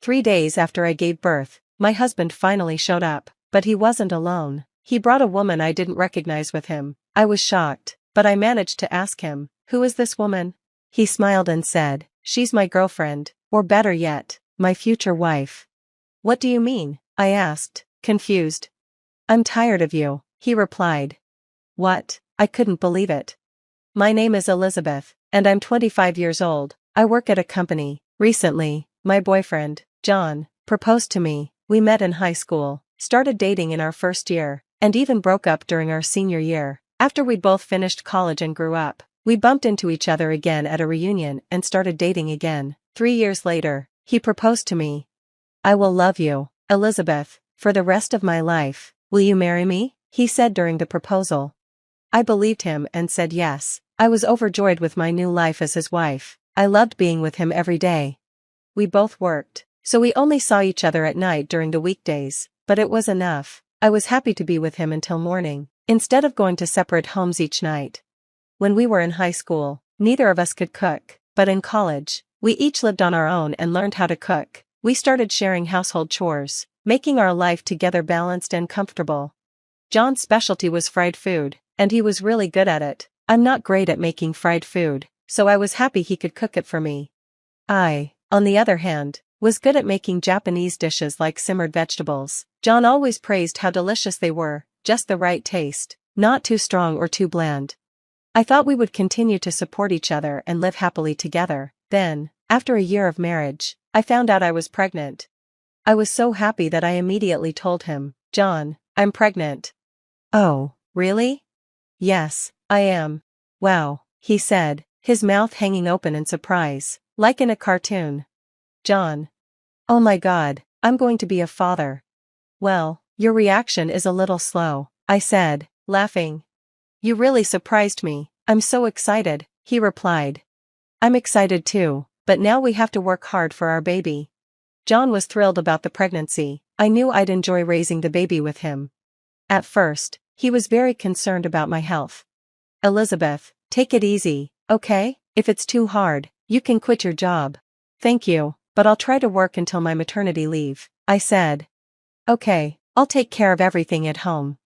3 days after I gave birth, my husband finally showed up, but he wasn't alone. He brought a woman I didn't recognize with him. I was shocked, but I managed to ask him, "Who is this woman?" He smiled and said, "She's my girlfriend, or better yet, my future wife." "What do you mean?" I asked, confused. "I'm tired of you," he replied. "What?" I couldn't believe it. "My name is Elizabeth, and I'm 25 years old. I work at a company. Recently, my boyfriend, John, proposed to me. We met in high school, started dating in our first year, and even broke up during our senior year. After we'd both finished college and grew up, we bumped into each other again at a reunion and started dating again. 3 years later, he proposed to me. I will love you, Elizabeth, for the rest of my life. Will you marry me?" he said during the proposal. I believed him and said yes. I was overjoyed with my new life as his wife. I loved being with him every day. We both worked, so we only saw each other at night during the weekdays, but it was enough. I was happy to be with him until morning, instead of going to separate homes each night. When we were in high school, neither of us could cook, but in college, we each lived on our own and learned how to cook. We started sharing household chores, making our life together balanced and comfortable. John's specialty was fried food, and he was really good at it. I'm not great at making fried food, so I was happy he could cook it for me. I, on the other hand, was good at making Japanese dishes like simmered vegetables. John always praised how delicious they were, just the right taste, not too strong or too bland. I thought we would continue to support each other and live happily together. Then, after a year of marriage, I found out I was pregnant. I was so happy that I immediately told him, "John, I'm pregnant." "Oh, really?" "Yes, I am." "Wow," he said, his mouth hanging open in surprise, like in a cartoon. "John. Oh my God, I'm going to be a father." "Well, your reaction is a little slow," I said, laughing. "You really surprised me. I'm so excited," he replied. "I'm excited too, but now we have to work hard for our baby." John was thrilled about the pregnancy. I knew I'd enjoy raising the baby with him. At first, he was very concerned about my health. "Elizabeth, take it easy, okay? If it's too hard, you can quit your job." "Thank you, but I'll try to work until my maternity leave," I said. "Okay, I'll take care of everything at home."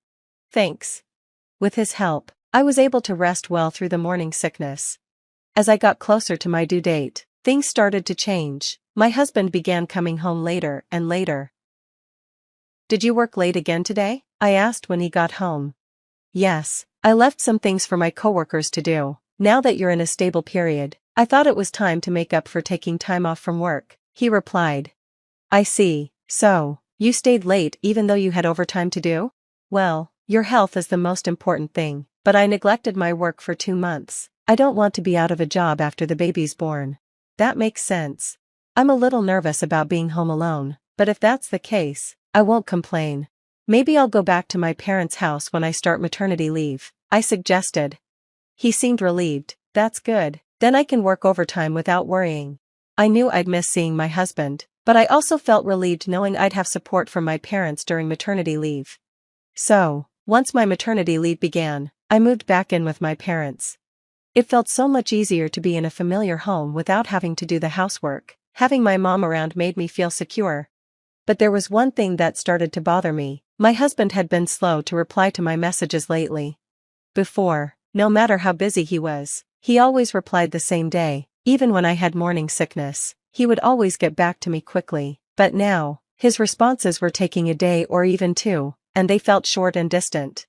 "Thanks." With his help, I was able to rest well through the morning sickness. As I got closer to my due date, things started to change. My husband began coming home later and later. "Did you work late again today?" I asked when he got home. "Yes, I left some things for my coworkers to do. Now that you're in a stable period, I thought it was time to make up for taking time off from work," he replied. "I see, so, you stayed late even though you had overtime to do?" "Well, your health is the most important thing, but I neglected my work for 2 months. I don't want to be out of a job after the baby's born." "That makes sense. I'm a little nervous about being home alone, but if that's the case, I won't complain. Maybe I'll go back to my parents' house when I start maternity leave," I suggested. He seemed relieved. "That's good, then I can work overtime without worrying." I knew I'd miss seeing my husband, but I also felt relieved knowing I'd have support from my parents during maternity leave. So, once my maternity leave began, I moved back in with my parents. It felt so much easier to be in a familiar home without having to do the housework. Having my mom around made me feel secure. But there was one thing that started to bother me. My husband had been slow to reply to my messages lately. Before, no matter how busy he was, he always replied the same day. Even when I had morning sickness, he would always get back to me quickly. But now, his responses were taking a day or even two, and they felt short and distant.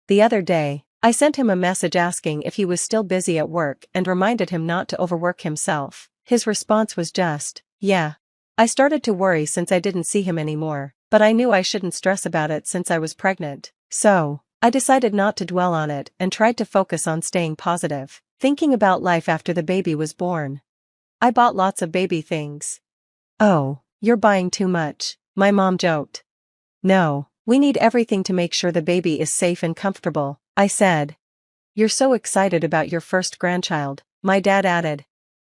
The other day, I sent him a message asking if he was still busy at work and reminded him not to overwork himself. His response was just, "Yeah." I started to worry since I didn't see him anymore, but I knew I shouldn't stress about it since I was pregnant. So, I decided not to dwell on it and tried to focus on staying positive, thinking about life after the baby was born. I bought lots of baby things. "Oh, you're buying too much," my mom joked. "No, we need everything to make sure the baby is safe and comfortable," I said. "You're so excited about your first grandchild," my dad added.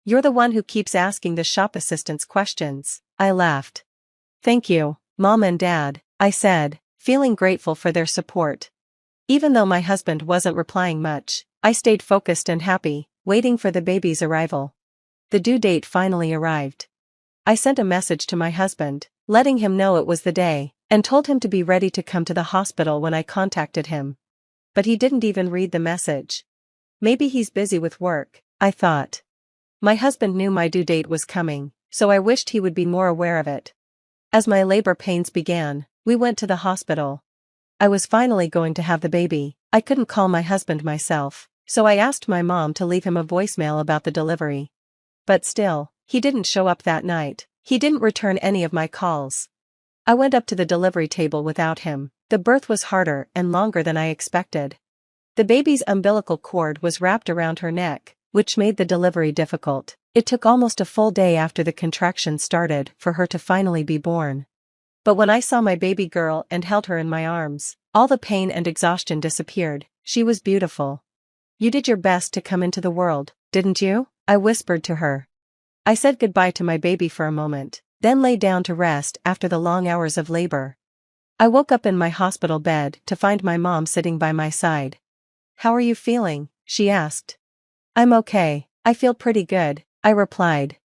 "You're the one who keeps asking the shop assistants questions," I laughed. "Thank you, Mom and Dad," I said, feeling grateful for their support. Even though my husband wasn't replying much, I stayed focused and happy, waiting for the baby's arrival. The due date finally arrived. I sent a message to my husband, letting him know it was the day, and told him to be ready to come to the hospital when I contacted him. But he didn't even read the message. Maybe he's busy with work, I thought. My husband knew my due date was coming, so I wished he would be more aware of it. As my labor pains began, we went to the hospital. I was finally going to have the baby. I couldn't call my husband myself, so I asked my mom to leave him a voicemail about the delivery. But still, he didn't show up that night. He didn't return any of my calls. I went up to the delivery table without him. The birth was harder and longer than I expected. The baby's umbilical cord was wrapped around her neck, which made the delivery difficult. It took almost a full day after the contractions started for her to finally be born. But when I saw my baby girl and held her in my arms, all the pain and exhaustion disappeared. She was beautiful. "You did your best to come into the world, didn't you?" I whispered to her. I said goodbye to my baby for a moment, then lay down to rest after the long hours of labor. I woke up in my hospital bed to find my mom sitting by my side. "How are you feeling?" she asked. "I'm okay, I feel pretty good," I replied.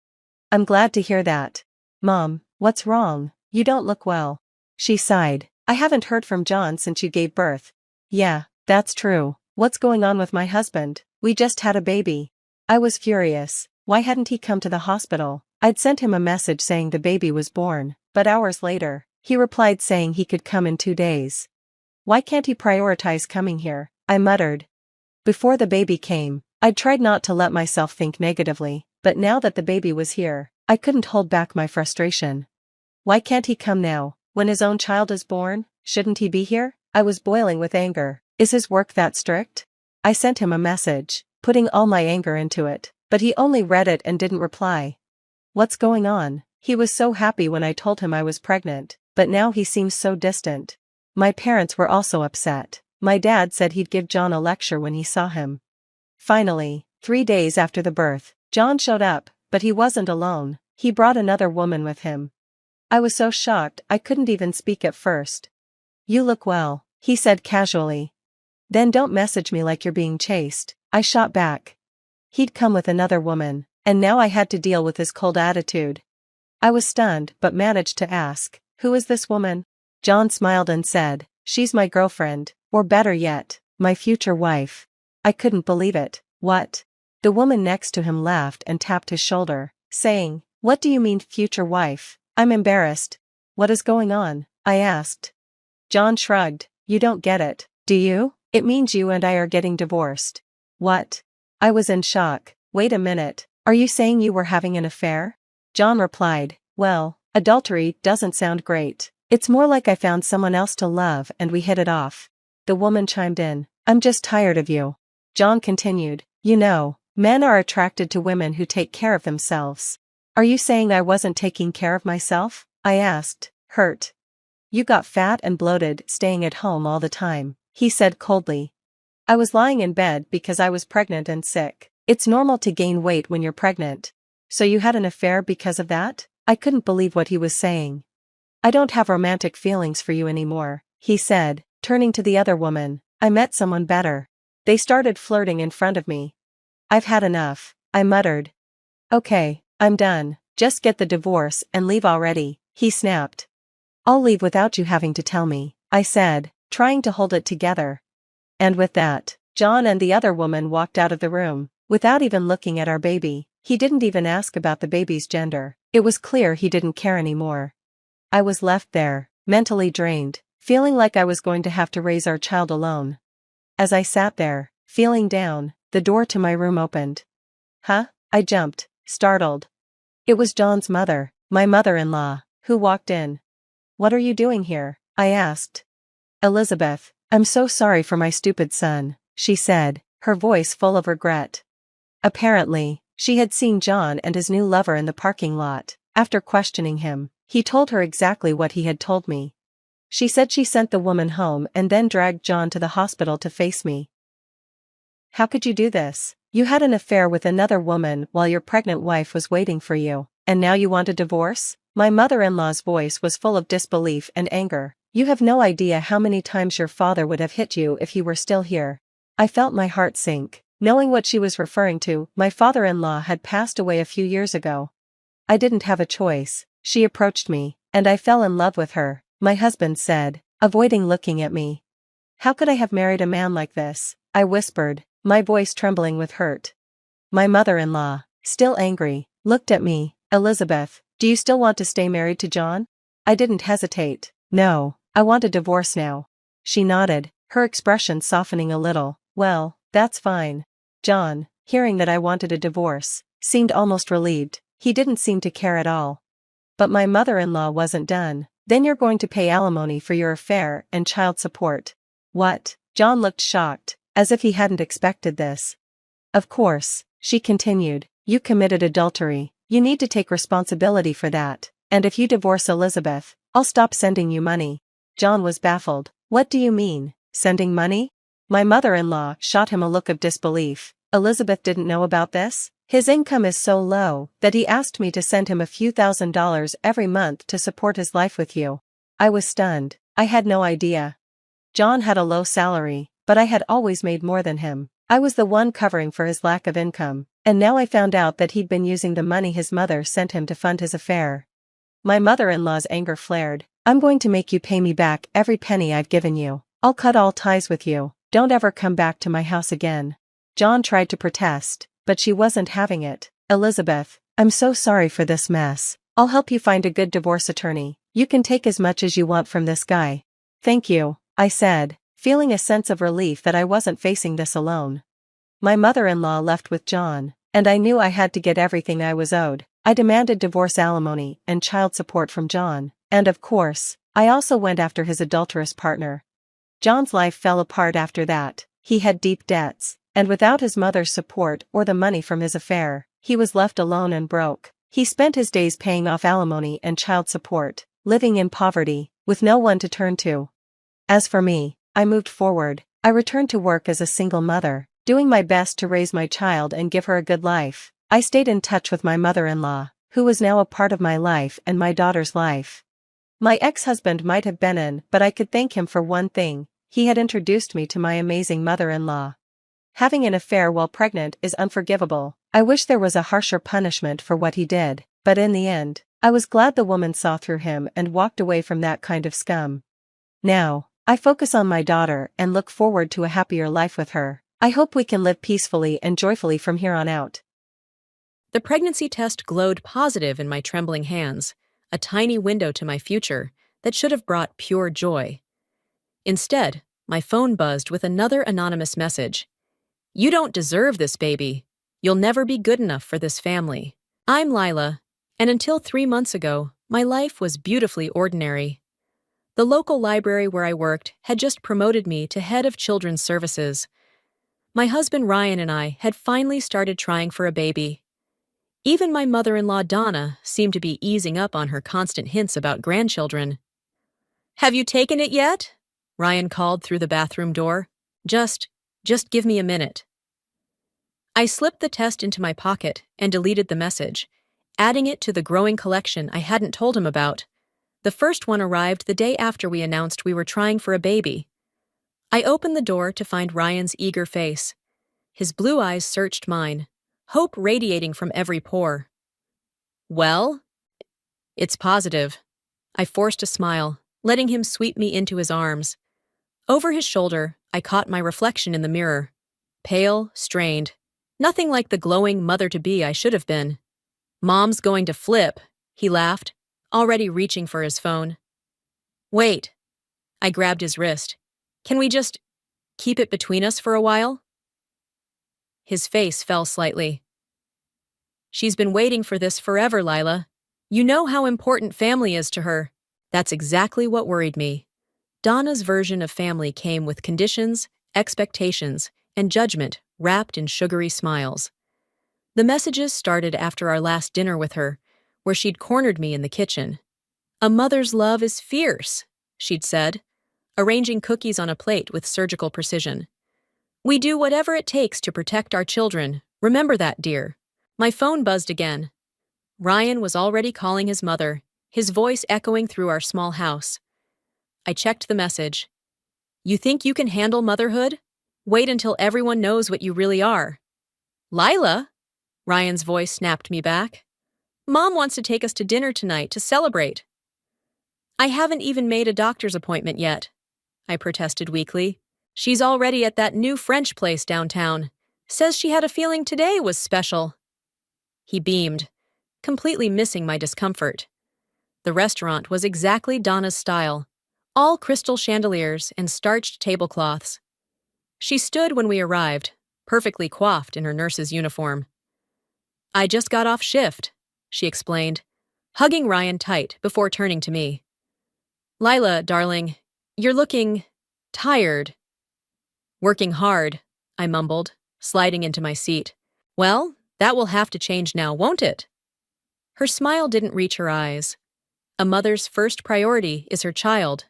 "I'm glad to hear that. Mom, what's wrong? You don't look well." She sighed. "I haven't heard from John since you gave birth." "Yeah, that's true. What's going on with my husband? We just had a baby." I was furious. Why hadn't he come to the hospital? I'd sent him a message saying the baby was born, but hours later, he replied saying he could come in 2 days. Why can't he prioritize coming here? I muttered. Before the baby came, I'd tried not to let myself think negatively, but now that the baby was here, I couldn't hold back my frustration. Why can't he come now, when his own child is born? Shouldn't he be here? I was boiling with anger. Is his work that strict? I sent him a message, putting all my anger into it, but he only read it and didn't reply. What's going on? He was so happy when I told him I was pregnant, but now he seems so distant. My parents were also upset. My dad said he'd give John a lecture when he saw him. Finally, 3 days after the birth, John showed up, but he wasn't alone. He brought another woman with him. I was so shocked I couldn't even speak at first. "You look well," he said casually. "Then don't message me like you're being chased," I shot back. He'd come with another woman, and now I had to deal with his cold attitude. I was stunned but managed to ask, "Who is this woman?" John smiled and said, "She's my girlfriend, or better yet, my future wife." I couldn't believe it. "What?" The woman next to him laughed and tapped his shoulder, saying, "What do you mean future wife?" I'm embarrassed. "What is going on?" I asked. John shrugged. "You don't get it, do you? It means you and I are getting divorced." "What?" I was in shock. "Wait a minute, are you saying you were having an affair?" John replied, "Well, adultery doesn't sound great. It's more like I found someone else to love and we hit it off." The woman chimed in, "I'm just tired of you." John continued, "You know, men are attracted to women who take care of themselves." "Are you saying I wasn't taking care of myself?" I asked, hurt. "You got fat and bloated staying at home all the time," he said coldly. "I was lying in bed because I was pregnant and sick. It's normal to gain weight when you're pregnant. So you had an affair because of that?" I couldn't believe what he was saying. "I don't have romantic feelings for you anymore," he said, turning to the other woman. "I met someone better." They started flirting in front of me. "I've had enough," I muttered. "Okay, I'm done. Just get the divorce and leave already," he snapped. "I'll leave without you having to tell me," I said, trying to hold it together. And with that, John and the other woman walked out of the room, without even looking at our baby. He didn't even ask about the baby's gender. It was clear he didn't care anymore. I was left there, mentally drained, feeling like I was going to have to raise our child alone. As I sat there, feeling down, the door to my room opened. "Huh?" I jumped, startled. It was John's mother, my mother-in-law, who walked in. "What are you doing here?" I asked. "Elizabeth, I'm so sorry for my stupid son," she said, her voice full of regret. Apparently, she had seen John and his new lover in the parking lot. After questioning him, he told her exactly what he had told me. She said she sent the woman home and then dragged John to the hospital to face me. "How could you do this? You had an affair with another woman while your pregnant wife was waiting for you, and now you want a divorce?" My mother-in-law's voice was full of disbelief and anger. "You have no idea how many times your father would have hit you if he were still here." I felt my heart sink, knowing what she was referring to. My father-in-law had passed away a few years ago. I didn't have a choice. She approached me, and I fell in love with her, my husband said, avoiding looking at me. How could I have married a man like this? I whispered, my voice trembling with hurt. My mother-in-law, still angry, looked at me. Elizabeth, do you still want to stay married to John? I didn't hesitate. No, I want a divorce now. She nodded, her expression softening a little. Well, that's fine. John, hearing that I wanted a divorce, seemed almost relieved. He didn't seem to care at all. But my mother-in-law wasn't done. Then you're going to pay alimony for your affair and child support. What? John looked shocked, as if he hadn't expected this. Of course, she continued, you committed adultery. You need to take responsibility for that, and if you divorce Elizabeth, I'll stop sending you money. John was baffled. What do you mean, sending money? My mother-in-law shot him a look of disbelief. Elizabeth didn't know about this? His income is so low that he asked me to send him a few $1,000s every month to support his life with you. I was stunned. I had no idea. John had a low salary, but I had always made more than him. I was the one covering for his lack of income, and now I found out that he'd been using the money his mother sent him to fund his affair. My mother-in-law's anger flared. I'm going to make you pay me back every penny I've given you. I'll cut all ties with you. Don't ever come back to my house again. John tried to protest, but she wasn't having it. Elizabeth, I'm so sorry for this mess. I'll help you find a good divorce attorney. You can take as much as you want from this guy. Thank you, I said, feeling a sense of relief that I wasn't facing this alone. My mother-in-law left with John, and I knew I had to get everything I was owed. I demanded divorce alimony and child support from John, and of course, I also went after his adulterous partner. John's life fell apart after that. He had deep debts, and without his mother's support or the money from his affair, he was left alone and broke. He spent his days paying off alimony and child support, living in poverty, with no one to turn to. As for me, I moved forward. I returned to work as a single mother, doing my best to raise my child and give her a good life. I stayed in touch with my mother-in-law, who was now a part of my life and my daughter's life. My ex-husband might have been in, but I could thank him for one thing: he had introduced me to my amazing mother-in-law. Having an affair while pregnant is unforgivable. I wish there was a harsher punishment for what he did, but in the end, I was glad the woman saw through him and walked away from that kind of scum. Now, I focus on my daughter and look forward to a happier life with her. I hope we can live peacefully and joyfully from here on out. The pregnancy test glowed positive in my trembling hands, a tiny window to my future that should have brought pure joy. Instead, my phone buzzed with another anonymous message. You don't deserve this baby. You'll never be good enough for this family. I'm Lila, and until 3 months ago, my life was beautifully ordinary. The local library where I worked had just promoted me to head of children's services. My husband Ryan and I had finally started trying for a baby. Even my mother-in-law Donna seemed to be easing up on her constant hints about grandchildren. Have you taken it yet? Ryan called through the bathroom door. Just give me a minute. I slipped the test into my pocket and deleted the message, adding it to the growing collection I hadn't told him about. The first one arrived the day after we announced we were trying for a baby. I opened the door to find Ryan's eager face. His blue eyes searched mine, hope radiating from every pore. Well? It's positive. I forced a smile, letting him sweep me into his arms. Over his shoulder, I caught my reflection in the mirror. Pale, strained, nothing like the glowing mother-to-be I should have been. Mom's going to flip, he laughed, already reaching for his phone. Wait. I grabbed his wrist. Can we just keep it between us for a while? His face fell slightly. She's been waiting for this forever, Lila. You know how important family is to her. That's exactly what worried me. Donna's version of family came with conditions, expectations, and judgment wrapped in sugary smiles. The messages started after our last dinner with her, where she'd cornered me in the kitchen. A mother's love is fierce, she'd said, arranging cookies on a plate with surgical precision. We do whatever it takes to protect our children. Remember that, dear. My phone buzzed again. Ryan was already calling his mother, his voice echoing through our small house. I checked the message. You think you can handle motherhood? Wait until everyone knows what you really are. Lila? Ryan's voice snapped me back. Mom wants to take us to dinner tonight to celebrate. I haven't even made a doctor's appointment yet, I protested weakly. She's already at that new French place downtown. Says she had a feeling today was special. He beamed, completely missing my discomfort. The restaurant was exactly Donna's style, all crystal chandeliers and starched tablecloths. She stood when we arrived, perfectly coiffed in her nurse's uniform. I just got off shift, she explained, hugging Ryan tight before turning to me. Lila, darling, you're looking tired. Working hard, I mumbled, sliding into my seat. Well, that will have to change now, won't it? Her smile didn't reach her eyes. A mother's first priority is her child.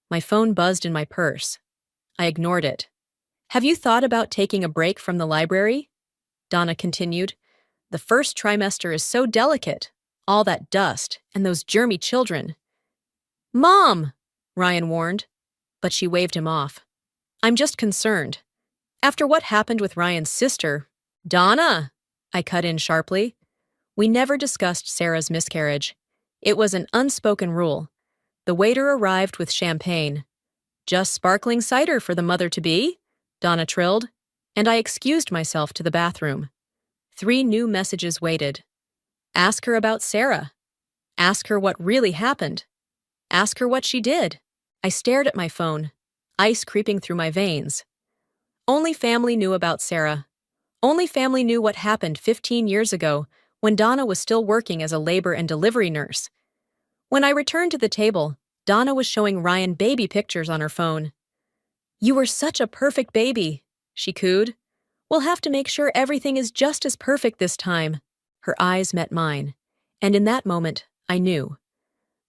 My phone buzzed in my purse. I ignored it. Have you thought about taking a break from the library? Donna continued. The first trimester is so delicate. All that dust and those germy children. Mom, Ryan warned, but she waved him off. I'm just concerned. After what happened with Ryan's sister, Donna, I cut in sharply. We never discussed Sarah's miscarriage. It was an unspoken rule. The waiter arrived with champagne. Just sparkling cider for the mother-to-be, Donna trilled, and I excused myself to the bathroom. 3 new messages waited. Ask her about Sarah. Ask her what really happened. Ask her what she did. I stared at my phone, ice creeping through my veins. Only family knew about Sarah. Only family knew what happened 15 years ago when Donna was still working as a labor and delivery nurse. When I returned to the table, Donna was showing Ryan baby pictures on her phone. You were such a perfect baby, she cooed. We'll have to make sure everything is just as perfect this time. Her eyes met mine, and in that moment, I knew.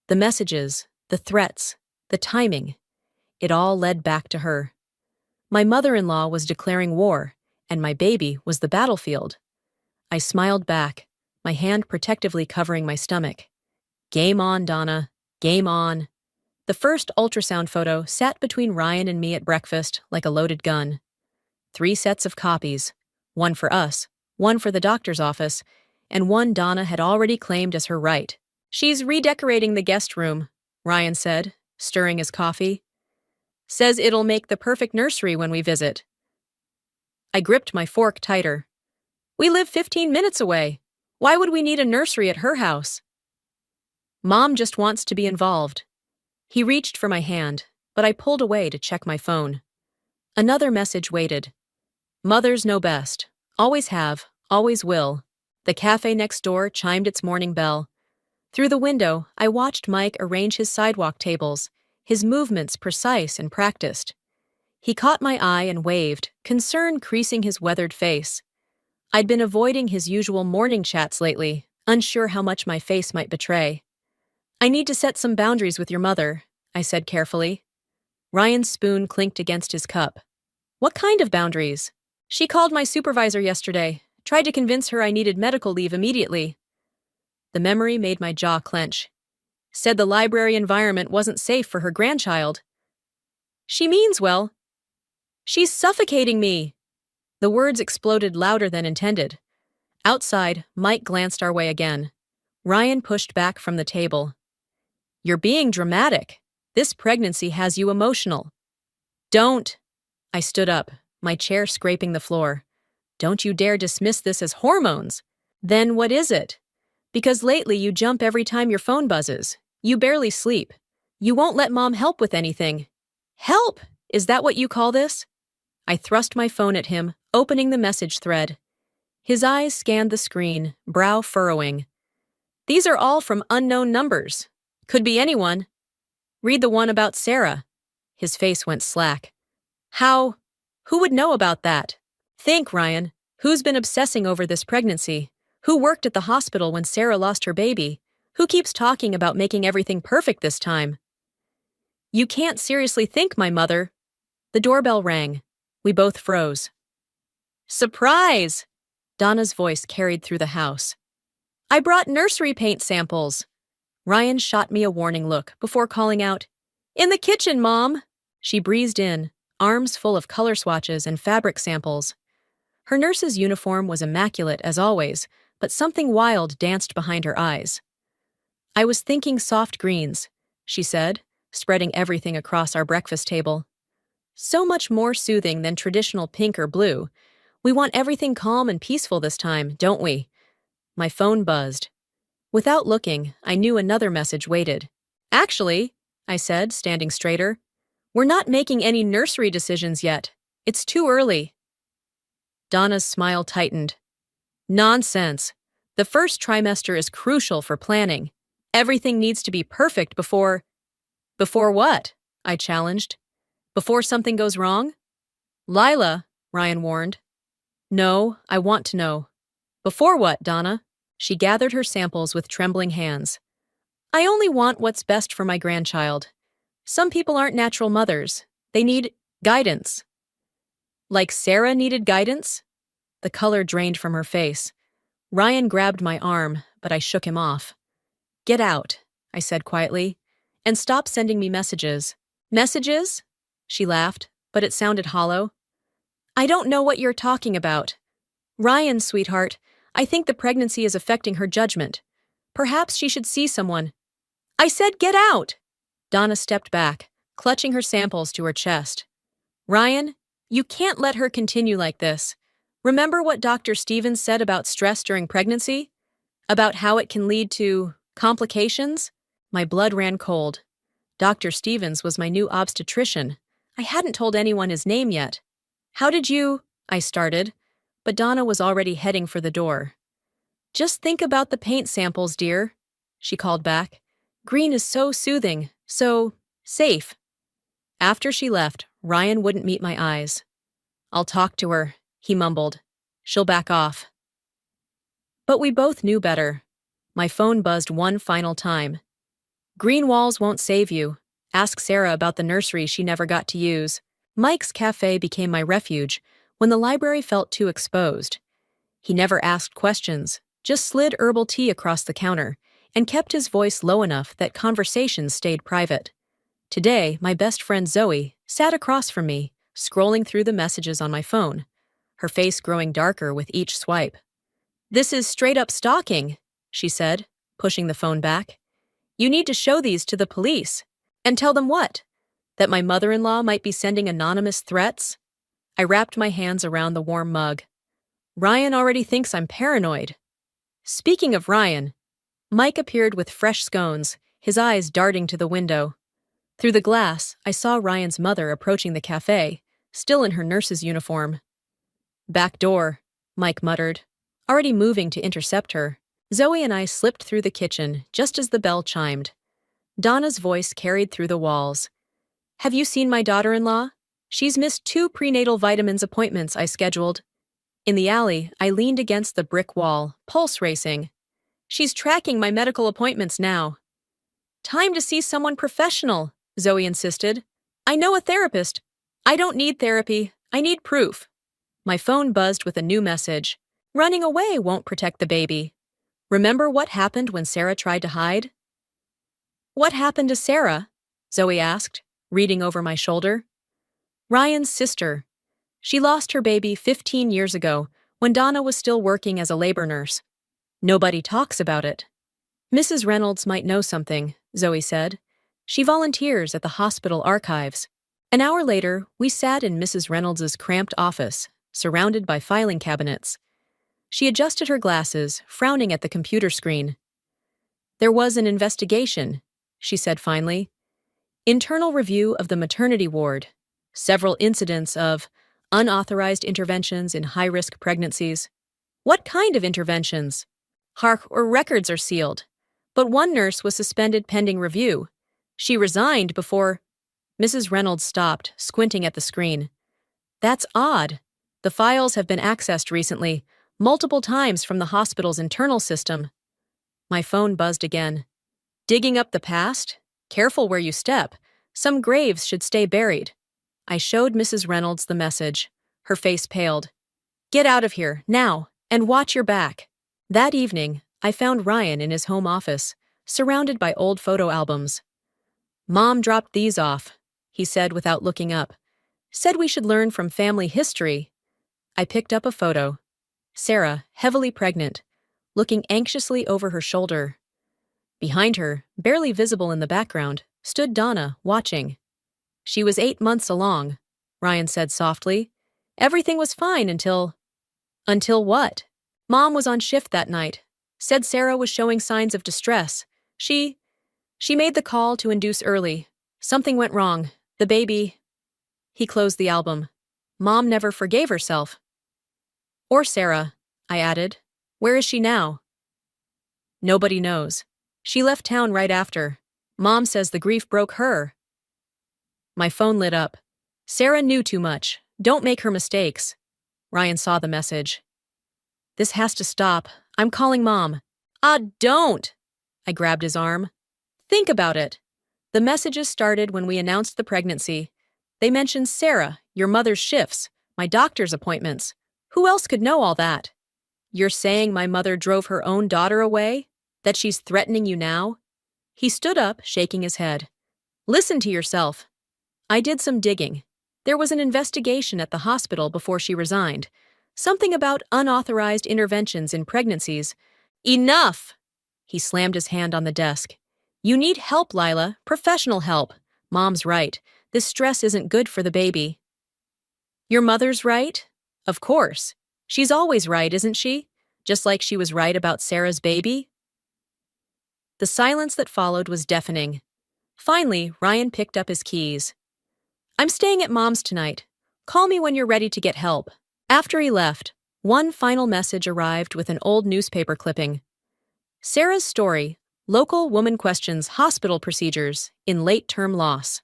The messages, the threats, the timing, it all led back to her. My mother-in-law was declaring war, and my baby was the battlefield. I smiled back, my hand protectively covering my stomach. Game on, Donna. Game on. The first ultrasound photo sat between Ryan and me at breakfast like a loaded gun. 3 sets of copies, 1 for us, 1 for the doctor's office, and 1 Donna had already claimed as her right. She's redecorating the guest room, Ryan said, stirring his coffee. Says it'll make the perfect nursery when we visit. I gripped my fork tighter. We live 15 minutes away. Why would we need a nursery at her house? Mom just wants to be involved. He reached for my hand, but I pulled away to check my phone. Another message waited. Mothers know best. Always have, always will. The cafe next door chimed its morning bell. Through the window, I watched Mike arrange his sidewalk tables, his movements precise and practiced. He caught my eye and waved, concern creasing his weathered face. I'd been avoiding his usual morning chats lately, unsure how much my face might betray. I need to set some boundaries with your mother, I said carefully. Ryan's spoon clinked against his cup. What kind of boundaries? She called my supervisor yesterday, tried to convince her I needed medical leave immediately. The memory made my jaw clench. Said the library environment wasn't safe for her grandchild. She means well. She's suffocating me. The words exploded louder than intended. Outside, Mike glanced our way again. Ryan pushed back from the table. You're being dramatic. This pregnancy has you emotional. Don't. I stood up, my chair scraping the floor. Don't you dare dismiss this as hormones. Then what is it? Because lately you jump every time your phone buzzes. You barely sleep. You won't let Mom help with anything. Help? Is that what you call this? I thrust my phone at him, opening the message thread. His eyes scanned the screen, brow furrowing. These are all from unknown numbers. Could be anyone. Read the one about Sarah. His face went slack. How? Who would know about that? Think, Ryan. Who's been obsessing over this pregnancy? Who worked at the hospital when Sarah lost her baby? Who keeps talking about making everything perfect this time? You can't seriously think, my mother. The doorbell rang. We both froze. Surprise! Donna's voice carried through the house. I brought nursery paint samples. Ryan shot me a warning look before calling out, In the kitchen, Mom! She breezed in, arms full of color swatches and fabric samples. Her nurse's uniform was immaculate as always, but something wild danced behind her eyes. "I was thinking soft greens," she said, spreading everything across our breakfast table. "So much more soothing than traditional pink or blue. We want everything calm and peaceful this time, don't we?" My phone buzzed. Without looking, I knew another message waited. "Actually," I said, standing straighter, "we're not making any nursery decisions yet. It's too early." Donna's smile tightened. "Nonsense. The first trimester is crucial for planning. Everything needs to be perfect before—" "Before what?" I challenged. "Before something goes wrong?" "Lila," Ryan warned. "No, I want to know." "Before what, Donna?" She gathered her samples with trembling hands. "I only want what's best for my grandchild. Some people aren't natural mothers. They need guidance." "Like Sarah needed guidance?" The color drained from her face. Ryan grabbed my arm, but I shook him off. "Get out," I said quietly, "and stop sending me messages." "Messages?" She laughed, but it sounded hollow. "I don't know what you're talking about. Ryan, sweetheart, I think the pregnancy is affecting her judgment. Perhaps she should see someone." "I said get out!" Donna stepped back, clutching her samples to her chest. "Ryan, you can't let her continue like this. Remember what Dr. Stevens said about stress during pregnancy? About how it can lead to complications?" My blood ran cold. Dr. Stevens was my new obstetrician. I hadn't told anyone his name yet. "How did you—" I started, but Donna was already heading for the door. "Just think about the paint samples, dear," she called back. "Green is so soothing, so safe." After she left, Ryan wouldn't meet my eyes. "I'll talk to her," he mumbled. "She'll back off." But we both knew better. My phone buzzed one final time. "Green walls won't save you. Ask Sarah about the nursery she never got to use." Mike's cafe became my refuge when the library felt too exposed. He never asked questions, just slid herbal tea across the counter and kept his voice low enough that conversations stayed private. Today, my best friend Zoe sat across from me, scrolling through the messages on my phone, her face growing darker with each swipe. "This is straight-up stalking," she said, pushing the phone back. "You need to show these to the police." "And tell them what? That my mother-in-law might be sending anonymous threats?" I wrapped my hands around the warm mug. "Ryan already thinks I'm paranoid." Speaking of Ryan, Mike appeared with fresh scones, his eyes darting to the window. Through the glass, I saw Ryan's mother approaching the cafe, still in her nurse's uniform. "Back door," Mike muttered, already moving to intercept her. Zoe and I slipped through the kitchen just as the bell chimed. Donna's voice carried through the walls. "Have you seen my daughter-in-law? She's missed 2 prenatal vitamins appointments I scheduled." In the alley, I leaned against the brick wall, pulse racing. "She's tracking my medical appointments now." "Time to see someone professional," Zoe insisted. "I know a therapist." "I don't need therapy. I need proof." My phone buzzed with a new message. "Running away won't protect the baby. Remember what happened when Sarah tried to hide?" "What happened to Sarah?" Zoe asked, reading over my shoulder. "Ryan's sister. She lost her baby 15 years ago when Donna was still working as a labor nurse. Nobody talks about it." "Mrs. Reynolds might know something," Zoe said. "She volunteers at the hospital archives." An hour later, we sat in Mrs. Reynolds's cramped office, surrounded by filing cabinets. She adjusted her glasses, frowning at the computer screen. "There was an investigation," she said finally. "Internal review of the maternity ward. Several incidents of unauthorized interventions in high-risk pregnancies." "What kind of interventions?" Or records are sealed. But one nurse was suspended pending review. She resigned before—" Mrs. Reynolds stopped, squinting at the screen. "That's odd. The files have been accessed recently, multiple times from the hospital's internal system." My phone buzzed again. "Digging up the past? Careful where you step. Some graves should stay buried." I showed Mrs. Reynolds the message. Her face paled. "Get out of here, now, and watch your back." That evening, I found Ryan in his home office, surrounded by old photo albums. "Mom dropped these off," he said without looking up. "Said we should learn from family history." I picked up a photo. Sarah, heavily pregnant, looking anxiously over her shoulder. Behind her, barely visible in the background, stood Donna, watching. She was 8 months along, Ryan said softly. Everything was fine until... Until what? Mom was on shift that night. Said Sarah was showing signs of distress. She made the call to induce early. Something went wrong. The baby... He closed the album. Mom never forgave herself. Or Sarah, I added. Where is she now? Nobody knows. She left town right after. Mom says the grief broke her. My phone lit up. Sarah knew too much. Don't make her mistakes. Ryan saw the message. This has to stop. I'm calling Mom. Don't! I grabbed his arm. Think about it. The messages started when we announced the pregnancy. They mentioned Sarah, your mother's shifts, my doctor's appointments. Who else could know all that? You're saying my mother drove her own daughter away? That she's threatening you now? He stood up, shaking his head. Listen to yourself. I did some digging. There was an investigation at the hospital before she resigned. Something about unauthorized interventions in pregnancies. Enough! He slammed his hand on the desk. You need help, Lila. Professional help. Mom's right. This stress isn't good for the baby. Your mother's right? Of course. She's always right, isn't she? Just like she was right about Sarah's baby? The silence that followed was deafening. Finally, Ryan picked up his keys. I'm staying at Mom's tonight. Call me when you're ready to get help. After he left, one final message arrived with an old newspaper clipping. Sarah's story, local woman questions hospital procedures in late-term loss.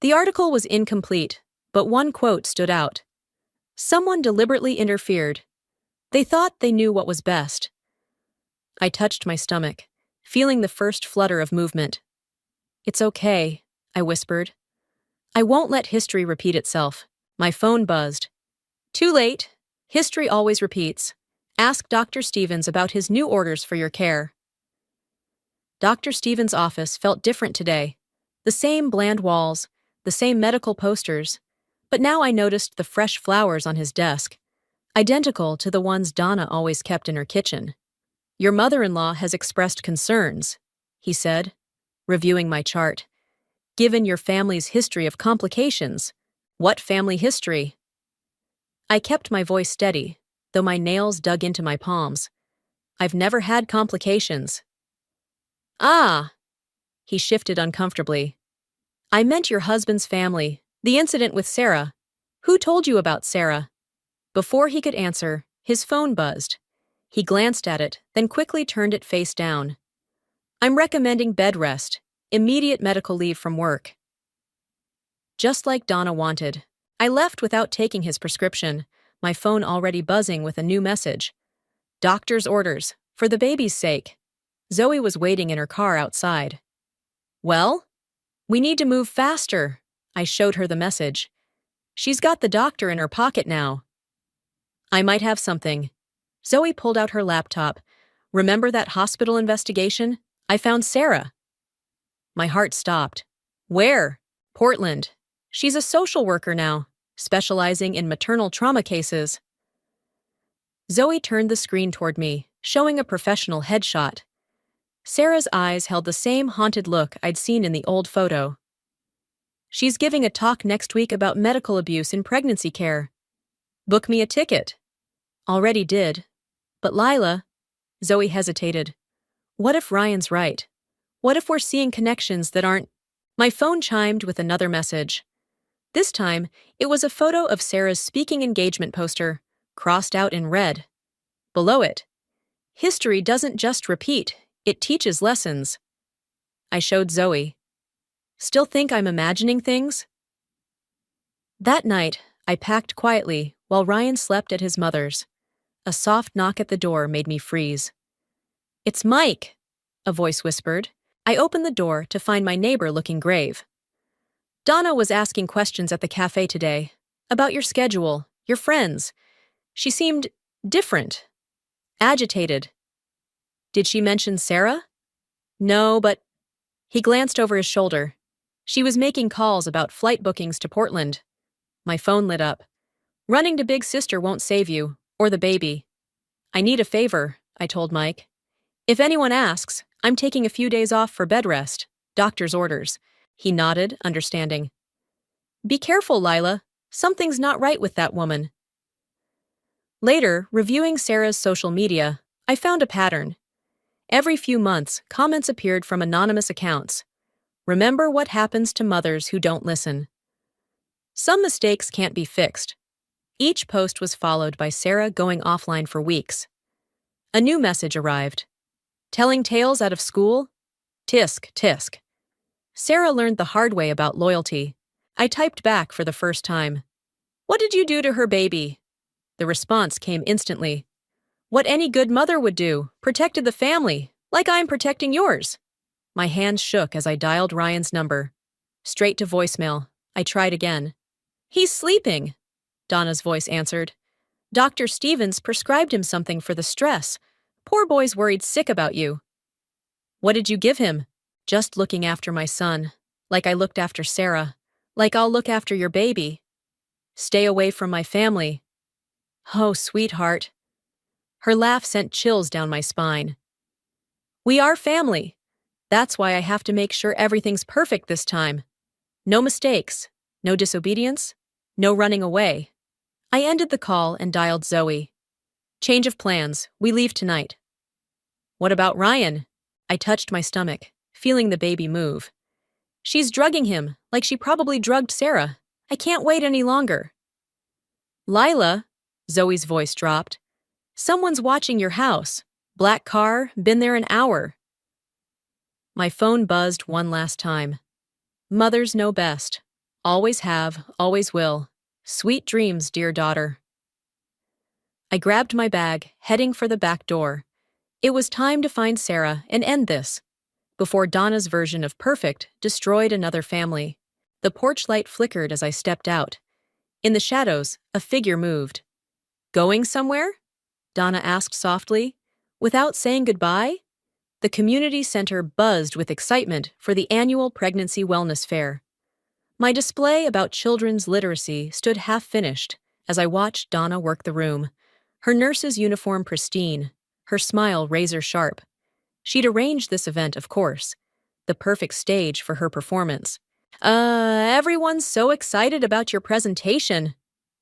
The article was incomplete, but one quote stood out. Someone deliberately interfered. They thought they knew what was best. I touched my stomach, feeling the first flutter of movement. It's okay, I whispered. I won't let history repeat itself. My phone buzzed. Too late. History always repeats. Ask Dr. Stevens about his new orders for your care. Dr. Stevens' office felt different today. The same bland walls, the same medical posters, but now I noticed the fresh flowers on his desk, identical to the ones Donna always kept in her kitchen. Your mother-in-law has expressed concerns, he said, reviewing my chart. Given your family's history of complications. What family history? I kept my voice steady, though my nails dug into my palms. I've never had complications. Ah! He shifted uncomfortably. I meant your husband's family, the incident with Sarah. Who told you about Sarah? Before he could answer, his phone buzzed. He glanced at it, then quickly turned it face down. I'm recommending bed rest, immediate medical leave from work. Just like Donna wanted, I left without taking his prescription, my phone already buzzing with a new message. Doctor's orders, for the baby's sake. Zoe was waiting in her car outside. Well? We need to move faster, I showed her the message. She's got the doctor in her pocket now. I might have something. Zoe pulled out her laptop. Remember that hospital investigation? I found Sarah. My heart stopped. Where? Portland. She's a social worker now, specializing in maternal trauma cases. Zoe turned the screen toward me, showing a professional headshot. Sarah's eyes held the same haunted look I'd seen in the old photo. She's giving a talk next week about medical abuse in pregnancy care. Book me a ticket. Already did. But Lila, Zoe hesitated. What if Ryan's right? What if we're seeing connections that aren't... My phone chimed with another message. This time, it was a photo of Sarah's speaking engagement poster, crossed out in red. Below it, history doesn't just repeat, it teaches lessons. I showed Zoe. Still think I'm imagining things? That night, I packed quietly while Ryan slept at his mother's. A soft knock at the door made me freeze. It's Mike, a voice whispered. I opened the door to find my neighbor looking grave. Donna was asking questions at the cafe today, about your schedule, your friends. She seemed different, agitated. Did she mention Sarah? No, but... He glanced over his shoulder. She was making calls about flight bookings to Portland. My phone lit up. Running to Big Sister won't save you, or the baby. I need a favor, I told Mike. If anyone asks, I'm taking a few days off for bed rest. Doctor's orders. He nodded, understanding. Be careful, Lila. Something's not right with that woman. Later, reviewing Sarah's social media, I found a pattern. Every few months, comments appeared from anonymous accounts. Remember what happens to mothers who don't listen. Some mistakes can't be fixed. Each post was followed by Sarah going offline for weeks. A new message arrived. Telling tales out of school? Tisk, tisk. Sarah learned the hard way about loyalty. I typed back for the first time. What did you do to her baby? The response came instantly. What any good mother would do, protected the family, like I'm protecting yours. My hands shook as I dialed Ryan's number. Straight to voicemail. I tried again. He's sleeping, Donna's voice answered. Dr. Stevens prescribed him something for the stress. Poor boy's worried sick about you. What did you give him? Just looking after my son. Like I looked after Sarah. Like I'll look after your baby. Stay away from my family. Oh, sweetheart. Her laugh sent chills down my spine. We are family. That's why I have to make sure everything's perfect this time. No mistakes, no disobedience, no running away. I ended the call and dialed Zoe. Change of plans, we leave tonight. What about Ryan? I touched my stomach, feeling the baby move. She's drugging him, like she probably drugged Sarah. I can't wait any longer. Lila, Zoe's voice dropped. Someone's watching your house. Black car, been there an hour. My phone buzzed one last time. Mothers know best. Always have, always will. Sweet dreams, dear daughter. I grabbed my bag, heading for the back door. It was time to find Sarah and end this, before Donna's version of perfect destroyed another family. The porch light flickered as I stepped out. In the shadows, a figure moved. Going somewhere? Donna asked softly. Without saying goodbye? The community center buzzed with excitement for the annual Pregnancy Wellness Fair. My display about children's literacy stood half-finished as I watched Donna work the room, her nurse's uniform pristine, her smile razor-sharp. She'd arranged this event, of course, the perfect stage for her performance. Everyone's so excited about your presentation,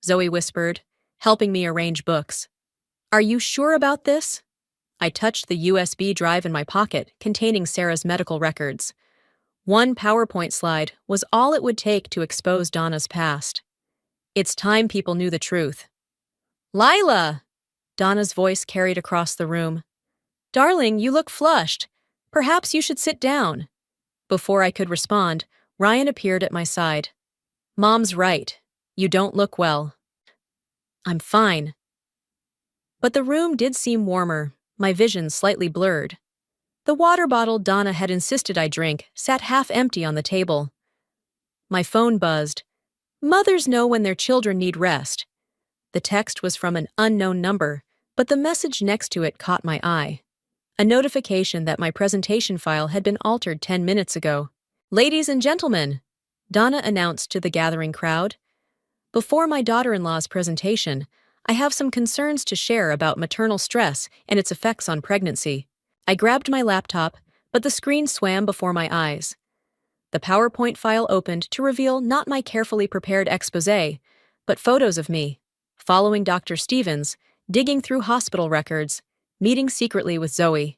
Zoe whispered, helping me arrange books. Are you sure about this? I touched the USB drive in my pocket containing Sarah's medical records. One PowerPoint slide was all it would take to expose Donna's past. It's time people knew the truth. Lila! Donna's voice carried across the room. Darling, you look flushed. Perhaps you should sit down. Before I could respond, Ryan appeared at my side. Mom's right. You don't look well. I'm fine. But the room did seem warmer, my vision slightly blurred. The water bottle Donna had insisted I drink sat half empty on the table. My phone buzzed. Mothers know when their children need rest. The text was from an unknown number, but the message next to it caught my eye. A notification that my presentation file had been altered 10 minutes ago. Ladies and gentlemen, Donna announced to the gathering crowd. Before my daughter-in-law's presentation, I have some concerns to share about maternal stress and its effects on pregnancy. I grabbed my laptop, but the screen swam before my eyes. The PowerPoint file opened to reveal not my carefully prepared exposé, but photos of me, following Dr. Stevens, digging through hospital records, meeting secretly with Zoe.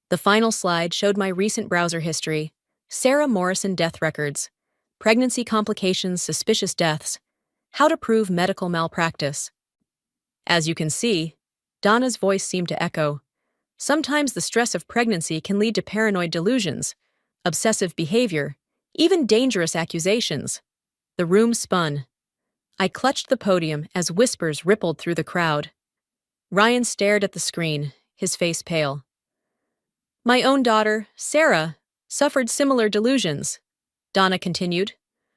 The final slide showed my recent browser history, Sarah Morrison death records, pregnancy complications, suspicious deaths, how to prove medical malpractice. As you can see, Donna's voice seemed to echo. Sometimes the stress of pregnancy can lead to paranoid delusions, obsessive behavior, even dangerous accusations. The room spun. I clutched the podium as whispers rippled through the crowd. Ryan stared at the screen, his face pale. My own daughter, Sarah, suffered similar delusions, Donna continued,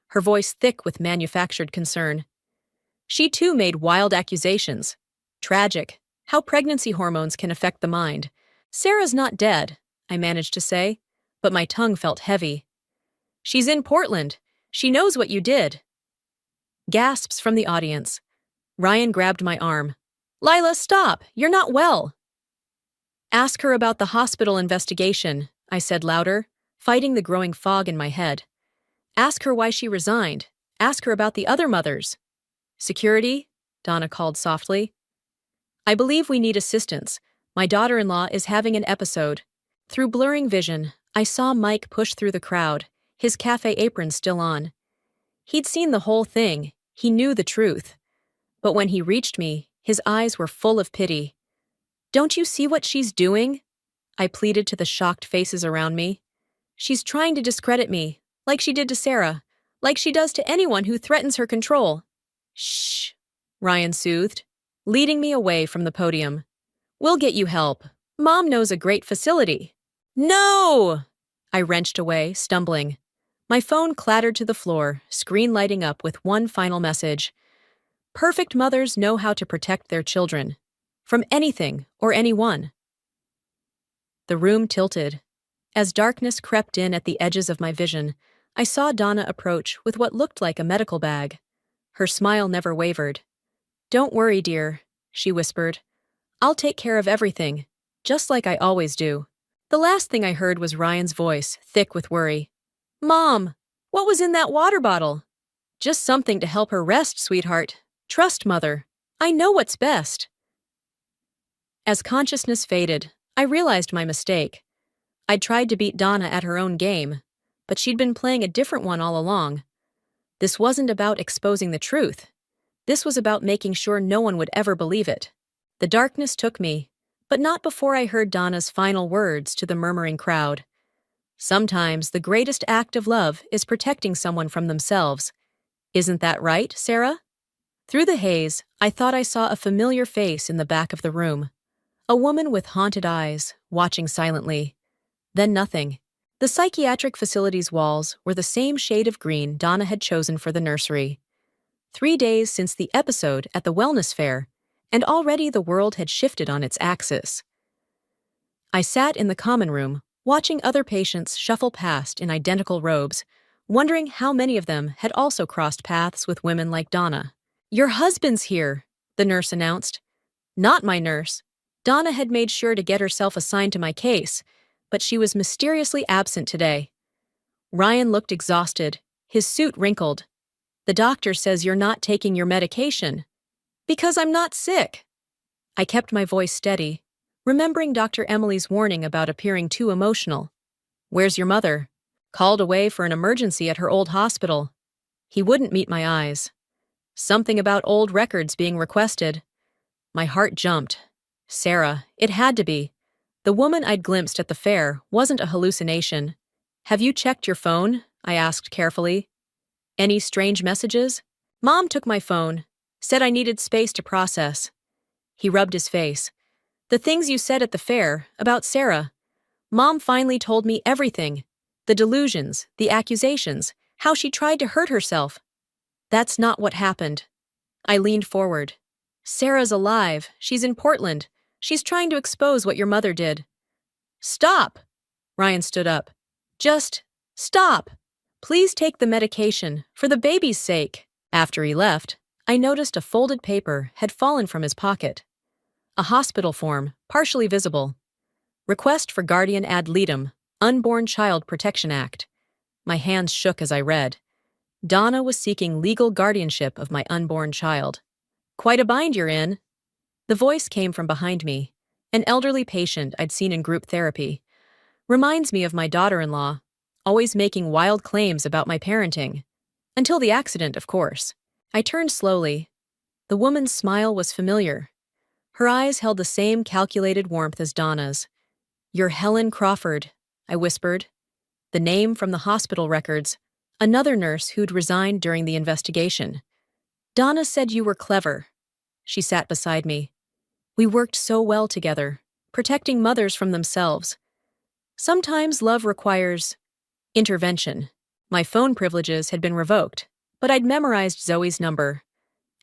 her voice thick with manufactured concern. She too made wild accusations. Tragic, how pregnancy hormones can affect the mind. Sarah's not dead, I managed to say, but my tongue felt heavy. She's in Portland. She knows what you did. Gasps from the audience. Ryan grabbed my arm. Lila, stop! You're not well. Ask her about the hospital investigation, I said louder, fighting the growing fog in my head. Ask her why she resigned. Ask her about the other mothers. Security? Donna called softly. I believe we need assistance. My daughter-in-law is having an episode. Through blurring vision, I saw Mike push through the crowd, his cafe apron still on. He'd seen the whole thing. He knew the truth. But when he reached me, his eyes were full of pity. Don't you see what she's doing? I pleaded to the shocked faces around me. She's trying to discredit me, like she did to Sarah, like she does to anyone who threatens her control. Shh, Ryan soothed, leading me away from the podium. We'll get you help. Mom knows a great facility. No! I wrenched away, stumbling. My phone clattered to the floor, screen lighting up with one final message. Perfect mothers know how to protect their children. From anything or anyone. The room tilted. As darkness crept in at the edges of my vision, I saw Donna approach with what looked like a medical bag. Her smile never wavered. Don't worry, dear, she whispered. I'll take care of everything, just like I always do. The last thing I heard was Ryan's voice, thick with worry. Mom, what was in that water bottle? Just something to help her rest, sweetheart. Trust, Mother. I know what's best. As consciousness faded, I realized my mistake. I'd tried to beat Donna at her own game, but she'd been playing a different one all along. This wasn't about exposing the truth. This was about making sure no one would ever believe it. The darkness took me, but not before I heard Donna's final words to the murmuring crowd. Sometimes the greatest act of love is protecting someone from themselves. Isn't that right, Sarah? Through the haze, I thought I saw a familiar face in the back of the room. A woman with haunted eyes, watching silently. Then nothing. The psychiatric facility's walls were the same shade of green Donna had chosen for the nursery. 3 days since the episode at the wellness fair, and already the world had shifted on its axis. I sat in the common room, watching other patients shuffle past in identical robes, wondering how many of them had also crossed paths with women like Donna. Your husband's here, the nurse announced. Not my nurse. Donna had made sure to get herself assigned to my case, but she was mysteriously absent today. Ryan looked exhausted, his suit wrinkled. The doctor says you're not taking your medication. Because I'm not sick. I kept my voice steady, remembering Dr. Emily's warning about appearing too emotional. Where's your mother? Called away for an emergency at her old hospital. He wouldn't meet my eyes. Something about old records being requested. My heart jumped. Sarah, it had to be. The woman I'd glimpsed at the fair wasn't a hallucination. Have you checked your phone? I asked carefully. Any strange messages? Mom took my phone, said I needed space to process. He rubbed his face. The things you said at the fair, about Sarah. Mom finally told me everything. The delusions, the accusations, how she tried to hurt herself. That's not what happened. I leaned forward. Sarah's alive. She's in Portland. She's trying to expose what your mother did. Stop! Ryan stood up. Just stop! Please take the medication, for the baby's sake. After he left, I noticed a folded paper had fallen from his pocket. A hospital form, partially visible. Request for guardian ad litem, Unborn Child Protection Act. My hands shook as I read. Donna was seeking legal guardianship of my unborn child. Quite a bind you're in. The voice came from behind me, an elderly patient I'd seen in group therapy. Reminds me of my daughter-in-law, always making wild claims about my parenting. Until the accident, of course. I turned slowly. The woman's smile was familiar. Her eyes held the same calculated warmth as Donna's. You're Helen Crawford, I whispered. The name from the hospital records, another nurse who'd resigned during the investigation. Donna said you were clever. She sat beside me. We worked so well together, protecting mothers from themselves. Sometimes love requires intervention. My phone privileges had been revoked, but I'd memorized Zoe's number.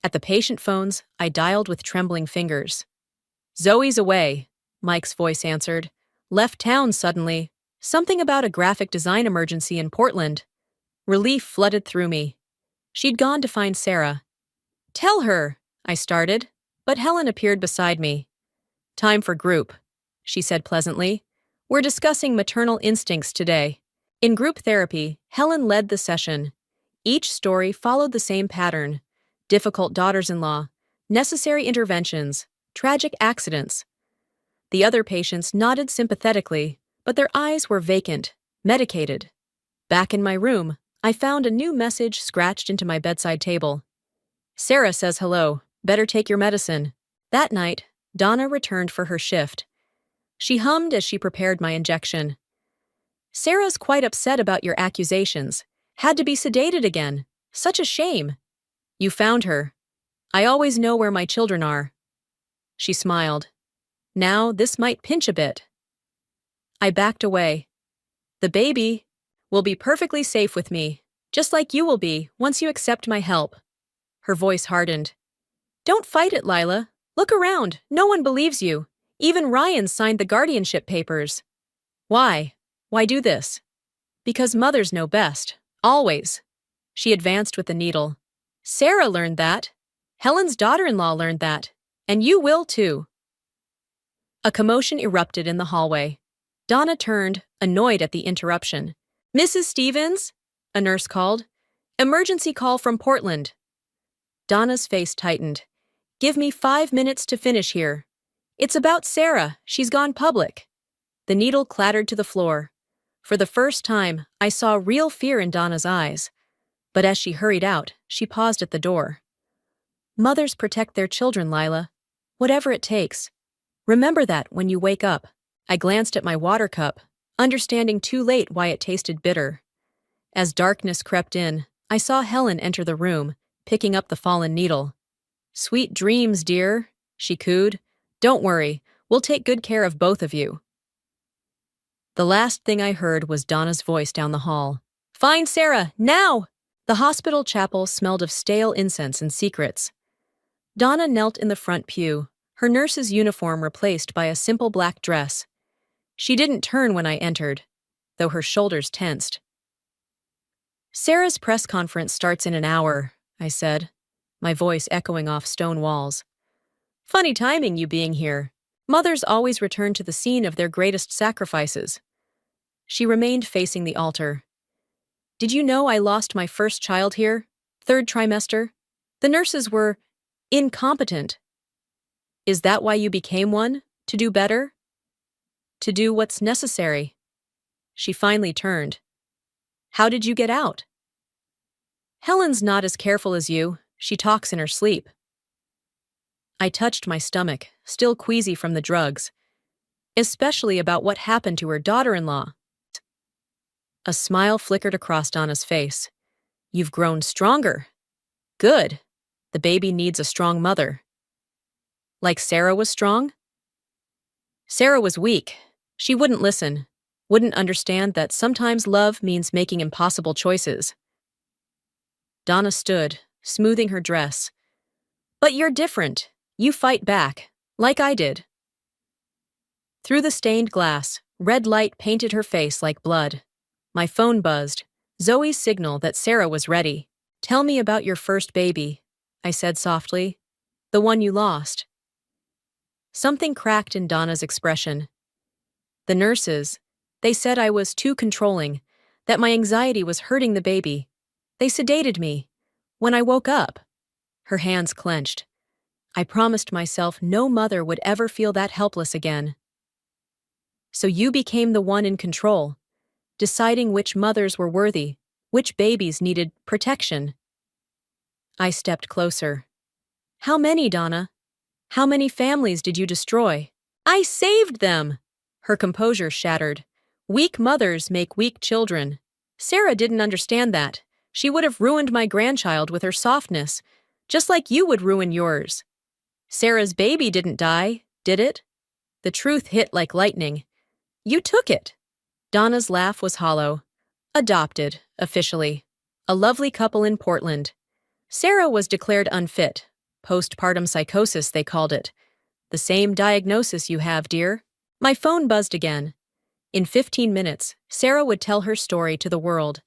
At the patient phones, I dialed with trembling fingers. Zoe's away, Mike's voice answered. Left town suddenly. Something about a graphic design emergency in Portland. Relief flooded through me. She'd gone to find Sarah. Tell her, I started, but Helen appeared beside me. Time for group. she said pleasantly. We're discussing maternal instincts today. In group therapy, Helen led the session. Each story followed the same pattern: difficult daughters-in-law, necessary interventions, tragic accidents. The other patients nodded sympathetically, but their eyes were vacant, medicated. Back in my room, I found a new message scratched into my bedside table. Sarah says hello, better take your medicine. That night, Donna returned for her shift. She hummed as she prepared my injection. Sarah's quite upset about your accusations. Had to be sedated again. Such a shame. You found her. I always know where my children are. She smiled. Now this might pinch a bit. I backed away. The baby will be perfectly safe with me, just like you will be once you accept my help. Her voice hardened. Don't fight it, Lila. Look around. No one believes you. Even Ryan signed the guardianship papers. Why? Why do this? Because mothers know best. Always. She advanced with the needle. Sarah learned that. Helen's daughter-in-law learned that. And you will too. A commotion erupted in the hallway. Donna turned, annoyed at the interruption. Mrs. Stevens? A nurse called. Emergency call from Portland. Donna's face tightened. Give me 5 minutes to finish here. It's about Sarah. She's gone public. The needle clattered to the floor. For the first time, I saw real fear in Donna's eyes. But as she hurried out, she paused at the door. Mothers protect their children, Lila. Whatever it takes. Remember that when you wake up. I glanced at my water cup, understanding too late why it tasted bitter. As darkness crept in, I saw Helen enter the room, picking up the fallen needle. Sweet dreams, dear, she cooed. Don't worry, we'll take good care of both of you. The last thing I heard was Donna's voice down the hall. Find Sarah, now! The hospital chapel smelled of stale incense and secrets. Donna knelt in the front pew, her nurse's uniform replaced by a simple black dress. She didn't turn when I entered, though her shoulders tensed. Sarah's press conference starts in an hour, I said, my voice echoing off stone walls. Funny timing, you being here. Mothers always return to the scene of their greatest sacrifices. She remained facing the altar. Did you know I lost my first child here? 3rd trimester? The nurses were incompetent. Is that why you became one? To do better? To do what's necessary? She finally turned. How did you get out? Helen's not as careful as you. She talks in her sleep. I touched my stomach, still queasy from the drugs, especially about what happened to her daughter-in-law. A smile flickered across Donna's face. You've grown stronger. Good. The baby needs a strong mother. Like Sarah was strong? Sarah was weak. She wouldn't listen, wouldn't understand that sometimes love means making impossible choices. Donna stood, smoothing her dress. But you're different. You fight back, like I did. Through the stained glass, red light painted her face like blood. My phone buzzed, Zoe's signal that Sarah was ready. Tell me about your first baby, I said softly. The one you lost. Something cracked in Donna's expression. The nurses, they said I was too controlling, that my anxiety was hurting the baby. They sedated me. When I woke up, her hands clenched. I promised myself no mother would ever feel that helpless again. So you became the one in control, deciding which mothers were worthy, which babies needed protection. I stepped closer. How many, Donna? How many families did you destroy? I saved them! Her composure shattered. Weak mothers make weak children. Sarah didn't understand that. She would have ruined my grandchild with her softness, just like you would ruin yours. Sarah's baby didn't die, did it? The truth hit like lightning. You took it. Donna's laugh was hollow. Adopted, officially. A lovely couple in Portland. Sarah was declared unfit. Postpartum psychosis, they called it. The same diagnosis you have, dear. My phone buzzed again. In 15 minutes, Sarah would tell her story to the world.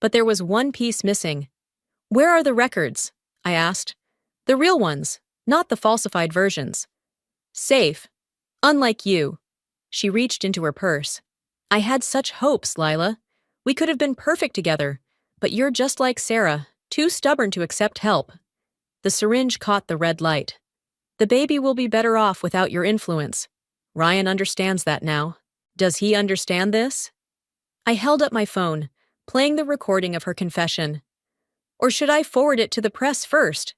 But there was one piece missing. Where are the records? I asked. The real ones, not the falsified versions. Safe. Unlike you. She reached into her purse. I had such hopes, Lila. We could have been perfect together, but you're just like Sarah, too stubborn to accept help. The syringe caught the red light. The baby will be better off without your influence. Ryan understands that now. Does he understand this? I held up my phone, playing the recording of her confession. Or should I forward it to the press first?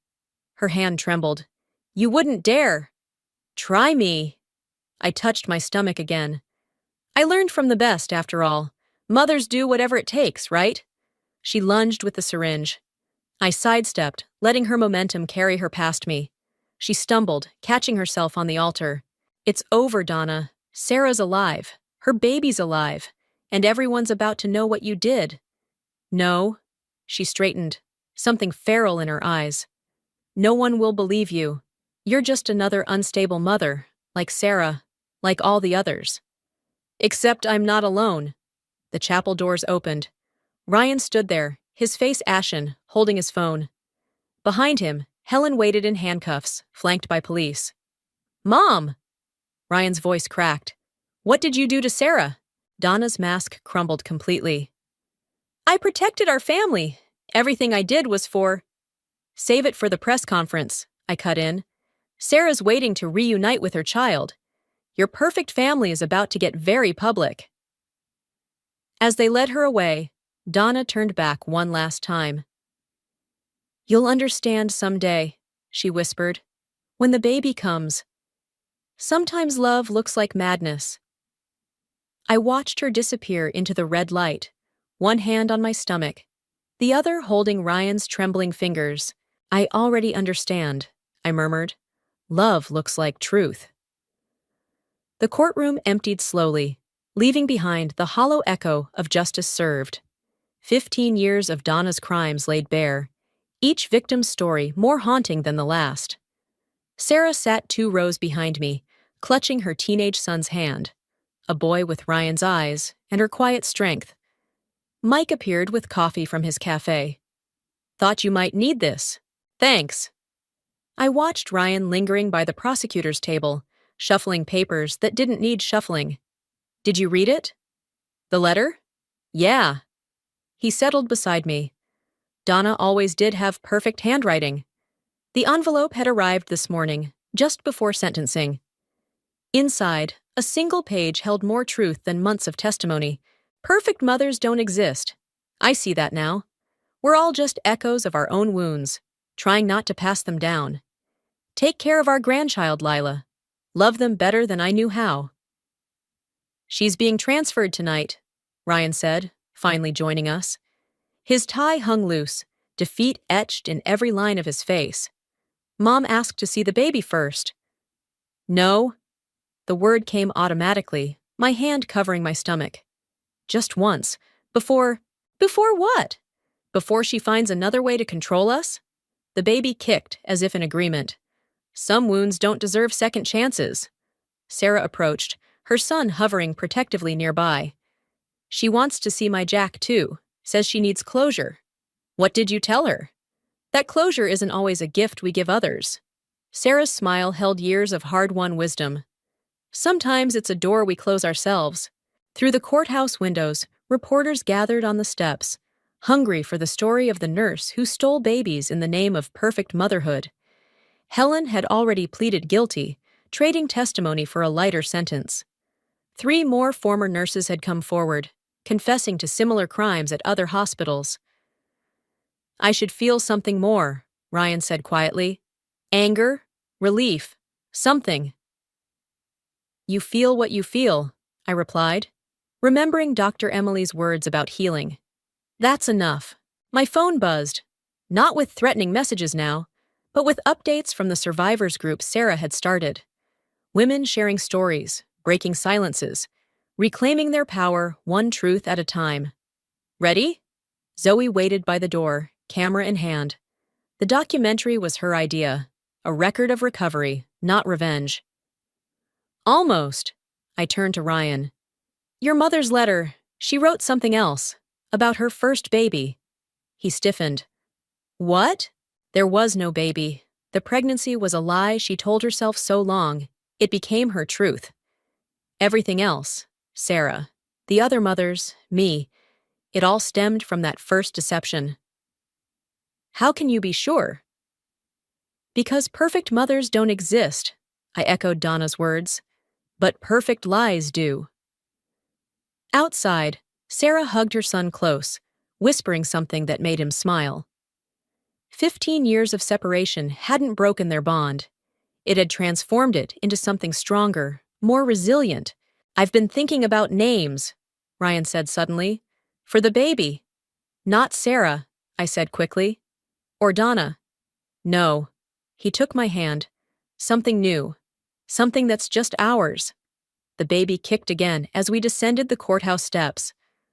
Her hand trembled. You wouldn't dare. Try me. I touched my stomach again. I learned from the best, after all. Mothers do whatever it takes, right? She lunged with the syringe. I sidestepped, letting her momentum carry her past me. She stumbled, catching herself on the altar. It's over, Donna. Sarah's alive. Her baby's alive. And everyone's about to know what you did. No. She straightened, something feral in her eyes. No one will believe you. You're just another unstable mother, like Sarah, like all the others. Except I'm not alone. The chapel doors opened. Ryan stood there, his face ashen, holding his phone. Behind him, Helen waited in handcuffs, flanked by police. Mom! Ryan's voice cracked. What did you do to Sarah? Donna's mask crumbled completely. I protected our family. Everything I did was for... Save it for the press conference, I cut in. Sarah's waiting to reunite with her child. Your perfect family is about to get very public. As they led her away, Donna turned back one last time. You'll understand someday, she whispered. When the baby comes. Sometimes love looks like madness. I watched her disappear into the red light, one hand on my stomach, the other holding Ryan's trembling fingers. I already understand, I murmured. Love looks like truth. The courtroom emptied slowly, leaving behind the hollow echo of justice served. 15 years of Donna's crimes laid bare, each victim's story more haunting than the last. Sarah sat 2 rows behind me, clutching her teenage son's hand, a boy with Ryan's eyes and her quiet strength. Mike appeared with coffee from his cafe. Thought you might need this. Thanks. I watched Ryan lingering by the prosecutor's table, shuffling papers that didn't need shuffling. Did you read it? The letter? Yeah. He settled beside me. Donna always did have perfect handwriting. The envelope had arrived this morning, just before sentencing. Inside, a single page held more truth than months of testimony. Perfect mothers don't exist. I see that now. We're all just echoes of our own wounds, trying not to pass them down. Take care of our grandchild, Lila. Love them better than I knew how. She's being transferred tonight, Ryan said, finally joining us. His tie hung loose, defeat etched in every line of his face. Mom asked to see the baby first. No. The word came automatically, my hand covering my stomach. Just once. Before what? Before she finds another way to control us? The baby kicked, as if in agreement. Some wounds don't deserve second chances. Sarah approached, her son hovering protectively nearby. She wants to see my Jack too, says she needs closure. What did you tell her? That closure isn't always a gift we give others. Sarah's smile held years of hard-won wisdom. Sometimes it's a door we close ourselves. Through the courthouse windows, reporters gathered on the steps, hungry for the story of the nurse who stole babies in the name of perfect motherhood. Helen had already pleaded guilty, trading testimony for a lighter sentence. 3 more former nurses had come forward, confessing to similar crimes at other hospitals. I should feel something more, Ryan said quietly. Anger, relief, something. You feel what you feel, I replied, remembering Dr. Emily's words about healing. That's enough. My phone buzzed, not with threatening messages now, but with updates from the survivors group Sarah had started. Women sharing stories, breaking silences, reclaiming their power one truth at a time. Ready? Zoe waited by the door, camera in hand. The documentary was her idea, a record of recovery, not revenge. Almost. I turned to Ryan. Your mother's letter, she wrote something else, about her first baby. He stiffened. What? There was no baby. The pregnancy was a lie she told herself so long, it became her truth. Everything else, Sarah, the other mothers, me, it all stemmed from that first deception. How can you be sure? Because perfect mothers don't exist, I echoed Donna's words, but perfect lies do. Outside, Sarah hugged her son close, whispering something that made him smile. 15 years of separation hadn't broken their bond. It had transformed it into something stronger, more resilient. I've been thinking about names, Ryan said suddenly. For the baby. Not Sarah, I said quickly. Or Donna. No. He took my hand. Something new. Something that's just ours. The baby kicked again as we descended the courthouse steps.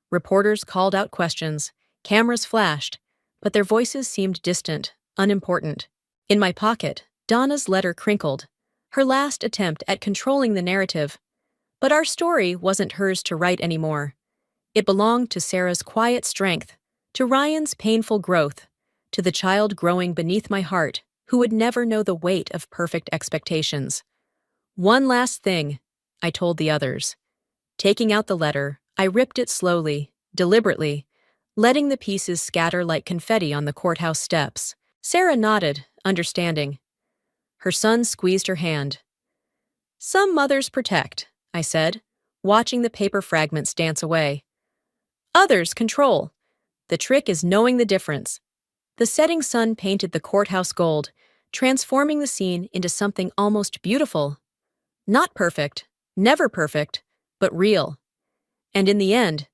Reporters called out questions. Cameras flashed, but their voices seemed distant, unimportant. In my pocket, Donna's letter crinkled, her last attempt at controlling the narrative. But our story wasn't hers to write anymore. It belonged to Sarah's quiet strength, to Ryan's painful growth, to the child growing beneath my heart, who would never know the weight of perfect expectations. One last thing, I told the others. Taking out the letter, I ripped it slowly, deliberately, letting the pieces scatter like confetti on the courthouse steps. Sarah nodded, understanding. Her son squeezed her hand. Some mothers protect, I said, watching the paper fragments dance away. Others control. The trick is knowing the difference. The setting sun painted the courthouse gold, transforming the scene into something almost beautiful. Not perfect, never perfect, but real. And in the end,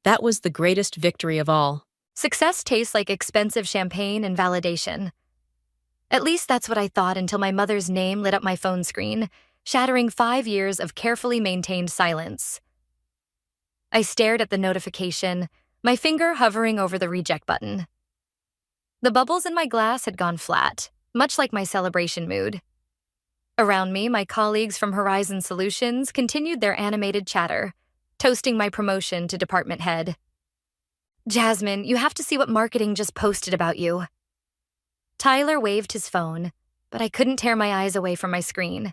that was the greatest victory of all. Success tastes like expensive champagne and validation. At least that's what I thought until my mother's name lit up my phone screen, shattering 5 years of carefully maintained silence. I stared at the notification, my finger hovering over the reject button. The bubbles in my glass had gone flat, much like my celebration mood. Around me, my colleagues from Horizon Solutions continued their animated chatter, toasting my promotion to department head. Jasmine, you have to see what marketing just posted about you. Tyler waved his phone, but I couldn't tear my eyes away from my screen.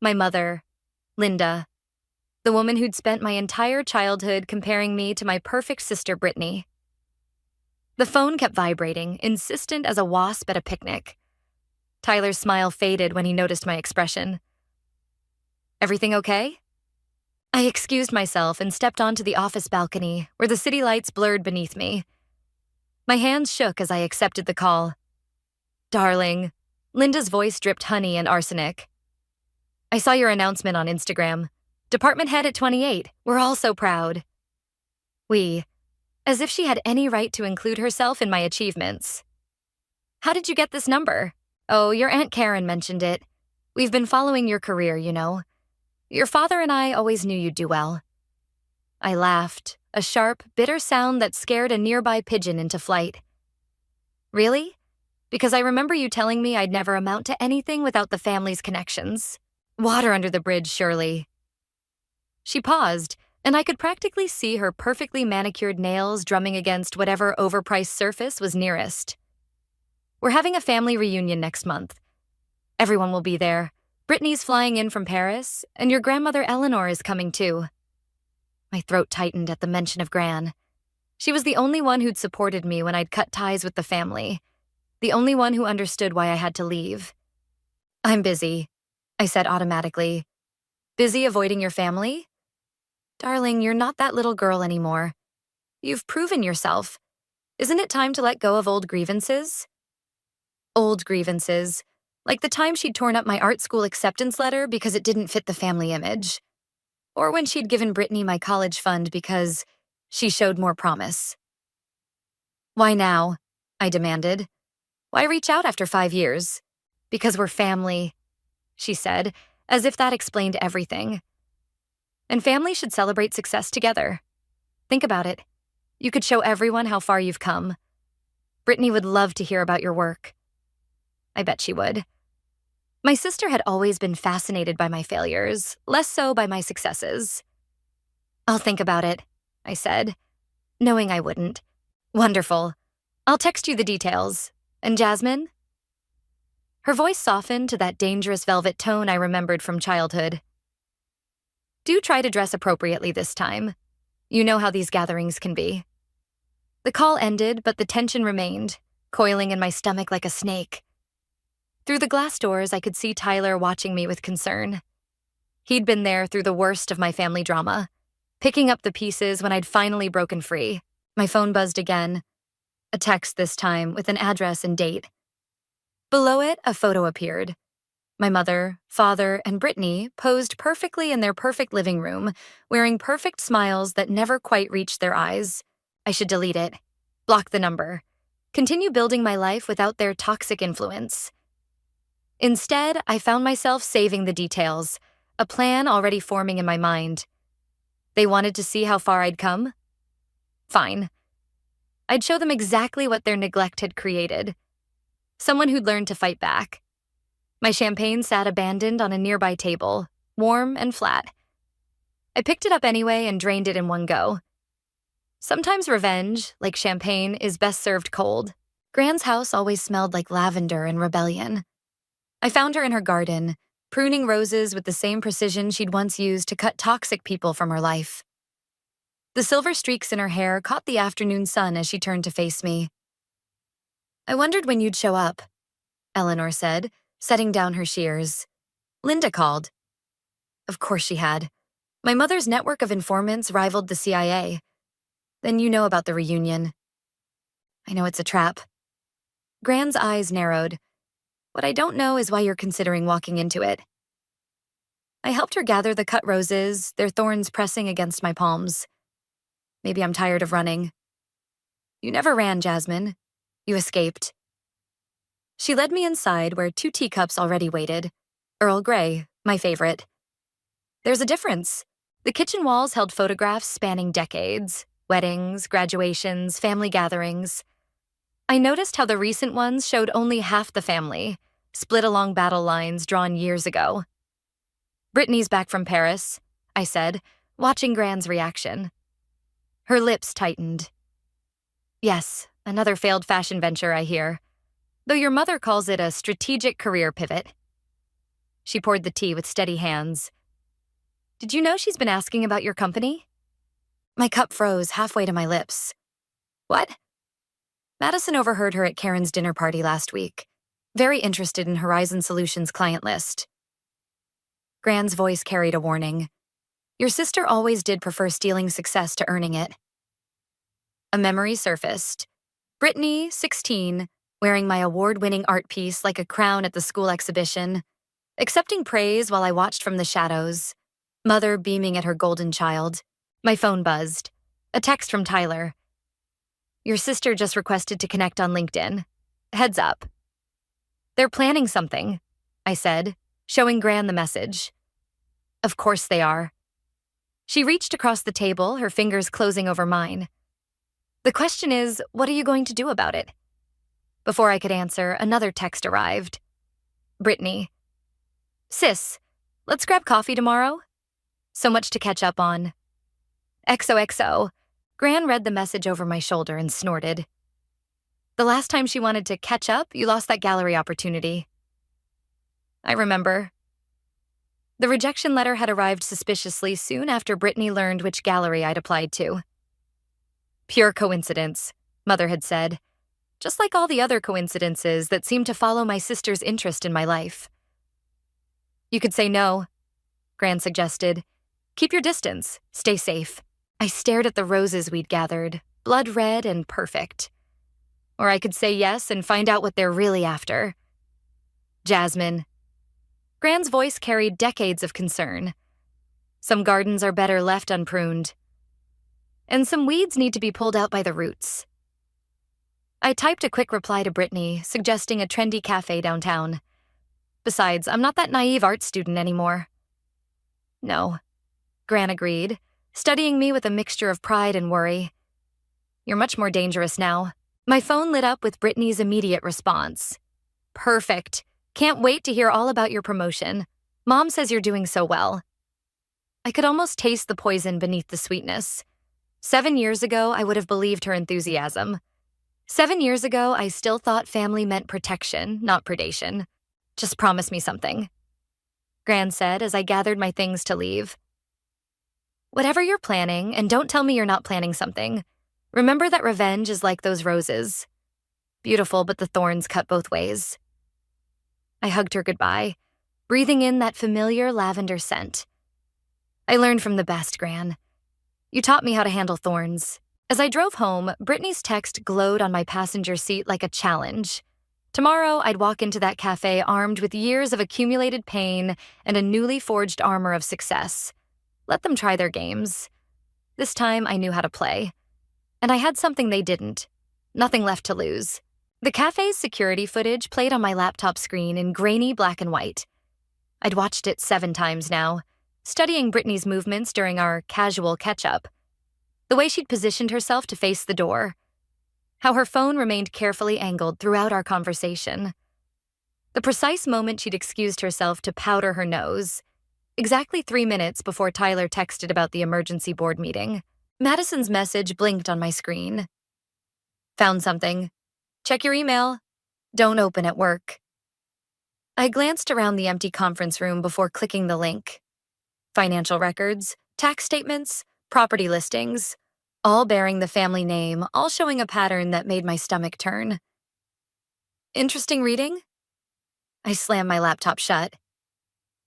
My mother, Linda, the woman who'd spent my entire childhood comparing me to my perfect sister Brittany. The phone kept vibrating, insistent as a wasp at a picnic. Tyler's smile faded when he noticed my expression. Everything okay? I excused myself and stepped onto the office balcony, where the city lights blurred beneath me. My hands shook as I accepted the call. Darling, Linda's voice dripped honey and arsenic. I saw your announcement on Instagram. Department head at 28. We're all so proud. We, as if she had any right to include herself in my achievements. How did you get this number? Oh, your Aunt Karen mentioned it. We've been following your career, you know. Your father and I always knew you'd do well. I laughed, a sharp, bitter sound that scared a nearby pigeon into flight. Really? Because I remember you telling me I'd never amount to anything without the family's connections. Water under the bridge, surely. She paused, and I could practically see her perfectly manicured nails drumming against whatever overpriced surface was nearest. We're having a family reunion next month. Everyone will be there. Brittany's flying in from Paris, and your grandmother Eleanor is coming too. My throat tightened at the mention of Gran. She was the only one who'd supported me when I'd cut ties with the family, the only one who understood why I had to leave. I'm busy, I said automatically. Busy avoiding your family? Darling, you're not that little girl anymore. You've proven yourself. Isn't it time to let go of old grievances? Old grievances, like the time she'd torn up my art school acceptance letter because it didn't fit the family image. Or when she'd given Brittany my college fund because she showed more promise. Why now? I demanded. Why reach out after 5 years? Because we're family, she said, as if that explained everything. And family should celebrate success together. Think about it. You could show everyone how far you've come. Brittany would love to hear about your work. I bet she would. My sister had always been fascinated by my failures, less so by my successes. I'll think about it, I said, knowing I wouldn't. Wonderful. I'll text you the details. And Jasmine? Her voice softened to that dangerous velvet tone I remembered from childhood. Do try to dress appropriately this time. You know how these gatherings can be. The call ended, but the tension remained, coiling in my stomach like a snake. Through the glass doors, I could see Tyler watching me with concern. He'd been there through the worst of my family drama, picking up the pieces when I'd finally broken free. My phone buzzed again, a text this time with an address and date. Below it, a photo appeared. My mother, father, and Brittany posed perfectly in their perfect living room, wearing perfect smiles that never quite reached their eyes. I should delete it, block the number, continue building my life without their toxic influence. Instead, I found myself saving the details, a plan already forming in my mind. They wanted to see how far I'd come? Fine. I'd show them exactly what their neglect had created. Someone who'd learned to fight back. My champagne sat abandoned on a nearby table, warm and flat. I picked it up anyway and drained it in one go. Sometimes revenge, like champagne, is best served cold. Gran's house always smelled like lavender and rebellion. I found her in her garden, pruning roses with the same precision she'd once used to cut toxic people from her life. The silver streaks in her hair caught the afternoon sun as she turned to face me. "I wondered when you'd show up," Eleanor said, setting down her shears. "Linda called." Of course she had. My mother's network of informants rivaled the CIA. Then you know about the reunion. I know it's a trap. Gran's eyes narrowed. What I don't know is why you're considering walking into it. I helped her gather the cut roses, their thorns pressing against my palms. Maybe I'm tired of running. You never ran, Jasmine. You escaped. She led me inside where 2 teacups already waited. Earl Grey, my favorite. There's a difference. The kitchen walls held photographs spanning decades. Weddings, graduations, family gatherings. I noticed how the recent ones showed only half the family, split along battle lines drawn years ago. "Brittany's back from Paris," I said, watching Gran's reaction. Her lips tightened. "Yes, another failed fashion venture, I hear. Though your mother calls it a strategic career pivot." She poured the tea with steady hands. "Did you know she's been asking about your company?" My cup froze halfway to my lips. "What?" Madison overheard her at Karen's dinner party last week. Very interested in Horizon Solutions' client list. Gran's voice carried a warning. "Your sister always did prefer stealing success to earning it." A memory surfaced. Brittany, 16, wearing my award-winning art piece like a crown at the school exhibition, accepting praise while I watched from the shadows, mother beaming at her golden child. My phone buzzed. A text from Tyler. "Your sister just requested to connect on LinkedIn. Heads up." "They're planning something," I said, showing Gran the message. "Of course they are." She reached across the table, her fingers closing over mine. "The question is, what are you going to do about it?" Before I could answer, another text arrived. Brittany. "Sis, let's grab coffee tomorrow? So much to catch up on." XOXO. Gran read the message over my shoulder and snorted. "The last time she wanted to catch up, you lost that gallery opportunity." I remember. The rejection letter had arrived suspiciously soon after Brittany learned which gallery I'd applied to. "Pure coincidence," Mother had said, just like all the other coincidences that seemed to follow my sister's interest in my life. "You could say no," Gran suggested. "Keep your distance, stay safe." I stared at the roses we'd gathered, blood red and perfect. Or I could say yes and find out what they're really after. "Jasmine." Gran's voice carried decades of concern. "Some gardens are better left unpruned. And some weeds need to be pulled out by the roots." I typed a quick reply to Brittany, suggesting a trendy cafe downtown. Besides, I'm not that naive art student anymore. "No," Gran agreed, studying me with a mixture of pride and worry. "You're much more dangerous now." My phone lit up with Brittany's immediate response. "Perfect. Can't wait to hear all about your promotion. Mom says you're doing so well." I could almost taste the poison beneath the sweetness. 7 years ago, I would have believed her enthusiasm. 7 years ago, I still thought family meant protection, not predation. "Just promise me something," Gran said as I gathered my things to leave. Whatever you're planning, and don't tell me you're not planning something. Remember that revenge is like those roses. Beautiful, but the thorns cut both ways. I hugged her goodbye, breathing in that familiar lavender scent. I learned from the best, Gran. You taught me how to handle thorns. As I drove home, Brittany's text glowed on my passenger seat like a challenge. Tomorrow, I'd walk into that cafe armed with years of accumulated pain and a newly forged armor of success. Let them try their games. This time, I knew how to play. And I had something they didn't. Nothing left to lose. The cafe's security footage played on my laptop screen in grainy black and white. I'd watched it 7 times now, studying Brittany's movements during our casual catch-up. The way she'd positioned herself to face the door. How her phone remained carefully angled throughout our conversation. The precise moment she'd excused herself to powder her nose. Exactly 3 minutes before Tyler texted about the emergency board meeting. Madison's message blinked on my screen. Found something. Check your email. Don't open at work. I glanced around the empty conference room before clicking the link. Financial records, tax statements, property listings, all bearing the family name, all showing a pattern that made my stomach turn. Interesting reading? I slammed my laptop shut.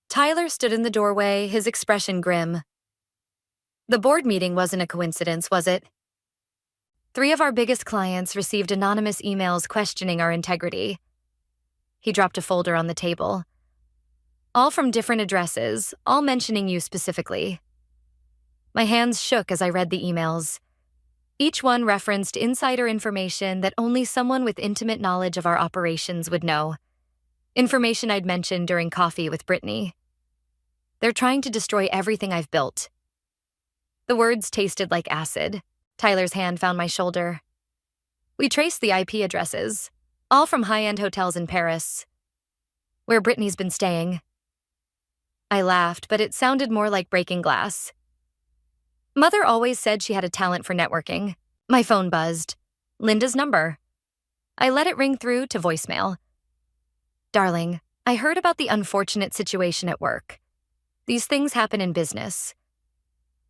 Tyler stood in the doorway, his expression grim. The board meeting wasn't a coincidence, was it? 3 of our biggest clients received anonymous emails questioning our integrity. He dropped a folder on the table. All from different addresses, all mentioning you specifically. My hands shook as I read the emails. Each one referenced insider information that only someone with intimate knowledge of our operations would know. Information I'd mentioned during coffee with Brittany. They're trying to destroy everything I've built. The words tasted like acid. Tyler's hand found my shoulder. We traced the IP addresses, all from high-end hotels in Paris, where Brittany's been staying. I laughed, but it sounded more like breaking glass. Mother always said she had a talent for networking. My phone buzzed. Linda's number. I let it ring through to voicemail. Darling, I heard about the unfortunate situation at work. These things happen in business.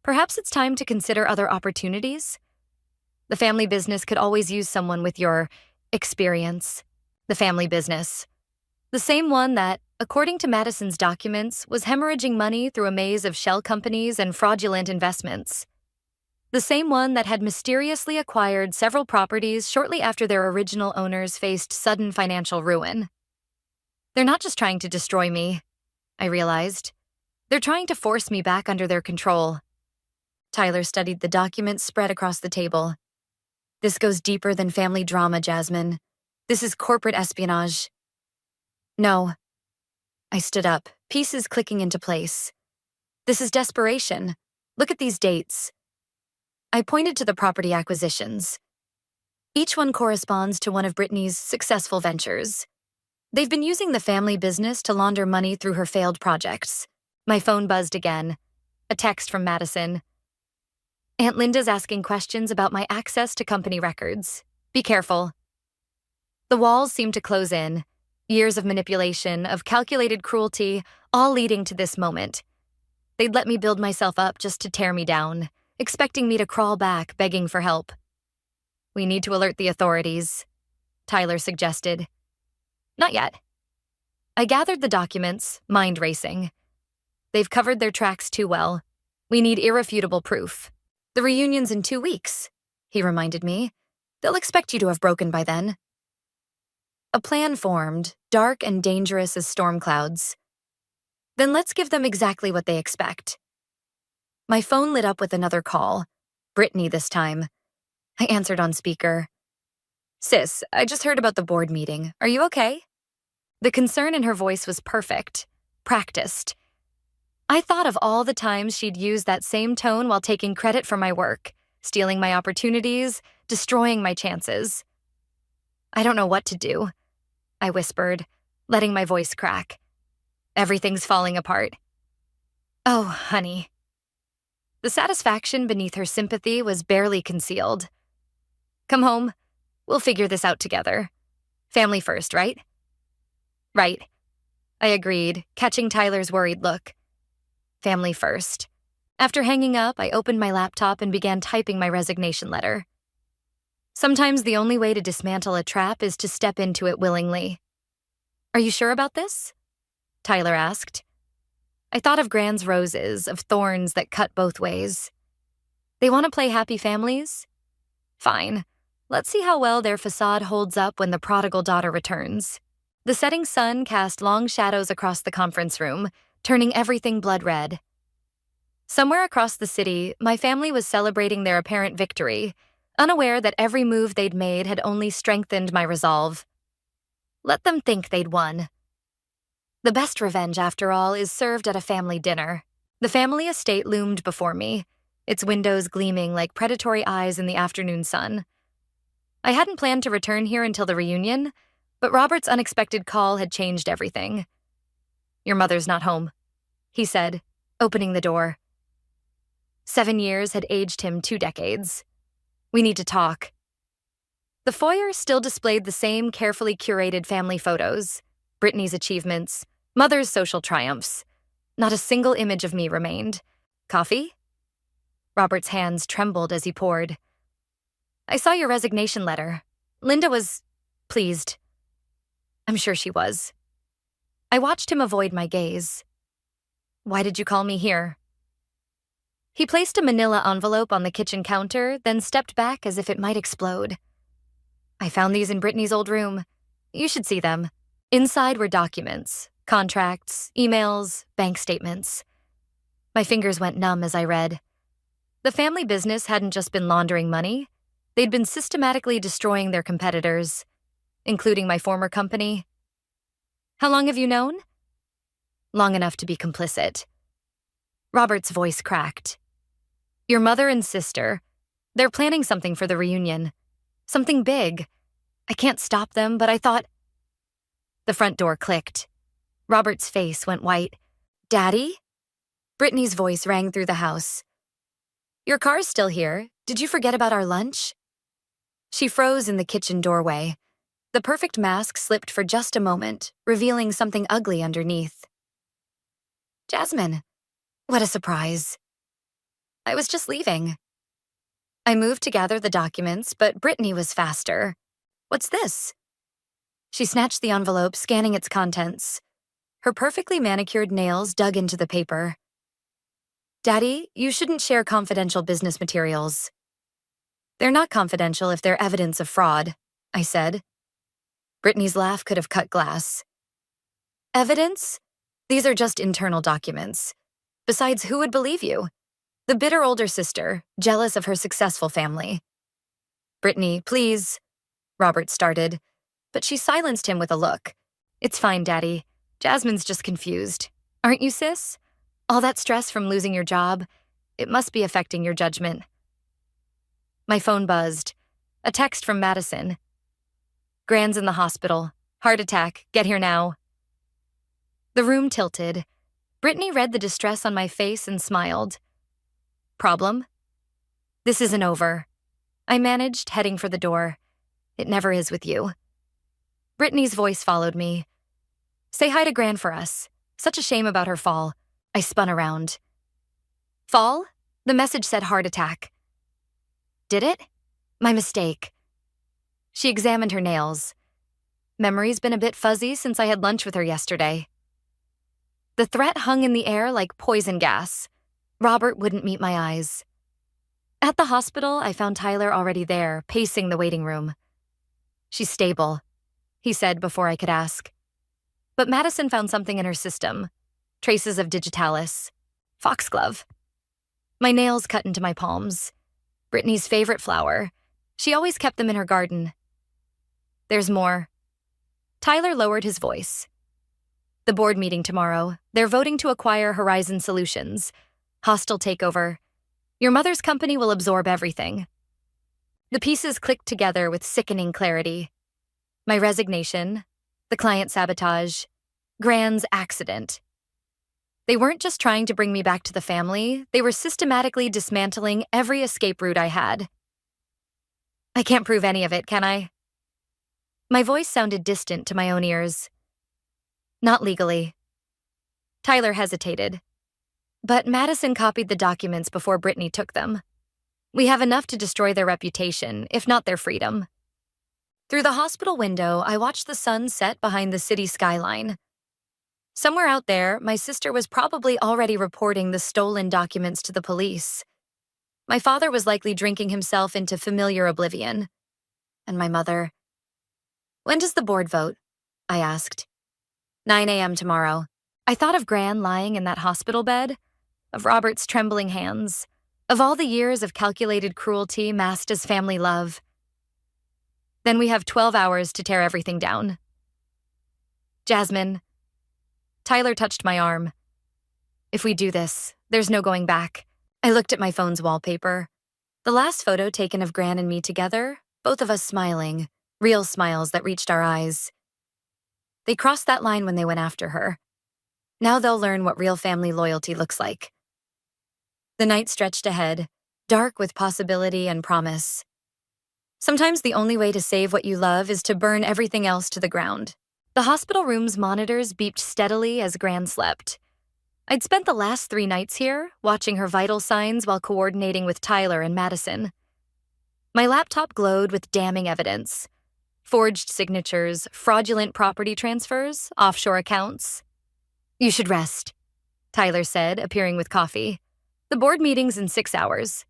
Perhaps it's time to consider other opportunities? The family business could always use someone with your experience. The family business. The same one that, according to Madison's documents, was hemorrhaging money through a maze of shell companies and fraudulent investments. The same one that had mysteriously acquired several properties shortly after their original owners faced sudden financial ruin. They're not just trying to destroy me, I realized. They're trying to force me back under their control. Tyler studied the documents spread across the table. This goes deeper than family drama, Jasmine. This is corporate espionage. No. I stood up, pieces clicking into place. This is desperation. Look at these dates. I pointed to the property acquisitions. Each one corresponds to one of Brittany's successful ventures. They've been using the family business to launder money through her failed projects. My phone buzzed again. A text from Madison. Aunt Linda's asking questions about my access to company records. Be careful. The walls seemed to close in. Years of manipulation, of calculated cruelty, all leading to this moment. They'd let me build myself up just to tear me down, expecting me to crawl back, begging for help. We need to alert the authorities, Tyler suggested. Not yet. I gathered the documents, mind racing. They've covered their tracks too well. We need irrefutable proof. The reunion's in 2 weeks, he reminded me. They'll expect you to have broken by then. A plan formed, dark and dangerous as storm clouds. Then let's give them exactly what they expect. My phone lit up with another call. Brittany this time. I answered on speaker. Sis, I just heard about the board meeting. Are you okay? The concern in her voice was perfect. Practiced. I thought of all the times she'd used that same tone while taking credit for my work, stealing my opportunities, destroying my chances. I don't know what to do, I whispered, letting my voice crack. Everything's falling apart. Oh, honey. The satisfaction beneath her sympathy was barely concealed. Come home. We'll figure this out together. Family first, right? Right. I agreed, catching Tyler's worried look. Family first. After hanging up, I opened my laptop and began typing my resignation letter. Sometimes the only way to dismantle a trap is to step into it willingly. "Are you sure about this?" Tyler asked. I thought of Gran's roses, of thorns that cut both ways. They want to play happy families? Fine. Let's see how well their facade holds up when the prodigal daughter returns. The setting sun cast long shadows across the conference room, turning everything blood red. Somewhere across the city, my family was celebrating their apparent victory, unaware that every move they'd made had only strengthened my resolve. Let them think they'd won. The best revenge, after all, is served at a family dinner. The family estate loomed before me, its windows gleaming like predatory eyes in the afternoon sun. I hadn't planned to return here until the reunion, but Robert's unexpected call had changed everything. "Your mother's not home," he said, opening the door. 7 years had aged him 2 decades. "We need to talk." The foyer still displayed the same carefully curated family photos, Brittany's achievements, Mother's social triumphs. Not a single image of me remained. "Coffee?" Robert's hands trembled as he poured. "I saw your resignation letter. Linda was pleased." I'm sure she was. I watched him avoid my gaze. "Why did you call me here?" He placed a manila envelope on the kitchen counter, then stepped back as if it might explode. "I found these in Brittany's old room. You should see them." Inside were documents, contracts, emails, bank statements. My fingers went numb as I read. The family business hadn't just been laundering money. They'd been systematically destroying their competitors, including my former company. "How long have you known?" "Long enough to be complicit." Robert's voice cracked. "Your mother and sister, they're planning something for the reunion. Something big. I can't stop them, but I thought—" The front door clicked. Robert's face went white. "Daddy?" Brittany's voice rang through the house. "Your car's still here. Did you forget about our lunch?" She froze in the kitchen doorway. The perfect mask slipped for just a moment, revealing something ugly underneath. "Jasmine, what a surprise." "I was just leaving." I moved to gather the documents, but Brittany was faster. "What's this?" She snatched the envelope, scanning its contents. Her perfectly manicured nails dug into the paper. "Daddy, you shouldn't share confidential business materials." "They're not confidential if they're evidence of fraud," I said. Brittany's laugh could have cut glass. "Evidence? These are just internal documents. Besides, who would believe you? The bitter older sister, jealous of her successful family." "Brittany, please," Robert started, but she silenced him with a look. "It's fine, Daddy. Jasmine's just confused. Aren't you, sis? All that stress from losing your job, it must be affecting your judgment." My phone buzzed. A text from Madison. "Gran's in the hospital. Heart attack. Get here now." The room tilted. Brittany read the distress on my face and smiled. "Problem?" "This isn't over." I managed, heading for the door. "It never is with you." Brittany's voice followed me. "Say hi to Gran for us. Such a shame about her fall." I spun around. "Fall?" The message said heart attack. "Did it?" "My mistake." She examined her nails. "Memory's been a bit fuzzy since I had lunch with her yesterday." The threat hung in the air like poison gas. Robert wouldn't meet my eyes. At the hospital, I found Tyler already there, pacing the waiting room. "She's stable," he said before I could ask. But Madison found something in her system. Traces of digitalis. Foxglove. My nails cut into my palms. Brittany's favorite flower. She always kept them in her garden. "There's more." Tyler lowered his voice. "The board meeting tomorrow. They're voting to acquire Horizon Solutions. Hostile takeover. Your mother's company will absorb everything." The pieces clicked together with sickening clarity. My resignation, the client sabotage, Gran's accident. They weren't just trying to bring me back to the family, they were systematically dismantling every escape route I had. "I can't prove any of it, can I?" My voice sounded distant to my own ears. "Not legally." Tyler hesitated. But Madison copied the documents before Brittany took them. We have enough to destroy their reputation, if not their freedom. Through the hospital window, I watched the sun set behind the city skyline. Somewhere out there, my sister was probably already reporting the stolen documents to the police. My father was likely drinking himself into familiar oblivion. And my mother. "When does the board vote?" I asked. 9 a.m. tomorrow. I thought of Gran lying in that hospital bed, of Robert's trembling hands, of all the years of calculated cruelty masked as family love. Then we have 12 hours to tear everything down. Jasmine. Tyler touched my arm. If we do this, there's no going back. I looked at my phone's wallpaper. The last photo taken of Gran and me together, both of us smiling, real smiles that reached our eyes. They crossed that line when they went after her. Now they'll learn what real family loyalty looks like. The night stretched ahead, dark with possibility and promise. Sometimes the only way to save what you love is to burn everything else to the ground. The hospital room's monitors beeped steadily as Gran slept. I'd spent the last 3 nights here, watching her vital signs while coordinating with Tyler and Madison. My laptop glowed with damning evidence. Forged signatures, fraudulent property transfers, offshore accounts. "You should rest," Tyler said, appearing with coffee. "The board meeting's in 6 hours."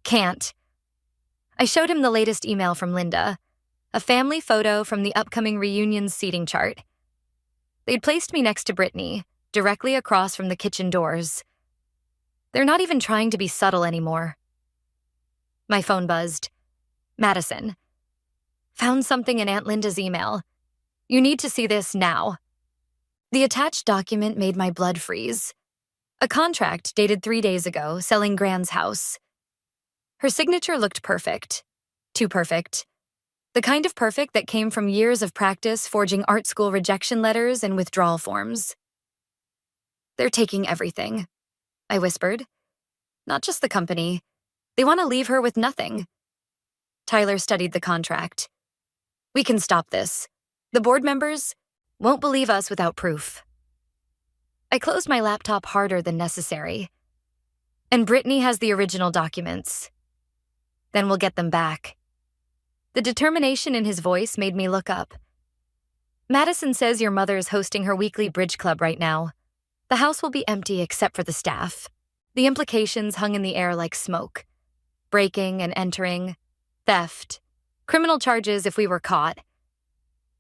"Can't." I showed him the latest email from Linda, a family photo from the upcoming reunion's seating chart. They'd placed me next to Brittany, directly across from the kitchen doors. They're not even trying to be subtle anymore. My phone buzzed. Madison. "Found something in Aunt Linda's email. You need to see this now." The attached document made my blood freeze. A contract dated 3 days ago, selling Gran's house. Her signature looked perfect. Too perfect. The kind of perfect that came from years of practice forging art school rejection letters and withdrawal forms. "They're taking everything," I whispered. "Not just the company. They want to leave her with nothing." Tyler studied the contract. "We can stop this. The board members won't believe us without proof." I closed my laptop harder than necessary. "And Brittany has the original documents. Then we'll get them back." The determination in his voice made me look up. "Madison says your mother is hosting her weekly bridge club right now. The house will be empty except for the staff." The implications hung in the air like smoke. Breaking and entering, theft, criminal charges if we were caught.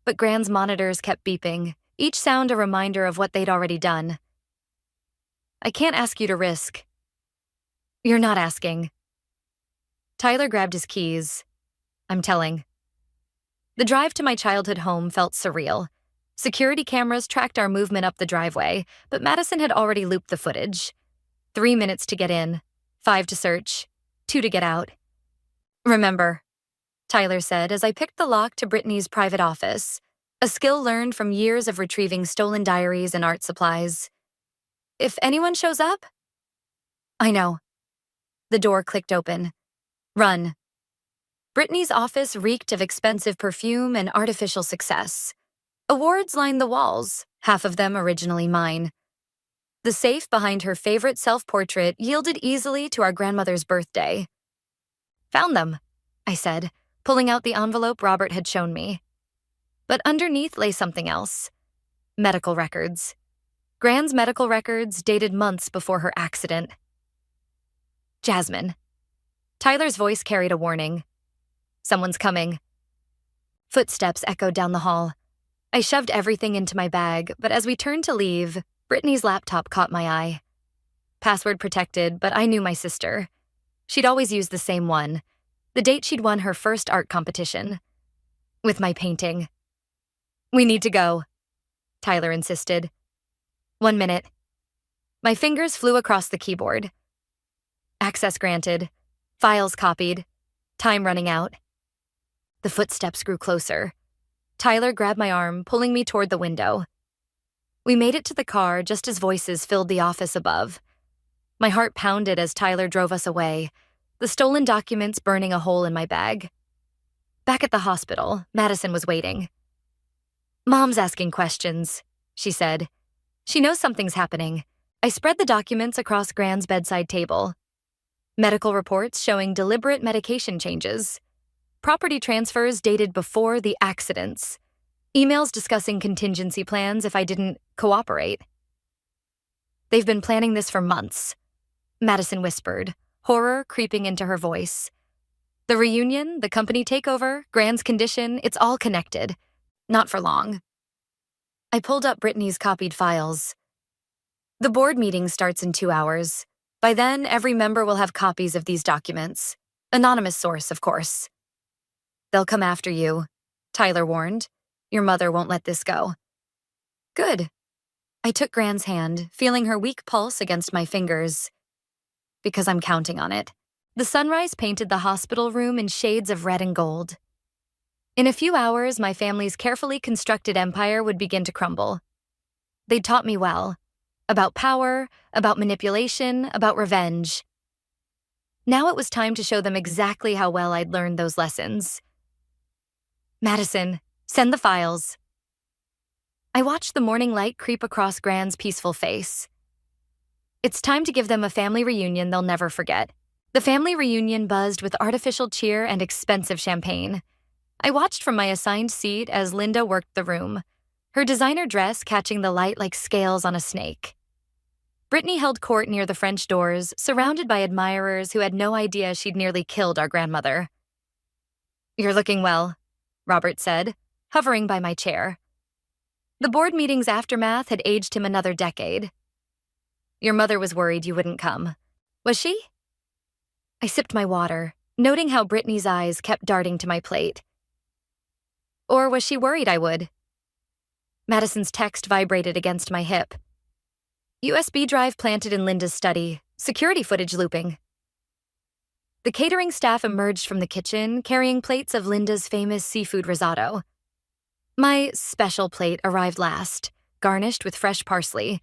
But Gran's monitors kept beeping, each sound a reminder of what they'd already done. "I can't ask you to risk." "You're not asking." Tyler grabbed his keys. "I'm telling." The drive to my childhood home felt surreal. Security cameras tracked our movement up the driveway, but Madison had already looped the footage. 3 minutes to get in, 5 to search, 2 to get out. "Remember," Tyler said as I picked the lock to Brittany's private office, a skill learned from years of retrieving stolen diaries and art supplies. "If anyone shows up?" "I know." The door clicked open. "Run." Brittany's office reeked of expensive perfume and artificial success. Awards lined the walls, half of them originally mine. The safe behind her favorite self-portrait yielded easily to our grandmother's birthday. "Found them," I said, pulling out the envelope Robert had shown me. But underneath lay something else. Medical records. Gran's medical records dated months before her accident. "Jasmine." Tyler's voice carried a warning. "Someone's coming." Footsteps echoed down the hall. I shoved everything into my bag, but as we turned to leave, Brittany's laptop caught my eye. Password protected, but I knew my sister. She'd always used the same one, the date she'd won her first art competition. With my painting. "We need to go," Tyler insisted. 1 minute. My fingers flew across the keyboard. Access granted. Files copied. Time running out. The footsteps grew closer. Tyler grabbed my arm, pulling me toward the window. We made it to the car just as voices filled the office above. My heart pounded as Tyler drove us away, the stolen documents burning a hole in my bag. Back at the hospital, Madison was waiting. "Mom's asking questions," she said. "She knows something's happening. I spread the documents across Gran's bedside table. Medical reports showing deliberate medication changes. Property transfers dated before the accidents. Emails discussing contingency plans if I didn't cooperate. They've been planning this for months, Madison whispered, horror creeping into her voice. The reunion, the company takeover, Gran's condition, it's all connected. Not for long. I pulled up Brittany's copied files. The board meeting starts in 2 hours. By then, every member will have copies of these documents. Anonymous source, of course. They'll come after you, Tyler warned. Your mother won't let this go. Good. I took Gran's hand, feeling her weak pulse against my fingers. Because I'm counting on it. The sunrise painted the hospital room in shades of red and gold. In a few hours, my family's carefully constructed empire would begin to crumble. They'd taught me well. About power, about manipulation, about revenge. Now it was time to show them exactly how well I'd learned those lessons. Madison, send the files. I watched the morning light creep across Gran's peaceful face. It's time to give them a family reunion they'll never forget. The family reunion buzzed with artificial cheer and expensive champagne. I watched from my assigned seat as Linda worked the room, her designer dress catching the light like scales on a snake. Brittany held court near the French doors, surrounded by admirers who had no idea she'd nearly killed our grandmother. You're looking well, Robert said, hovering by my chair. The board meeting's aftermath had aged him another decade. Your mother was worried you wouldn't come. Was she? I sipped my water, noting how Brittany's eyes kept darting to my plate. Or was she worried I would? Madison's text vibrated against my hip. USB drive planted in Linda's study, security footage looping. The catering staff emerged from the kitchen, carrying plates of Linda's famous seafood risotto. My special plate arrived last, garnished with fresh parsley,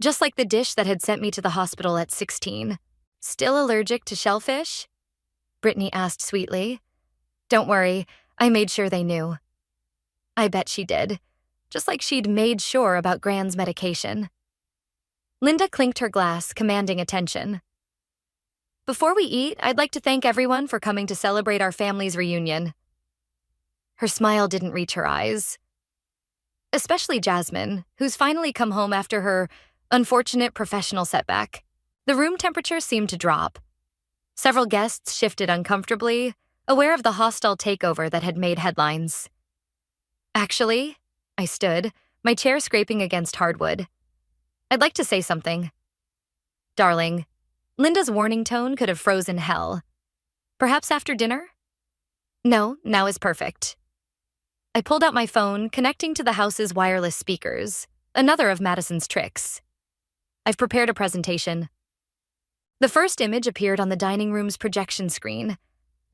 just like the dish that had sent me to the hospital at 16. Still allergic to shellfish? Brittany asked sweetly. Don't worry, I made sure they knew. I bet she did, just like she'd made sure about Gran's medication. Linda clinked her glass, commanding attention. Before we eat, I'd like to thank everyone for coming to celebrate our family's reunion. Her smile didn't reach her eyes. Especially Jasmine, who's finally come home after her unfortunate professional setback. The room temperature seemed to drop. Several guests shifted uncomfortably, aware of the hostile takeover that had made headlines. Actually, I stood, my chair scraping against hardwood. I'd like to say something. Darling, Linda's warning tone could have frozen hell. Perhaps after dinner? No, now is perfect. I pulled out my phone, connecting to the house's wireless speakers, another of Madison's tricks. I've prepared a presentation. The first image appeared on the dining room's projection screen,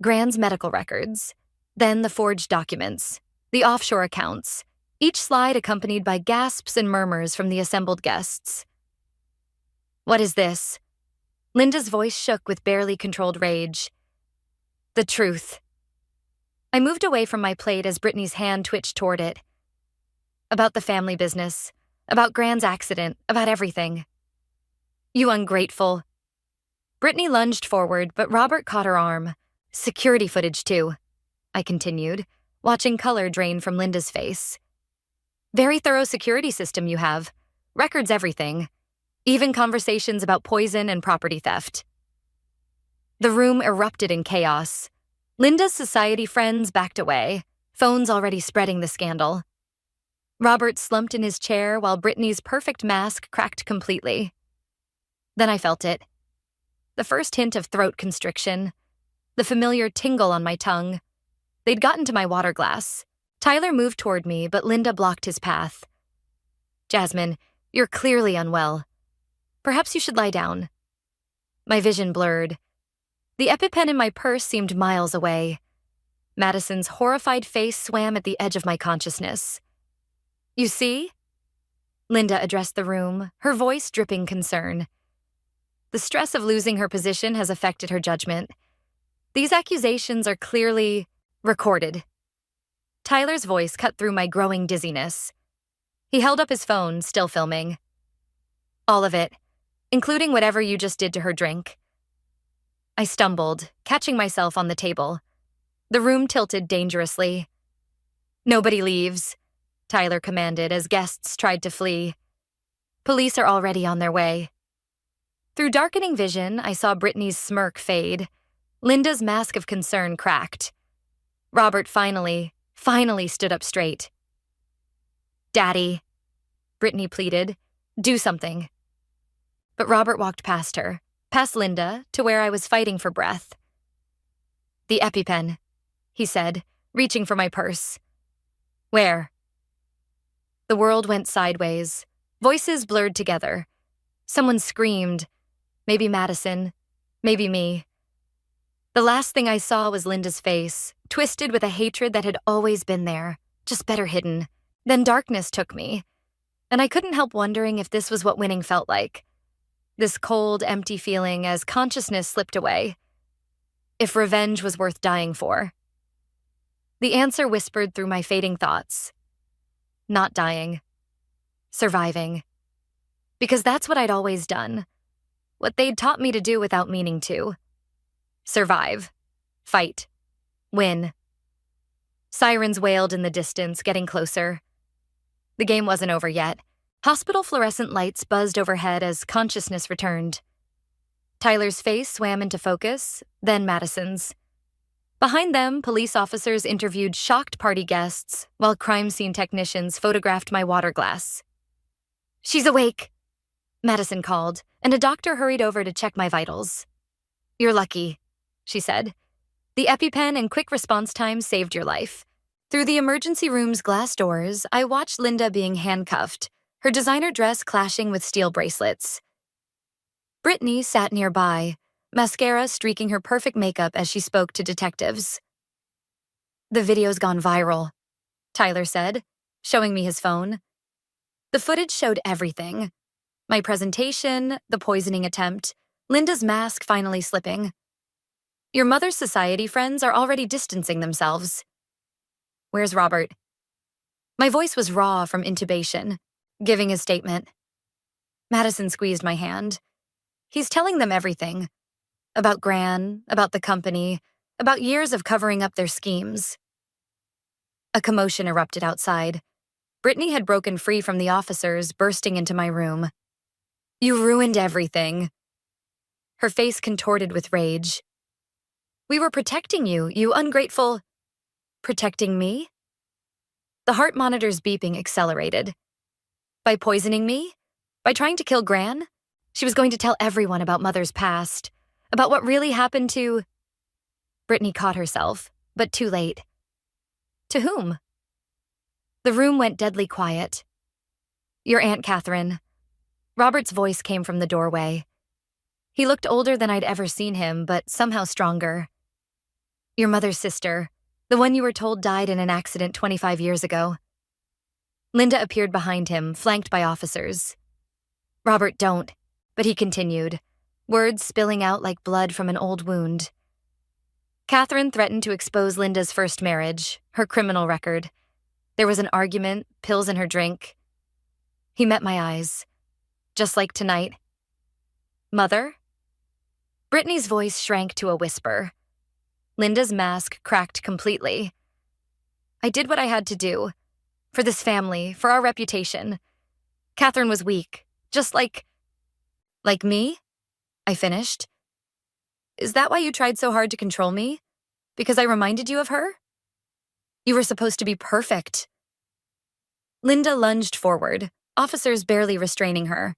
Gran's medical records, then the forged documents, the offshore accounts, each slide accompanied by gasps and murmurs from the assembled guests. What is this? Linda's voice shook with barely controlled rage. The truth. I moved away from my plate as Brittany's hand twitched toward it. About the family business, about Gran's accident, about everything. You ungrateful. Brittany lunged forward, but Robert caught her arm. Security footage, too, I continued, watching color drain from Linda's face. Very thorough security system you have. Records everything. Even conversations about poison and property theft. The room erupted in chaos. Linda's society friends backed away, phones already spreading the scandal. Robert slumped in his chair while Brittany's perfect mask cracked completely. Then I felt it. The first hint of throat constriction. The familiar tingle on my tongue. They'd gotten to my water glass. Tyler moved toward me, but Linda blocked his path. Jasmine, you're clearly unwell. Perhaps you should lie down. My vision blurred. The EpiPen in my purse seemed miles away. Madison's horrified face swam at the edge of my consciousness. You see? Linda addressed the room, her voice dripping concern. The stress of losing her position has affected her judgment. These accusations are clearly recorded. Tyler's voice cut through my growing dizziness. He held up his phone, still filming. All of it, including whatever you just did to her drink. I stumbled, catching myself on the table. The room tilted dangerously. "Nobody leaves," Tyler commanded as guests tried to flee. "Police are already on their way." Through darkening vision, I saw Brittany's smirk fade. Linda's mask of concern cracked. Robert finally stood up straight. "Daddy," Brittany pleaded, "do something." But Robert walked past her, past Linda, to where I was fighting for breath. "The EpiPen," he said, reaching for my purse. "Where?" The world went sideways. Voices blurred together. Someone screamed. Maybe Madison. Maybe me. The last thing I saw was Linda's face, twisted with a hatred that had always been there, just better hidden. Then darkness took me, and I couldn't help wondering if this was what winning felt like. This cold, empty feeling as consciousness slipped away. If revenge was worth dying for. The answer whispered through my fading thoughts. Not dying. Surviving. Because that's what I'd always done. What they'd taught me to do without meaning to. Survive. Fight. Win. Sirens wailed in the distance, getting closer. The game wasn't over yet. Hospital fluorescent lights buzzed overhead as consciousness returned. Tyler's face swam into focus, then Madison's. Behind them, police officers interviewed shocked party guests, while crime scene technicians photographed my water glass. "She's awake," Madison called, and a doctor hurried over to check my vitals. "You're lucky," she said. "The EpiPen and quick response time saved your life." Through the emergency room's glass doors, I watched Linda being handcuffed, her designer dress clashing with steel bracelets. Brittany sat nearby, mascara streaking her perfect makeup as she spoke to detectives. "The video's gone viral," Tyler said, showing me his phone. The footage showed everything. My presentation, the poisoning attempt, Linda's mask finally slipping. "Your mother's society friends are already distancing themselves." "Where's Robert?" My voice was raw from intubation, giving his statement. Madison squeezed my hand. "He's telling them everything. About Gran, about the company, about years of covering up their schemes." A commotion erupted outside. Brittany had broken free from the officers, bursting into my room. "You ruined everything." Her face contorted with rage. "We were protecting you, you ungrateful—" "Protecting me?" The heart monitor's beeping accelerated. By poisoning me? By trying to kill Gran? She was going to tell everyone about Mother's past, about what really happened to... Brittany caught herself, but too late. To whom? The room went deadly quiet. "Your Aunt Catherine." Robert's voice came from the doorway. He looked older than I'd ever seen him, but somehow stronger. "Your mother's sister, the one you were told died in an accident 25 years ago." Linda appeared behind him, flanked by officers. "Robert, don't," but he continued, words spilling out like blood from an old wound. Catherine threatened to expose Linda's first marriage, her criminal record. There was an argument, pills in her drink. He met my eyes. Just like tonight. "Mother?" Brittany's voice shrank to a whisper. Linda's mask cracked completely. "I did what I had to do. For this family, for our reputation. Catherine was weak, just like... Like me?" I finished. "Is that why you tried so hard to control me? Because I reminded you of her? You were supposed to be perfect." Linda lunged forward, officers barely restraining her.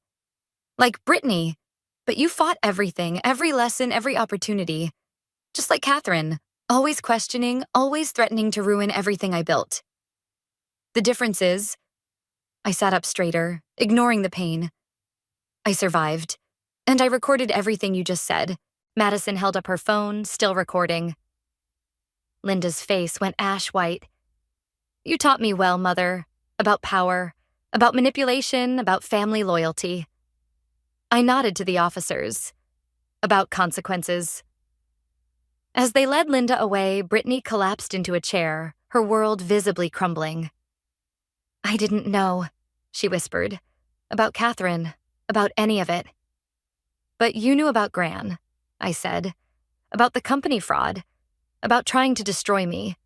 "Like Brittany, but you fought everything, every lesson, every opportunity. Just like Catherine, always questioning, always threatening to ruin everything I built. The difference is..." I sat up straighter, ignoring the pain. "I survived. And I recorded everything you just said." Madison held up her phone, still recording. Linda's face went ash white. "You taught me well, Mother. About power, about manipulation, about family loyalty." I nodded to the officers. "About consequences." As they led Linda away, Brittany collapsed into a chair, her world visibly crumbling. "I didn't know," she whispered. "About Catherine. about any of it. But you knew about Gran, I said. About the company fraud. About trying to destroy me.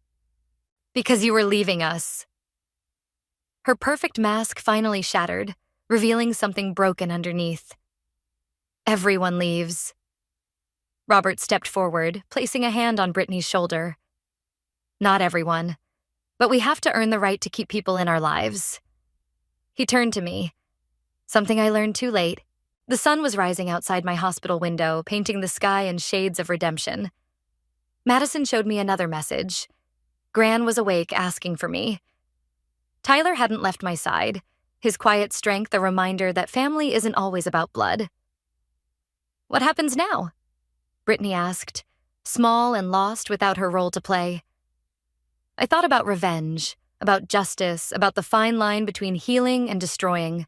Because you were leaving us. Her perfect mask finally shattered, revealing something broken underneath. Everyone leaves. Robert stepped forward, placing a hand on Brittany's shoulder. Not everyone, but we have to earn the right to keep people in our lives. He turned to me. Something I learned too late. The sun was rising outside my hospital window, painting the sky in shades of redemption. Madison showed me another message. Gran was awake, asking for me. Tyler hadn't left my side, his quiet strength a reminder that family isn't always about blood. What happens now? Brittany asked, small and lost without her role to play. I thought about revenge, about justice, about the fine line between healing and destroying.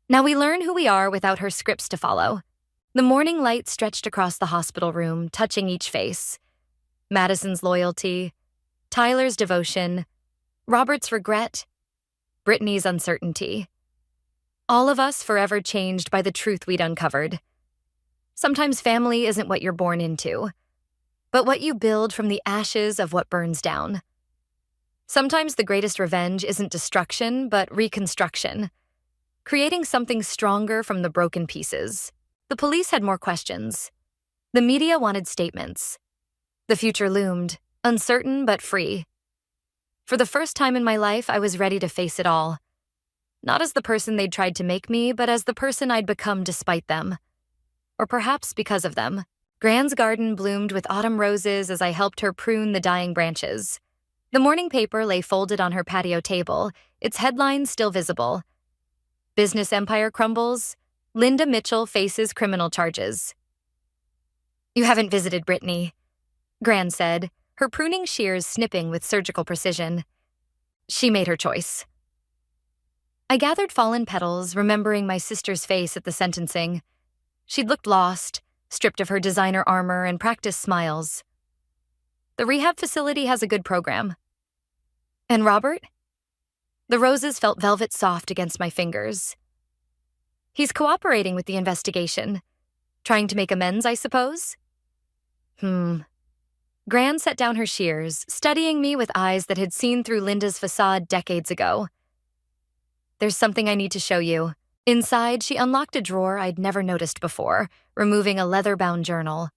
Now we learn who we are without her scripts to follow. The morning light stretched across the hospital room, touching each face. Madison's loyalty, Tyler's devotion, Robert's regret, Brittany's uncertainty. All of us forever changed by the truth we'd uncovered. Sometimes family isn't what you're born into, but what you build from the ashes of what burns down. Sometimes the greatest revenge isn't destruction, but reconstruction, creating something stronger from the broken pieces. The police had more questions. The media wanted statements. The future loomed, uncertain but free. For the first time in my life, I was ready to face it all. Not as the person they'd tried to make me, but as the person I'd become despite them. Or perhaps because of them. Gran's garden bloomed with autumn roses as I helped her prune the dying branches. The morning paper lay folded on her patio table, its headlines still visible. Business empire crumbles. Linda Mitchell faces criminal charges. You haven't visited Brittany, Gran said, her pruning shears snipping with surgical precision. She made her choice. I gathered fallen petals, remembering my sister's face at the sentencing. She'd looked lost, stripped of her designer armor and practiced smiles. The rehab facility has a good program. And Robert? The roses felt velvet soft against my fingers. He's cooperating with the investigation. Trying to make amends, I suppose? Gran set down her shears, studying me with eyes that had seen through Linda's facade decades ago. There's something I need to show you. Inside, she unlocked a drawer I'd never noticed before, removing a leather-bound journal.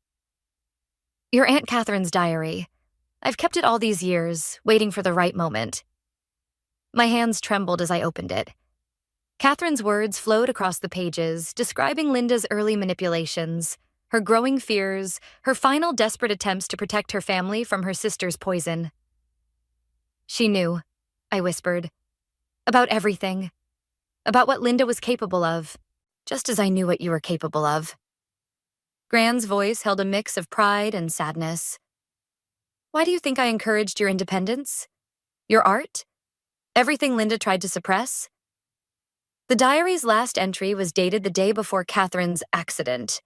Your Aunt Catherine's diary. I've kept it all these years, waiting for the right moment. My hands trembled as I opened it. Catherine's words flowed across the pages, describing Linda's early manipulations, her growing fears, her final desperate attempts to protect her family from her sister's poison. She knew, I whispered, about everything, about what Linda was capable of, just as I knew what you were capable of. Gran's voice held a mix of pride and sadness. Why do you think I encouraged your independence? Your art? Everything Linda tried to suppress? The diary's last entry was dated the day before Catherine's accident.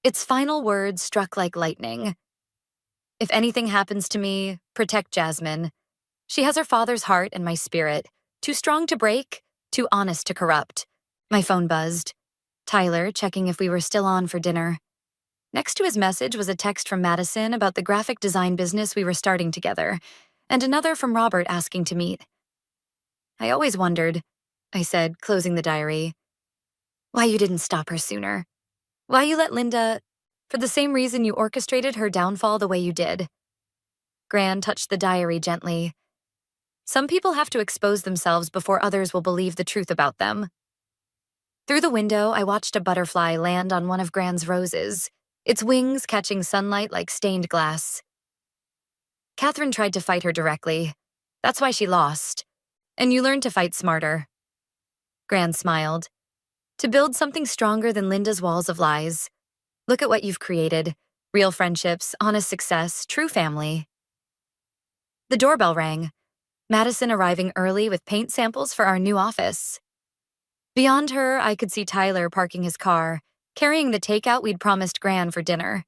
Its final words struck like lightning. If anything happens to me, protect Jasmine. She has her father's heart and my spirit, too strong to break, too honest to corrupt. My phone buzzed. Tyler, checking if we were still on for dinner. Next to his message was a text from Madison about the graphic design business we were starting together, and another from Robert asking to meet. I always wondered, I said, closing the diary, why you didn't stop her sooner. Why you let Linda, for the same reason you orchestrated her downfall the way you did. Gran touched the diary gently. Some people have to expose themselves before others will believe the truth about them. Through the window, I watched a butterfly land on one of Gran's roses, its wings catching sunlight like stained glass. Catherine tried to fight her directly. That's why she lost. And you learned to fight smarter. Gran smiled. To build something stronger than Linda's walls of lies. Look at what you've created. Real friendships, honest success, true family. The doorbell rang. Madison arriving early with paint samples for our new office. Beyond her, I could see Tyler parking his car, carrying the takeout we'd promised Gran for dinner.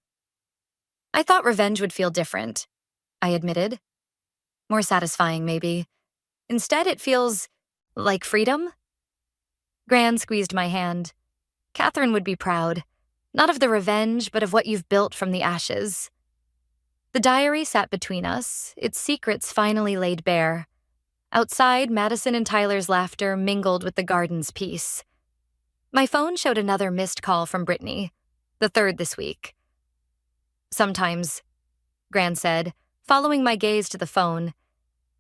I thought revenge would feel different, I admitted. More satisfying, maybe. Instead, it feels like freedom. Gran squeezed my hand. Catherine would be proud, not of the revenge, but of what you've built from the ashes. The diary sat between us, its secrets finally laid bare. Outside, Madison and Tyler's laughter mingled with the garden's peace. My phone showed another missed call from Brittany, the third this week. Sometimes, Gran said, following my gaze to the phone,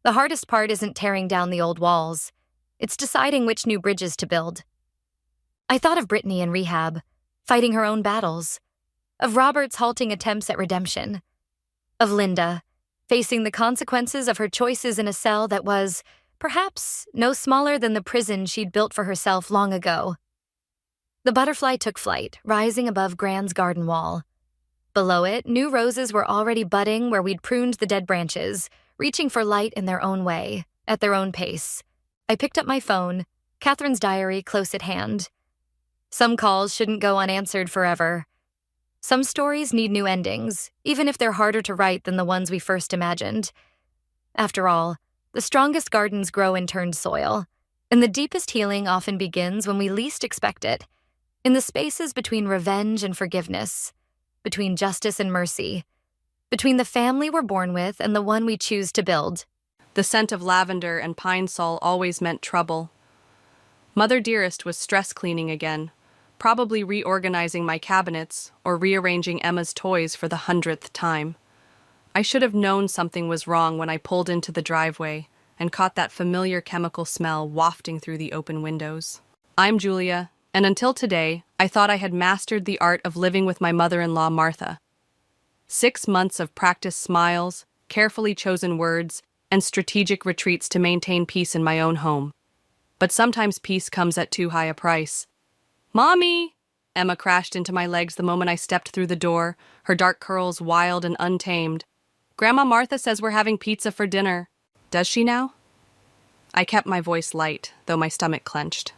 the hardest part isn't tearing down the old walls. It's deciding which new bridges to build. I thought of Brittany in rehab, fighting her own battles, of Robert's halting attempts at redemption, of Linda, facing the consequences of her choices in a cell that was, perhaps, no smaller than the prison she'd built for herself long ago. The butterfly took flight, rising above Gran's garden wall. Below it, new roses were already budding where we'd pruned the dead branches, reaching for light in their own way, at their own pace. I picked up my phone, Catherine's diary close at hand. Some calls shouldn't go unanswered forever. Some stories need new endings, even if they're harder to write than the ones we first imagined. After all, the strongest gardens grow in turned soil, and the deepest healing often begins when we least expect it, in the spaces between revenge and forgiveness, between justice and mercy, between the family we're born with and the one we choose to build. The scent of lavender and pine sol always meant trouble. Mother Dearest was stress cleaning again, probably reorganizing my cabinets or rearranging Emma's toys for the 100th time. I should have known something was wrong when I pulled into the driveway and caught that familiar chemical smell wafting through the open windows. I'm Julia, and until today, I thought I had mastered the art of living with my mother-in-law Martha. 6 months of practiced smiles, carefully chosen words, and strategic retreats to maintain peace in my own home. But sometimes peace comes at too high a price. "Mommy!" Emma crashed into my legs the moment I stepped through the door, her dark curls wild and untamed. "Grandma Martha says we're having pizza for dinner." "Does she now?" I kept my voice light, though my stomach clenched.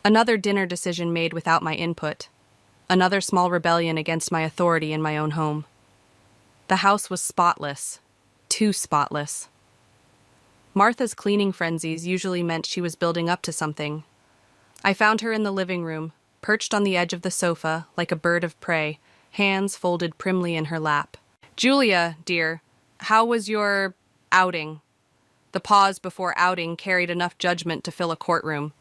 Another dinner decision made without my input. Another small rebellion against my authority in my own home. The house was spotless. Too spotless. Martha's cleaning frenzies usually meant she was building up to something. I found her in the living room, perched on the edge of the sofa like a bird of prey, hands folded primly in her lap. "Julia, dear, how was your outing?" The pause before outing carried enough judgment to fill a courtroom.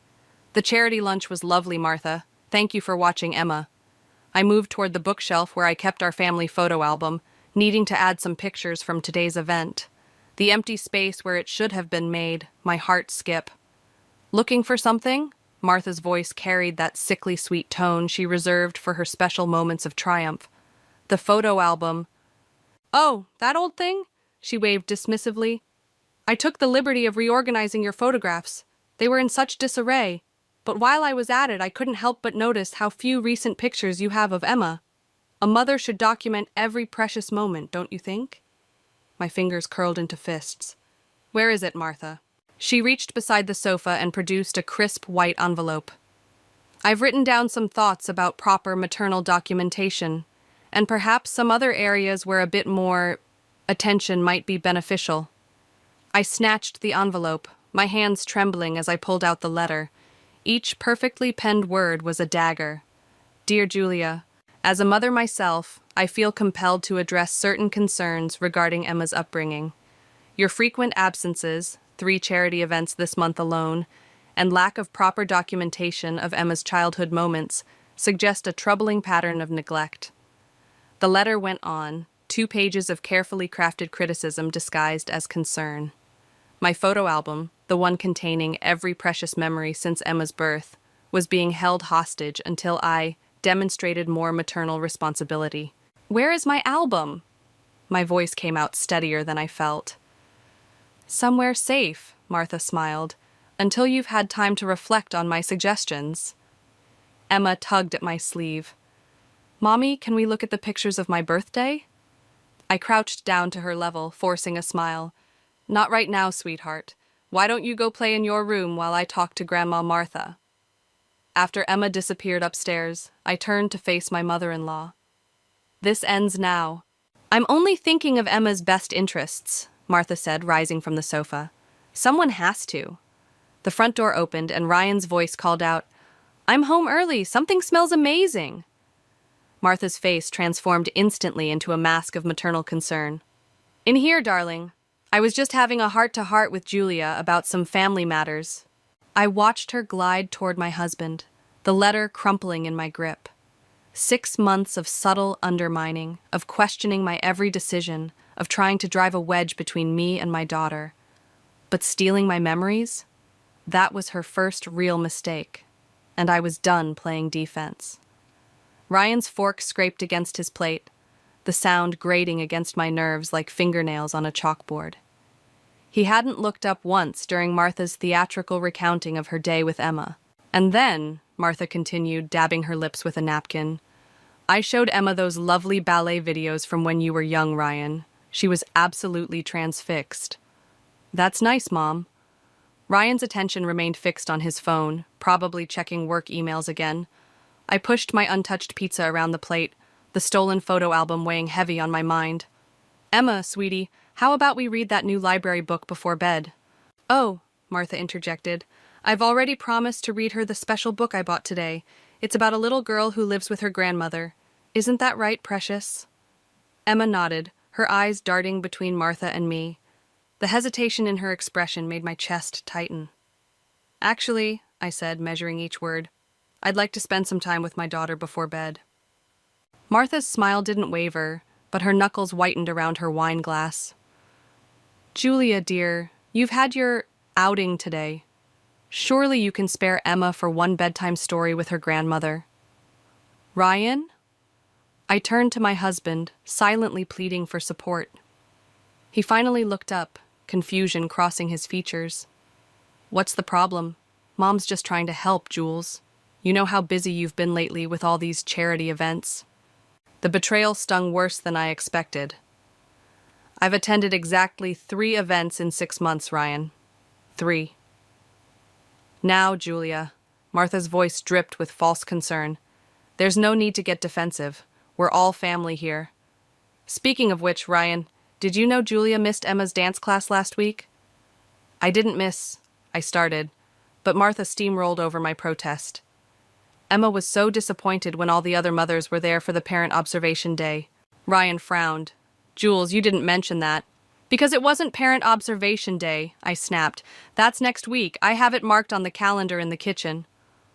"The charity lunch was lovely, Martha. Thank you for watching Emma." I moved toward the bookshelf where I kept our family photo album, needing to add some pictures from today's event. The empty space where it should have been made, my heart skip. "Looking for something?" Martha's voice carried that sickly sweet tone she reserved for her special moments of triumph. "The photo album." "Oh, that old thing?" She waved dismissively. "I took the liberty of reorganizing your photographs. They were in such disarray. But while I was at it, I couldn't help but notice how few recent pictures you have of Emma. A mother should document every precious moment, don't you think?" My fingers curled into fists. "Where is it, Martha?" She reached beside the sofa and produced a crisp white envelope. "I've written down some thoughts about proper maternal documentation, and perhaps some other areas where a bit more attention might be beneficial." I snatched the envelope, my hands trembling as I pulled out the letter. Each perfectly penned word was a dagger. "Dear Julia, as a mother myself, I feel compelled to address certain concerns regarding Emma's upbringing. Your frequent absences, 3 charity events this month alone, and lack of proper documentation of Emma's childhood moments suggest a troubling pattern of neglect." The letter went on, 2 pages of carefully crafted criticism disguised as concern. My photo album, the one containing every precious memory since Emma's birth, was being held hostage until I demonstrated more maternal responsibility. "Where is my album?" My voice came out steadier than I felt. "Somewhere safe," Martha smiled, "until you've had time to reflect on my suggestions." Emma tugged at my sleeve. "Mommy, can we look at the pictures of my birthday?" I crouched down to her level, forcing a smile. "Not right now, sweetheart. Why don't you go play in your room while I talk to Grandma Martha?" After Emma disappeared upstairs, I turned to face my mother-in-law. "This ends now." "I'm only thinking of Emma's best interests," Martha said, rising from the sofa. "Someone has to." The front door opened and Ryan's voice called out, I'm home early. Something smells amazing. Martha's face transformed instantly into a mask of maternal concern. In here, darling. I was just having a heart-to-heart with Julia about some family matters. I watched her glide toward my husband, the letter crumpling in my grip. 6 months of subtle undermining, of questioning my every decision, of trying to drive a wedge between me and my daughter. But stealing my memories? That was her first real mistake, and I was done playing defense. Ryan's fork scraped against his plate, the sound grating against my nerves like fingernails on a chalkboard. He hadn't looked up once during Martha's theatrical recounting of her day with Emma. And then, Martha continued, dabbing her lips with a napkin, I showed Emma those lovely ballet videos from when you were young, Ryan. She was absolutely transfixed. That's nice, Mom. Ryan's attention remained fixed on his phone, probably checking work emails again. I pushed my untouched pizza around the plate, the stolen photo album weighing heavy on my mind. Emma, sweetie, how about we read that new library book before bed? Oh, Martha interjected. I've already promised to read her the special book I bought today. It's about a little girl who lives with her grandmother. Isn't that right, precious? Emma nodded, her eyes darting between Martha and me. The hesitation in her expression made my chest tighten. Actually, I said, measuring each word, I'd like to spend some time with my daughter before bed. Martha's smile didn't waver, but her knuckles whitened around her wine glass. Julia, dear, you've had your outing today. Surely you can spare Emma for one bedtime story with her grandmother. Ryan? I turned to my husband, silently pleading for support. He finally looked up, confusion crossing his features. What's the problem? Mom's just trying to help, Jules. You know how busy you've been lately with all these charity events. The betrayal stung worse than I expected. I've attended exactly 3 events in 6 months, Ryan. 3. Now, Julia, Martha's voice dripped with false concern. There's no need to get defensive. We're all family here. Speaking of which, Ryan, did you know Julia missed Emma's dance class last week? I didn't miss, I started, but Martha steamrolled over my protest. Emma was so disappointed when all the other mothers were there for the parent observation day. Ryan frowned. Jules, you didn't mention that. Because it wasn't parent observation day, I snapped. That's next week. I have it marked on the calendar in the kitchen.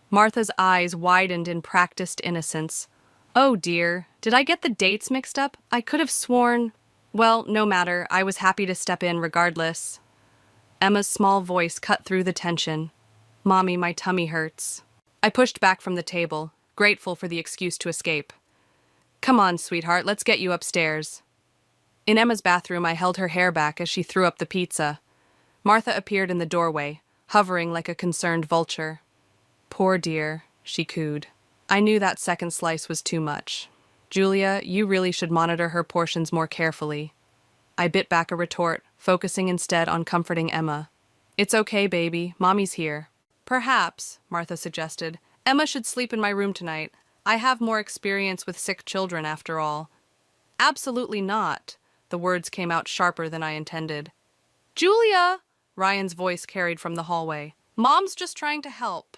Martha's eyes widened in practiced innocence. Oh dear, did I get the dates mixed up? I could have sworn... Well, no matter. I was happy to step in regardless. Emma's small voice cut through the tension. Mommy, my tummy hurts. I pushed back from the table, grateful for the excuse to escape. Come on, sweetheart, let's get you upstairs. In Emma's bathroom, I held her hair back as she threw up the pizza. Martha appeared in the doorway, hovering like a concerned vulture. Poor dear, she cooed. I knew that second slice was too much. Julia, you really should monitor her portions more carefully. I bit back a retort, focusing instead on comforting Emma. It's okay, baby. Mommy's here. Perhaps, Martha suggested, Emma should sleep in my room tonight. I have more experience with sick children, after all. Absolutely not. The words came out sharper than I intended. Julia! Ryan's voice carried from the hallway. Mom's just trying to help.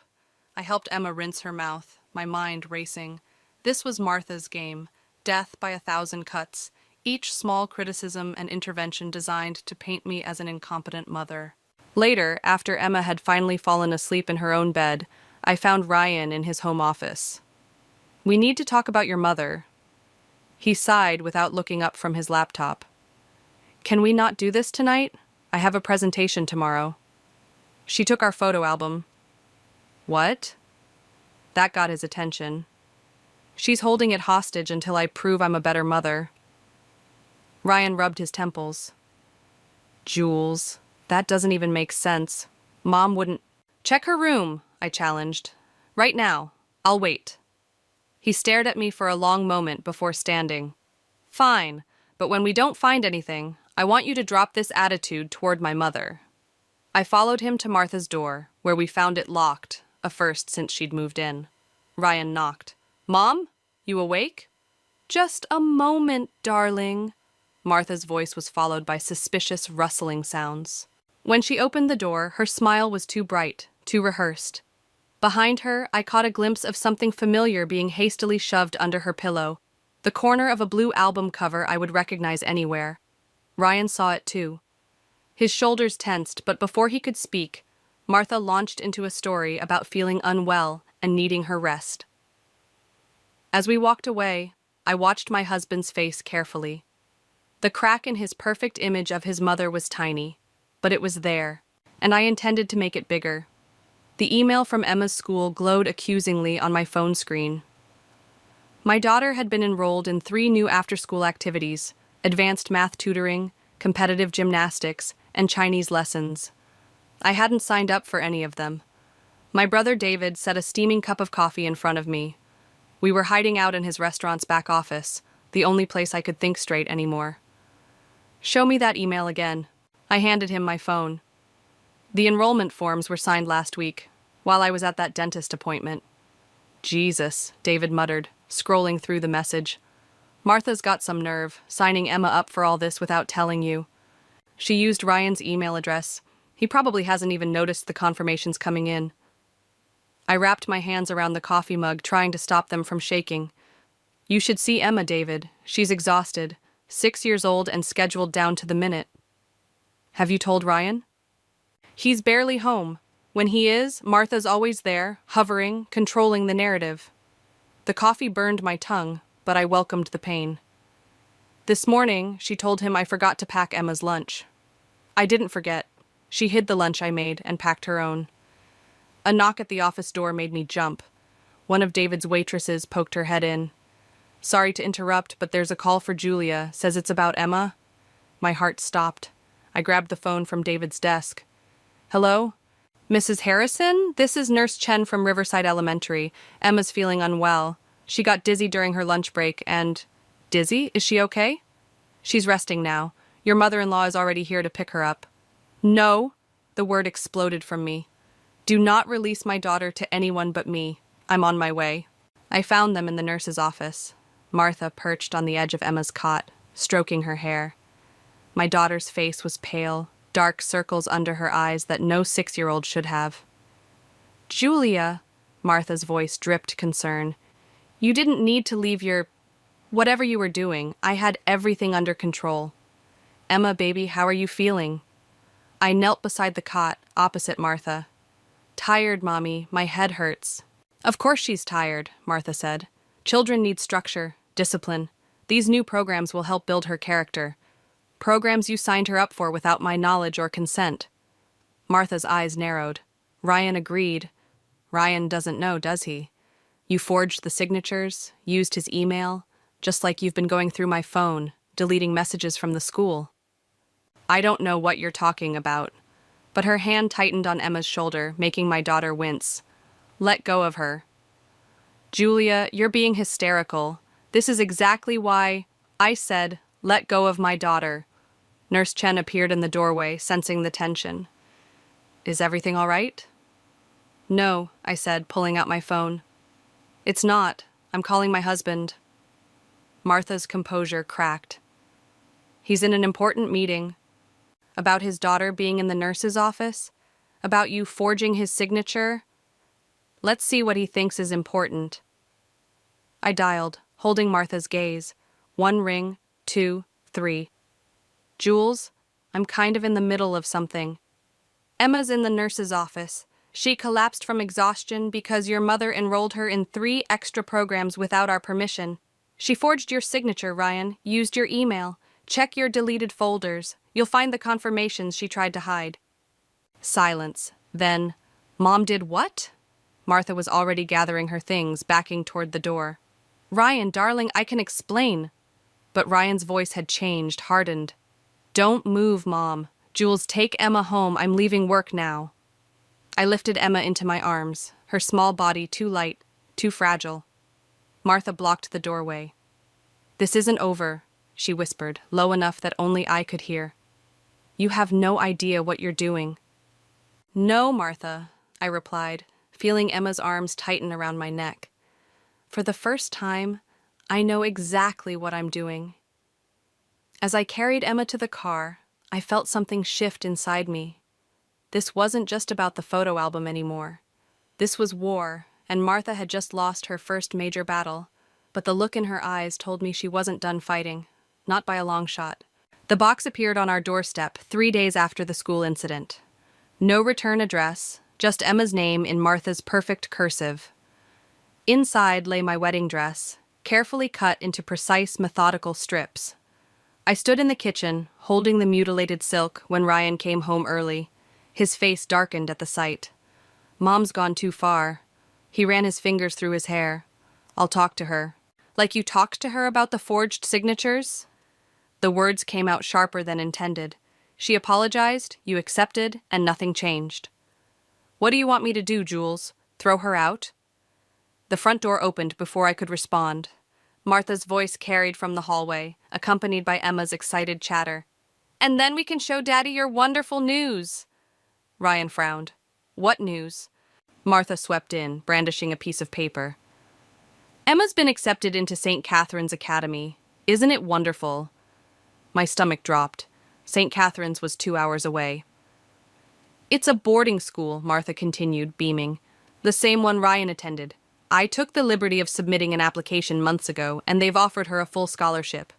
I helped Emma rinse her mouth, my mind racing. This was Martha's game, death by 1,000 cuts, each small criticism and intervention designed to paint me as an incompetent mother. Later, after Emma had finally fallen asleep in her own bed, I found Ryan in his home office. We need to talk about your mother. He sighed without looking up from his laptop. Can we not do this tonight? I have a presentation tomorrow. She took our photo album. What? That got his attention. She's holding it hostage until I prove I'm a better mother. Ryan rubbed his temples. Jules, that doesn't even make sense. Mom wouldn't... Check her room, I challenged. Right now. I'll wait. He stared at me for a long moment before standing. Fine, but when we don't find anything, I want you to drop this attitude toward my mother. I followed him to Martha's door, where we found it locked, a first since she'd moved in. Ryan knocked. Mom, you awake? Just a moment, darling. Martha's voice was followed by suspicious rustling sounds. When she opened the door, her smile was too bright, too rehearsed. Behind her, I caught a glimpse of something familiar being hastily shoved under her pillow. The corner of a blue album cover I would recognize anywhere. Ryan saw it too. His shoulders tensed, but before he could speak, Martha launched into a story about feeling unwell and needing her rest. As we walked away, I watched my husband's face carefully. The crack in his perfect image of his mother was tiny, but it was there, and I intended to make it bigger. The email from Emma's school glowed accusingly on my phone screen. My daughter had been enrolled in 3 new after-school activities: advanced math tutoring, competitive gymnastics, and Chinese lessons. I hadn't signed up for any of them. My brother David set a steaming cup of coffee in front of me. We were hiding out in his restaurant's back office, the only place I could think straight anymore. "Show me that email again." I handed him my phone. The enrollment forms were signed last week, while I was at that dentist appointment. "Jesus," David muttered, scrolling through the message. "Martha's got some nerve, signing Emma up for all this without telling you. She used Ryan's email address. He probably hasn't even noticed the confirmations coming in." I wrapped my hands around the coffee mug, trying to stop them from shaking. "You should see Emma, David. She's exhausted, 6 years old and scheduled down to the minute." "Have you told Ryan?" "He's barely home. When he is, Martha's always there, hovering, controlling the narrative." The coffee burned my tongue, but I welcomed the pain. "This morning," she told him, "I forgot to pack Emma's lunch." I didn't forget. She hid the lunch I made and packed her own. A knock at the office door made me jump. One of David's waitresses poked her head in. "Sorry to interrupt, but there's a call for Julia. Says it's about Emma." My heart stopped. I grabbed the phone from David's desk. "Hello? Mrs. Harrison? This is Nurse Chen from Riverside Elementary. Emma's feeling unwell. She got dizzy during her lunch break and—" "Dizzy? Is she okay?" "She's resting now. Your mother-in-law is already here to pick her up." "No!" The word exploded from me. "Do not release my daughter to anyone but me. I'm on my way." I found them in the nurse's office. Martha perched on the edge of Emma's cot, stroking her hair. My daughter's face was pale, dark circles under her eyes that no 6-year-old should have. "Julia," Martha's voice dripped concern, "you didn't need to leave whatever you were doing. I had everything under control." "Emma, baby, how are you feeling?" I knelt beside the cot, opposite Martha. "Tired, Mommy. My head hurts." "Of course she's tired," Martha said. "Children need structure, discipline. These new programs will help build her character. Programs you signed her up for without my knowledge or consent." Martha's eyes narrowed. Ryan agreed. "Ryan doesn't know, does he? You forged the signatures, used his email, just like you've been going through my phone, deleting messages from the school." "I don't know what you're talking about." But her hand tightened on Emma's shoulder, making my daughter wince. "Let go of her." "Julia, you're being hysterical. This is exactly why—" I said, "Let go of my daughter." Nurse Chen appeared in the doorway, sensing the tension. "Is everything all right?" "No," I said, pulling out my phone. "It's not. I'm calling my husband." Martha's composure cracked. "He's in an important meeting. About his daughter being in the nurse's office? About you forging his signature? Let's see what he thinks is important." I dialed, holding Martha's gaze. 1 ring, 2, 3. "Jules, I'm kind of in the middle of something. Emma's in the nurse's office. She collapsed from exhaustion because your mother enrolled her in 3 extra programs without our permission. She forged your signature, Ryan, used your email. Check your deleted folders. You'll find the confirmations she tried to hide." Silence. Then, "Mom did what?" Martha was already gathering her things, backing toward the door. "Ryan, darling, I can explain." But Ryan's voice had changed, hardened. "Don't move, Mom. Jules, take Emma home. I'm leaving work now." I lifted Emma into my arms, her small body too light, too fragile. Martha blocked the doorway. "This isn't over," she whispered, low enough that only I could hear. "You have no idea what you're doing." "No, Martha," I replied, feeling Emma's arms tighten around my neck. "For the first time, I know exactly what I'm doing." As I carried Emma to the car, I felt something shift inside me. This wasn't just about the photo album anymore. This was war, and Martha had just lost her first major battle, but the look in her eyes told me she wasn't done fighting, not by a long shot. The box appeared on our doorstep 3 days after the school incident. No return address, just Emma's name in Martha's perfect cursive. Inside lay my wedding dress, carefully cut into precise, methodical strips. I stood in the kitchen, holding the mutilated silk, when Ryan came home early. His face darkened at the sight. "Mom's gone too far." He ran his fingers through his hair. "I'll talk to her." "Like you talked to her about the forged signatures?" The words came out sharper than intended. "She apologized, you accepted, and nothing changed." "What do you want me to do, Jules? Throw her out?" The front door opened before I could respond. Martha's voice carried from the hallway, accompanied by Emma's excited chatter. "And then we can show Daddy your wonderful news." Ryan frowned. "What news?" Martha swept in, brandishing a piece of paper. "Emma's been accepted into St. Catherine's Academy. Isn't it wonderful?" My stomach dropped. St. Catherine's was 2 hours away. "It's a boarding school," Martha continued, beaming. "The same one Ryan attended. I took the liberty of submitting an application months ago, and they've offered her a full scholarship."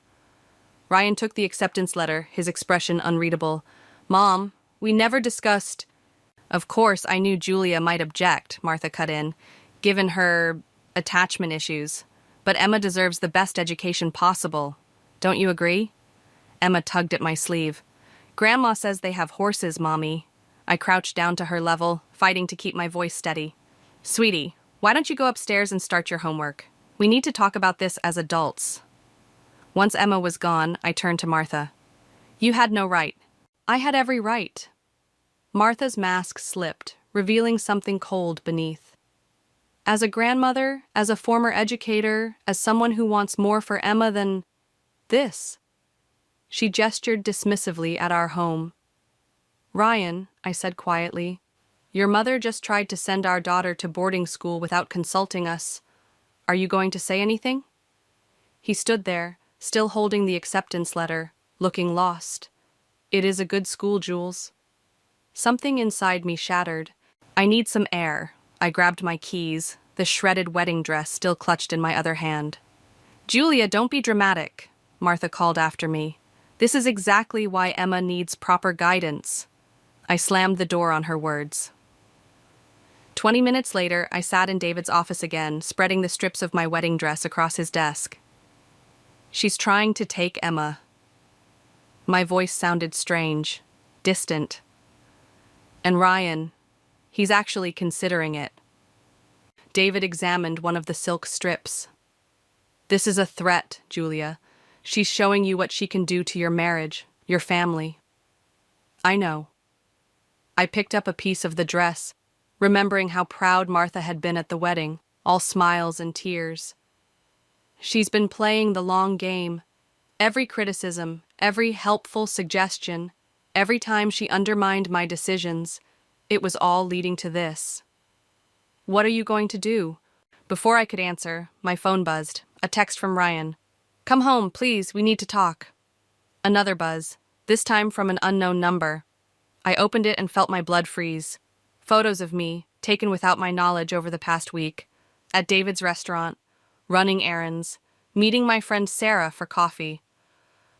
Ryan took the acceptance letter, his expression unreadable. "Mom, we never discussed—" "Of course, I knew Julia might object," Martha cut in, "given her attachment issues. But Emma deserves the best education possible. Don't you agree?" Emma tugged at my sleeve. "Grandma says they have horses, Mommy." I crouched down to her level, fighting to keep my voice steady. "Sweetie, why don't you go upstairs and start your homework? We need to talk about this as adults." Once Emma was gone, I turned to Martha. "You had no right." "I had every right." Martha's mask slipped, revealing something cold beneath. "As a grandmother, as a former educator, as someone who wants more for Emma than this." She gestured dismissively at our home. "Ryan," I said quietly, "your mother just tried to send our daughter to boarding school without consulting us. Are you going to say anything?" He stood there, still holding the acceptance letter, looking lost. "It is a good school, Jules." Something inside me shattered. "I need some air." I grabbed my keys, the shredded wedding dress still clutched in my other hand. "Julia, don't be dramatic," Martha called after me. "This is exactly why Emma needs proper guidance." I slammed the door on her words. 20 minutes later, I sat in David's office again, spreading the strips of my wedding dress across his desk. "She's trying to take Emma." My voice sounded strange, distant. "And Ryan, he's actually considering it." David examined one of the silk strips. "This is a threat, Julia. She's showing you what she can do to your marriage, your family." "I know." I picked up a piece of the dress, remembering how proud Martha had been at the wedding, all smiles and tears. "She's been playing the long game. Every criticism, every helpful suggestion, every time she undermined my decisions, it was all leading to this." "What are you going to do?" Before I could answer, my phone buzzed, a text from Ryan. "Come home, please, we need to talk." Another buzz, this time from an unknown number. I opened it and felt my blood freeze. Photos of me, taken without my knowledge over the past week, at David's restaurant, running errands, meeting my friend Sarah for coffee.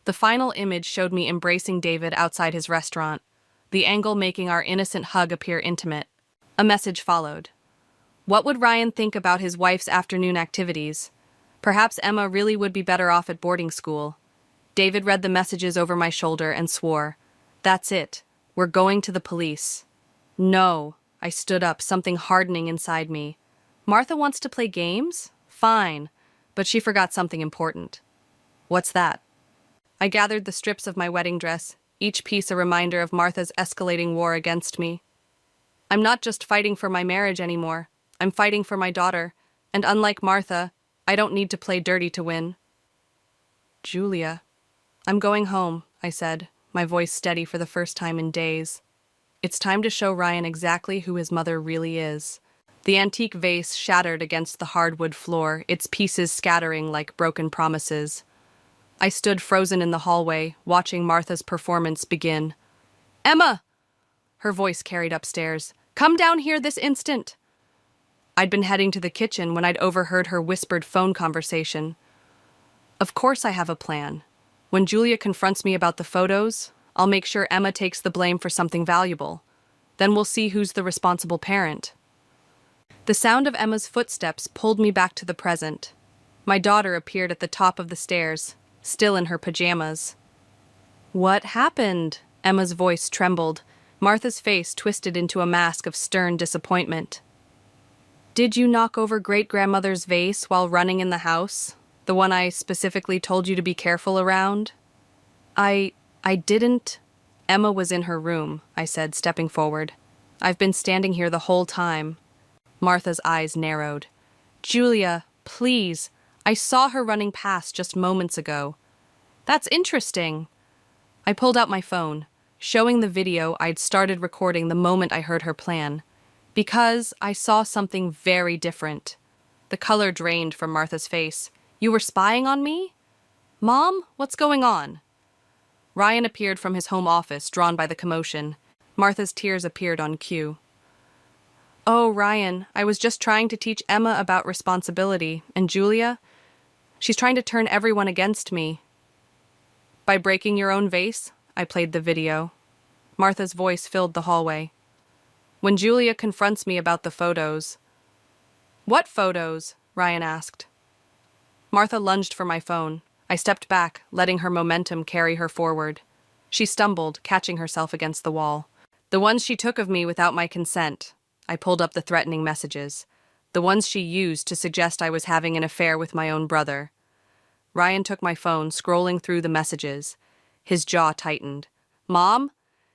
The final image showed me embracing David outside his restaurant, the angle making our innocent hug appear intimate. A message followed. What would Ryan think about his wife's afternoon activities? Perhaps Emma really would be better off at boarding school. David read the messages over my shoulder and swore. "That's it. We're going to the police." "No." I stood up, something hardening inside me. "Martha wants to play games? Fine." But she forgot something important. "What's that?" I gathered the strips of my wedding dress, each piece a reminder of Martha's escalating war against me. "I'm not just fighting for my marriage anymore. I'm fighting for my daughter, and unlike Martha, I don't need to play dirty to win." "Julia." "I'm going home," I said, my voice steady for the first time in days. "It's time to show Ryan exactly who his mother really is." The antique vase shattered against the hardwood floor, its pieces scattering like broken promises. I stood frozen in the hallway, watching Martha's performance begin. "Emma!" Her voice carried upstairs. "Come down here this instant!" I'd been heading to the kitchen when I'd overheard her whispered phone conversation. Of course I have a plan. When Julia confronts me about the photos, I'll make sure Emma takes the blame for something valuable. Then we'll see who's the responsible parent. The sound of Emma's footsteps pulled me back to the present. My daughter appeared at the top of the stairs, still in her pajamas. What happened? Emma's voice trembled. Martha's face twisted into a mask of stern disappointment. Did you knock over great-grandmother's vase while running in the house? The one I specifically told you to be careful around? I didn't. Emma was in her room, I said, stepping forward. I've been standing here the whole time. Martha's eyes narrowed. Julia, please. I saw her running past just moments ago. That's interesting. I pulled out my phone, showing the video I'd started recording the moment I heard her plan. Because I saw something very different. The color drained from Martha's face. You were spying on me? Mom, what's going on? Ryan appeared from his home office, drawn by the commotion. Martha's tears appeared on cue. Oh, Ryan, I was just trying to teach Emma about responsibility. And Julia? She's trying to turn everyone against me. By breaking your own vase? I played the video. Martha's voice filled the hallway. When Julia confronts me about the photos. What photos? Ryan asked. Martha lunged for my phone. I stepped back, letting her momentum carry her forward. She stumbled, catching herself against the wall. The ones she took of me without my consent. I pulled up the threatening messages. The ones she used to suggest I was having an affair with my own brother. Ryan took my phone, scrolling through the messages. His jaw tightened. Mom?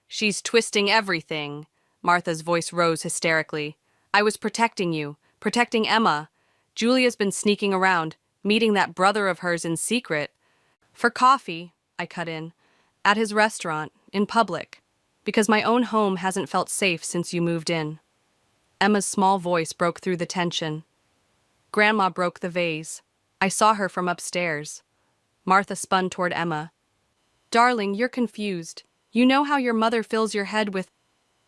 She's twisting everything. Martha's voice rose hysterically. I was protecting you, protecting Emma. Julia's been sneaking around, meeting that brother of hers in secret. For coffee, I cut in. At his restaurant, in public. Because my own home hasn't felt safe since you moved in. Emma's small voice broke through the tension. Grandma broke the vase. I saw her from upstairs. Martha spun toward Emma. Darling, you're confused. You know how your mother fills your head with...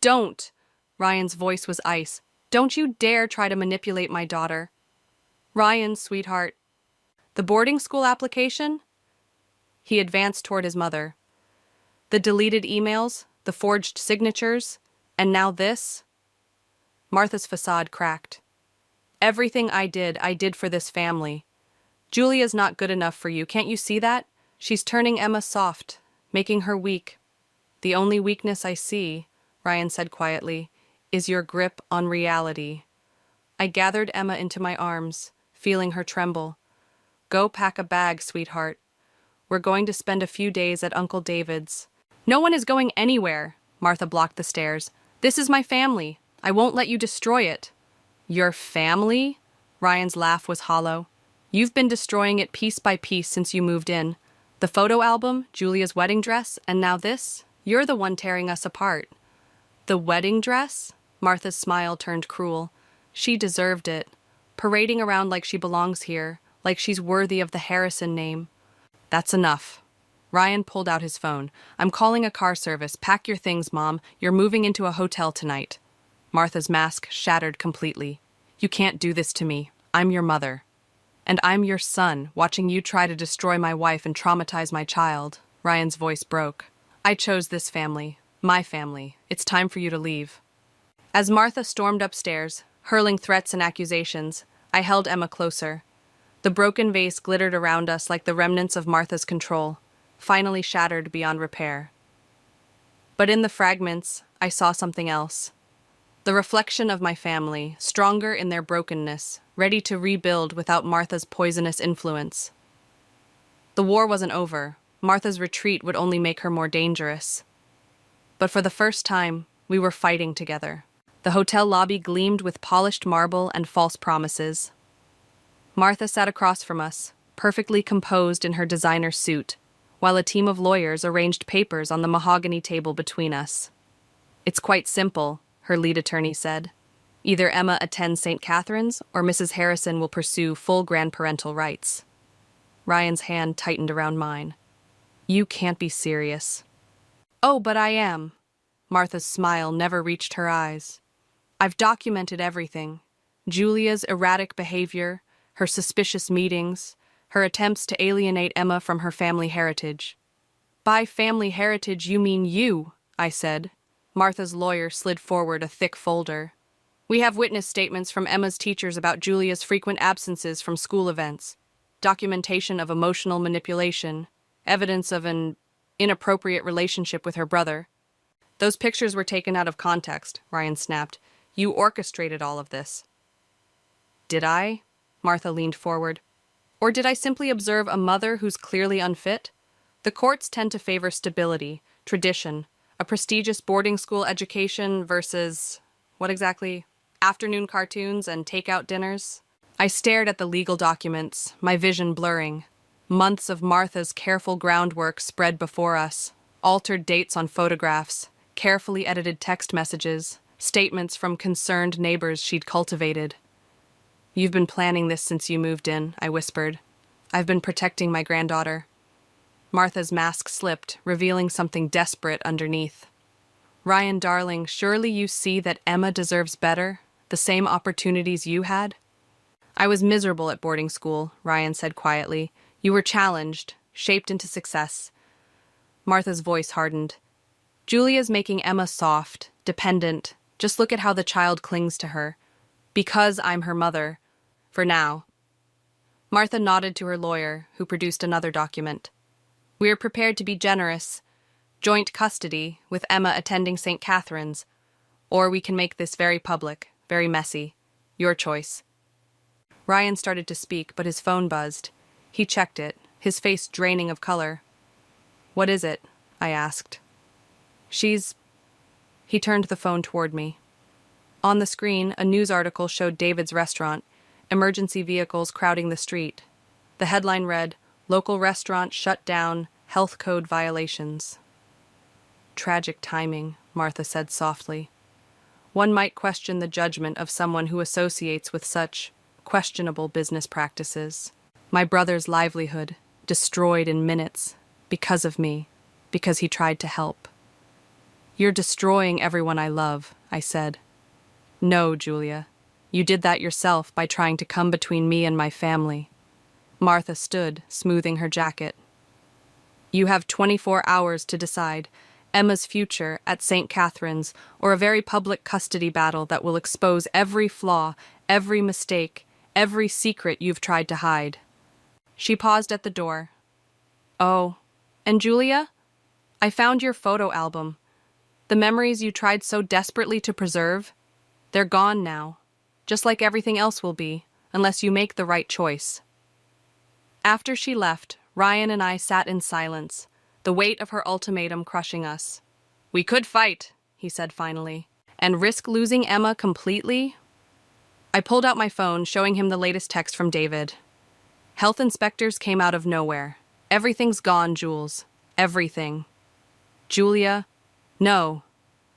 Don't! Ryan's voice was ice. Don't you dare try to manipulate my daughter. Ryan, sweetheart. The boarding school application? He advanced toward his mother. The deleted emails, the forged signatures, and now this? Martha's facade cracked. Everything I did for this family. Julia's not good enough for you, can't you see that? She's turning Emma soft, making her weak. The only weakness I see, Ryan said quietly, is your grip on reality. I gathered Emma into my arms, feeling her tremble. Go pack a bag, sweetheart. We're going to spend a few days at Uncle David's. No one is going anywhere, Martha blocked the stairs. This is my family. I won't let you destroy it. Your family? Ryan's laugh was hollow. You've been destroying it piece by piece since you moved in. The photo album, Julia's wedding dress, and now this? You're the one tearing us apart. The wedding dress? Martha's smile turned cruel. She deserved it. Parading around like she belongs here, like she's worthy of the Harrison name. That's enough. Ryan pulled out his phone. I'm calling a car service. Pack your things, Mom. You're moving into a hotel tonight. Martha's mask shattered completely. You can't do this to me. I'm your mother. And I'm your son, watching you try to destroy my wife and traumatize my child. Ryan's voice broke. I chose this family. My family. It's time for you to leave. As Martha stormed upstairs, hurling threats and accusations, I held Emma closer. The broken vase glittered around us like the remnants of Martha's control, finally shattered beyond repair. But in the fragments, I saw something else. The reflection of my family, stronger in their brokenness, ready to rebuild without Martha's poisonous influence. The war wasn't over. Martha's retreat would only make her more dangerous. But for the first time, we were fighting together. The hotel lobby gleamed with polished marble and false promises. Martha sat across from us, perfectly composed in her designer suit, while a team of lawyers arranged papers on the mahogany table between us. It's quite simple, her lead attorney said. Either Emma attends St. Catherine's or Mrs. Harrison will pursue full grandparental rights. Ryan's hand tightened around mine. You can't be serious. Oh, but I am. Martha's smile never reached her eyes. I've documented everything. Julia's erratic behavior, her suspicious meetings, her attempts to alienate Emma from her family heritage. By family heritage, you mean you, I said. Martha's lawyer slid forward a thick folder. We have witness statements from Emma's teachers about Julia's frequent absences from school events, documentation of emotional manipulation, evidence of an inappropriate relationship with her brother. Those pictures were taken out of context, Ryan snapped. You orchestrated all of this. Did I? Martha leaned forward. Or did I simply observe a mother who's clearly unfit? The courts tend to favor stability, tradition, a prestigious boarding school education versus, what exactly? Afternoon cartoons and takeout dinners? I stared at the legal documents, my vision blurring. Months of Martha's careful groundwork spread before us, altered dates on photographs, carefully edited text messages, statements from concerned neighbors she'd cultivated. You've been planning this since you moved in, I whispered. I've been protecting my granddaughter. Martha's mask slipped, revealing something desperate underneath. Ryan, darling, surely you see that Emma deserves better, the same opportunities you had? I was miserable at boarding school, Ryan said quietly. You were challenged, shaped into success. Martha's voice hardened. Julia's making Emma soft, dependent. Just look at how the child clings to her. Because I'm her mother. For now. Martha nodded to her lawyer, who produced another document. We are prepared to be generous. Joint custody, with Emma attending St. Catherine's. Or we can make this very public, very messy. Your choice. Ryan started to speak, but his phone buzzed. He checked it, his face draining of color. What is it? I asked. He turned the phone toward me. On the screen, a news article showed David's restaurant, emergency vehicles crowding the street. The headline read, Local restaurant shut down, health code violations. Tragic timing, Martha said softly. One might question the judgment of someone who associates with such questionable business practices. My brother's livelihood, destroyed in minutes, because of me, because he tried to help. You're destroying everyone I love, I said. No, Julia. You did that yourself by trying to come between me and my family. Martha stood, smoothing her jacket. You have 24 hours to decide Emma's future at St. Catherine's or a very public custody battle that will expose every flaw, every mistake, every secret you've tried to hide. She paused at the door. Oh, and Julia? I found your photo album. The memories you tried so desperately to preserve, they're gone now, just like everything else will be, unless you make the right choice. After she left, Ryan and I sat in silence, the weight of her ultimatum crushing us. We could fight, he said finally, and risk losing Emma completely? I pulled out my phone, showing him the latest text from David. Health inspectors came out of nowhere. Everything's gone, Jules. Everything. Julia? No.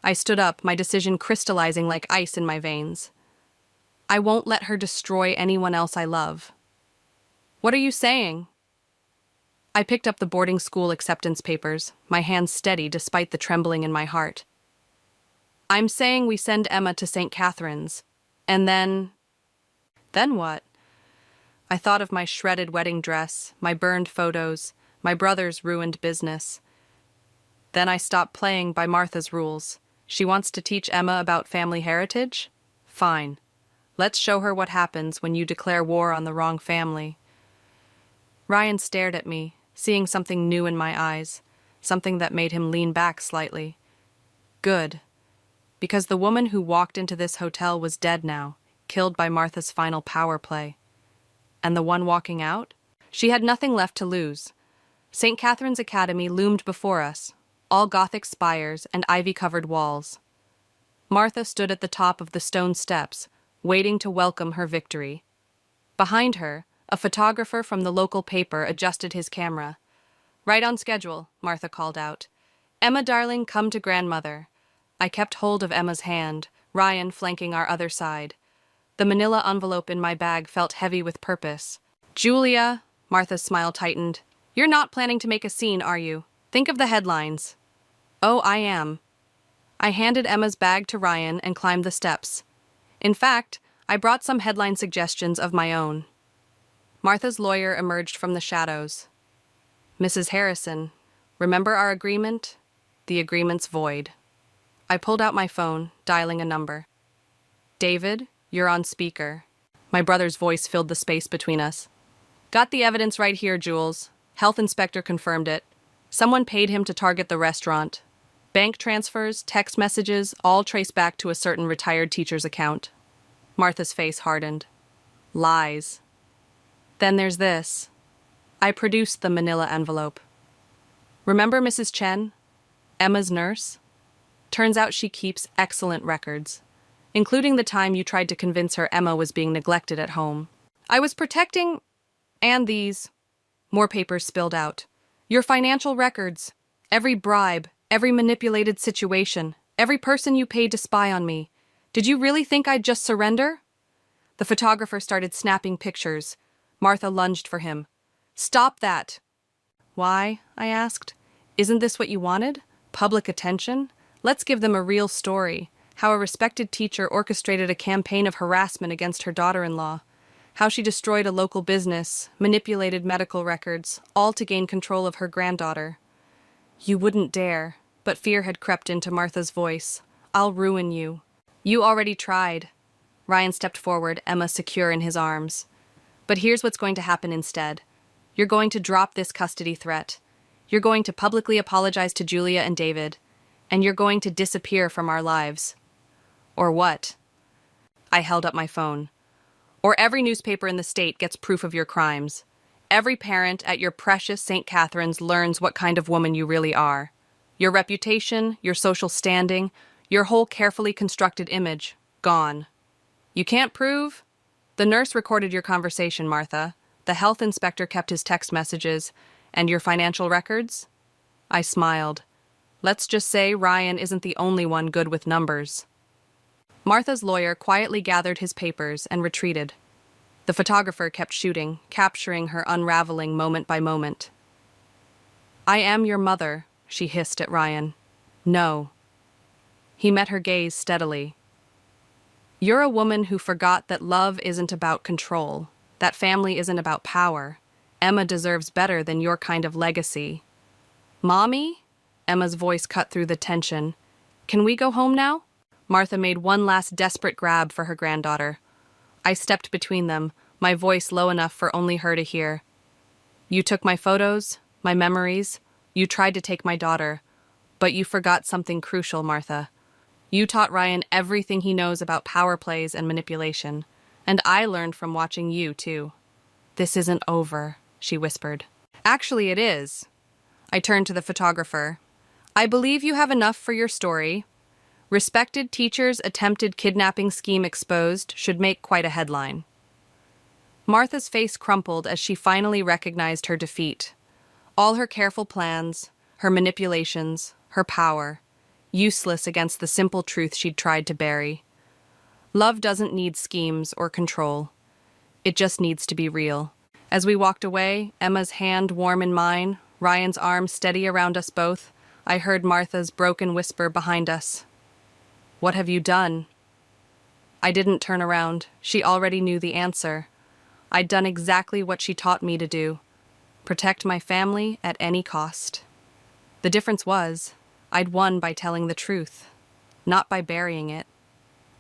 I stood up, my decision crystallizing like ice in my veins. I won't let her destroy anyone else I love. What are you saying? I picked up the boarding school acceptance papers, my hands steady despite the trembling in my heart. I'm saying we send Emma to St. Catherine's, and then... Then what? I thought of my shredded wedding dress, my burned photos, my brother's ruined business. Then I stopped playing by Martha's rules. She wants to teach Emma about family heritage? Fine. Let's show her what happens when you declare war on the wrong family. Ryan stared at me, seeing something new in my eyes, something that made him lean back slightly. Good. Because the woman who walked into this hotel was dead now, killed by Martha's final power play. And the one walking out? She had nothing left to lose. St. Catherine's Academy loomed before us, all Gothic spires and ivy-covered walls. Martha stood at the top of the stone steps, waiting to welcome her victory. Behind her, a photographer from the local paper adjusted his camera. Right on schedule, Martha called out. Emma, darling, come to grandmother. I kept hold of Emma's hand, Ryan flanking our other side. The manila envelope in my bag felt heavy with purpose. Julia, Martha's smile tightened. You're not planning to make a scene, are you? Think of the headlines. Oh, I am. I handed Emma's bag to Ryan and climbed the steps. In fact, I brought some headline suggestions of my own. Martha's lawyer emerged from the shadows. Mrs. Harrison, remember our agreement? The agreement's void. I pulled out my phone, dialing a number. David, you're on speaker. My brother's voice filled the space between us. Got the evidence right here, Jules. Health inspector confirmed it. Someone paid him to target the restaurant. Bank transfers, text messages, all trace back to a certain retired teacher's account. Martha's face hardened. Lies. Then there's this. I produced the manila envelope. Remember Mrs. Chen? Emma's nurse? Turns out she keeps excellent records, including the time you tried to convince her Emma was being neglected at home. I was protecting... and these. More papers spilled out. Your financial records. Every bribe, every manipulated situation, every person you paid to spy on me. Did you really think I'd just surrender? The photographer started snapping pictures. Martha lunged for him. Stop that! Why? I asked. Isn't this what you wanted? Public attention? Let's give them a real story. How a respected teacher orchestrated a campaign of harassment against her daughter-in-law. How she destroyed a local business, manipulated medical records, all to gain control of her granddaughter. You wouldn't dare, but fear had crept into Martha's voice. I'll ruin you. You already tried. Ryan stepped forward, Emma secure in his arms. But here's what's going to happen instead. You're going to drop this custody threat. You're going to publicly apologize to Julia and David. And you're going to disappear from our lives. Or what? I held up my phone. Or every newspaper in the state gets proof of your crimes. Every parent at your precious St. Catherine's learns what kind of woman you really are. Your reputation, your social standing, your whole carefully constructed image, gone. You can't prove? The nurse recorded your conversation, Martha. The health inspector kept his text messages. And your financial records? I smiled. Let's just say Ryan isn't the only one good with numbers. Martha's lawyer quietly gathered his papers and retreated. The photographer kept shooting, capturing her unraveling moment by moment. I am your mother, she hissed at Ryan. No. He met her gaze steadily. You're a woman who forgot that love isn't about control, that family isn't about power. Emma deserves better than your kind of legacy. Mommy? Emma's voice cut through the tension. Can we go home now? Martha made one last desperate grab for her granddaughter. I stepped between them, my voice low enough for only her to hear. You took my photos, my memories. You tried to take my daughter. But you forgot something crucial, Martha. You taught Ryan everything he knows about power plays and manipulation. And I learned from watching you, too. This isn't over, she whispered. Actually, it is. I turned to the photographer. I believe you have enough for your story. Respected teacher's attempted kidnapping scheme exposed should make quite a headline. Martha's face crumpled as she finally recognized her defeat. All her careful plans, her manipulations, her power, useless against the simple truth she'd tried to bury. Love doesn't need schemes or control. It just needs to be real. As we walked away, Emma's hand warm in mine, Ryan's arm steady around us both, I heard Martha's broken whisper behind us. What have you done? I didn't turn around. She already knew the answer. I'd done exactly what she taught me to do. Protect my family at any cost. The difference was, I'd won by telling the truth, not by burying it.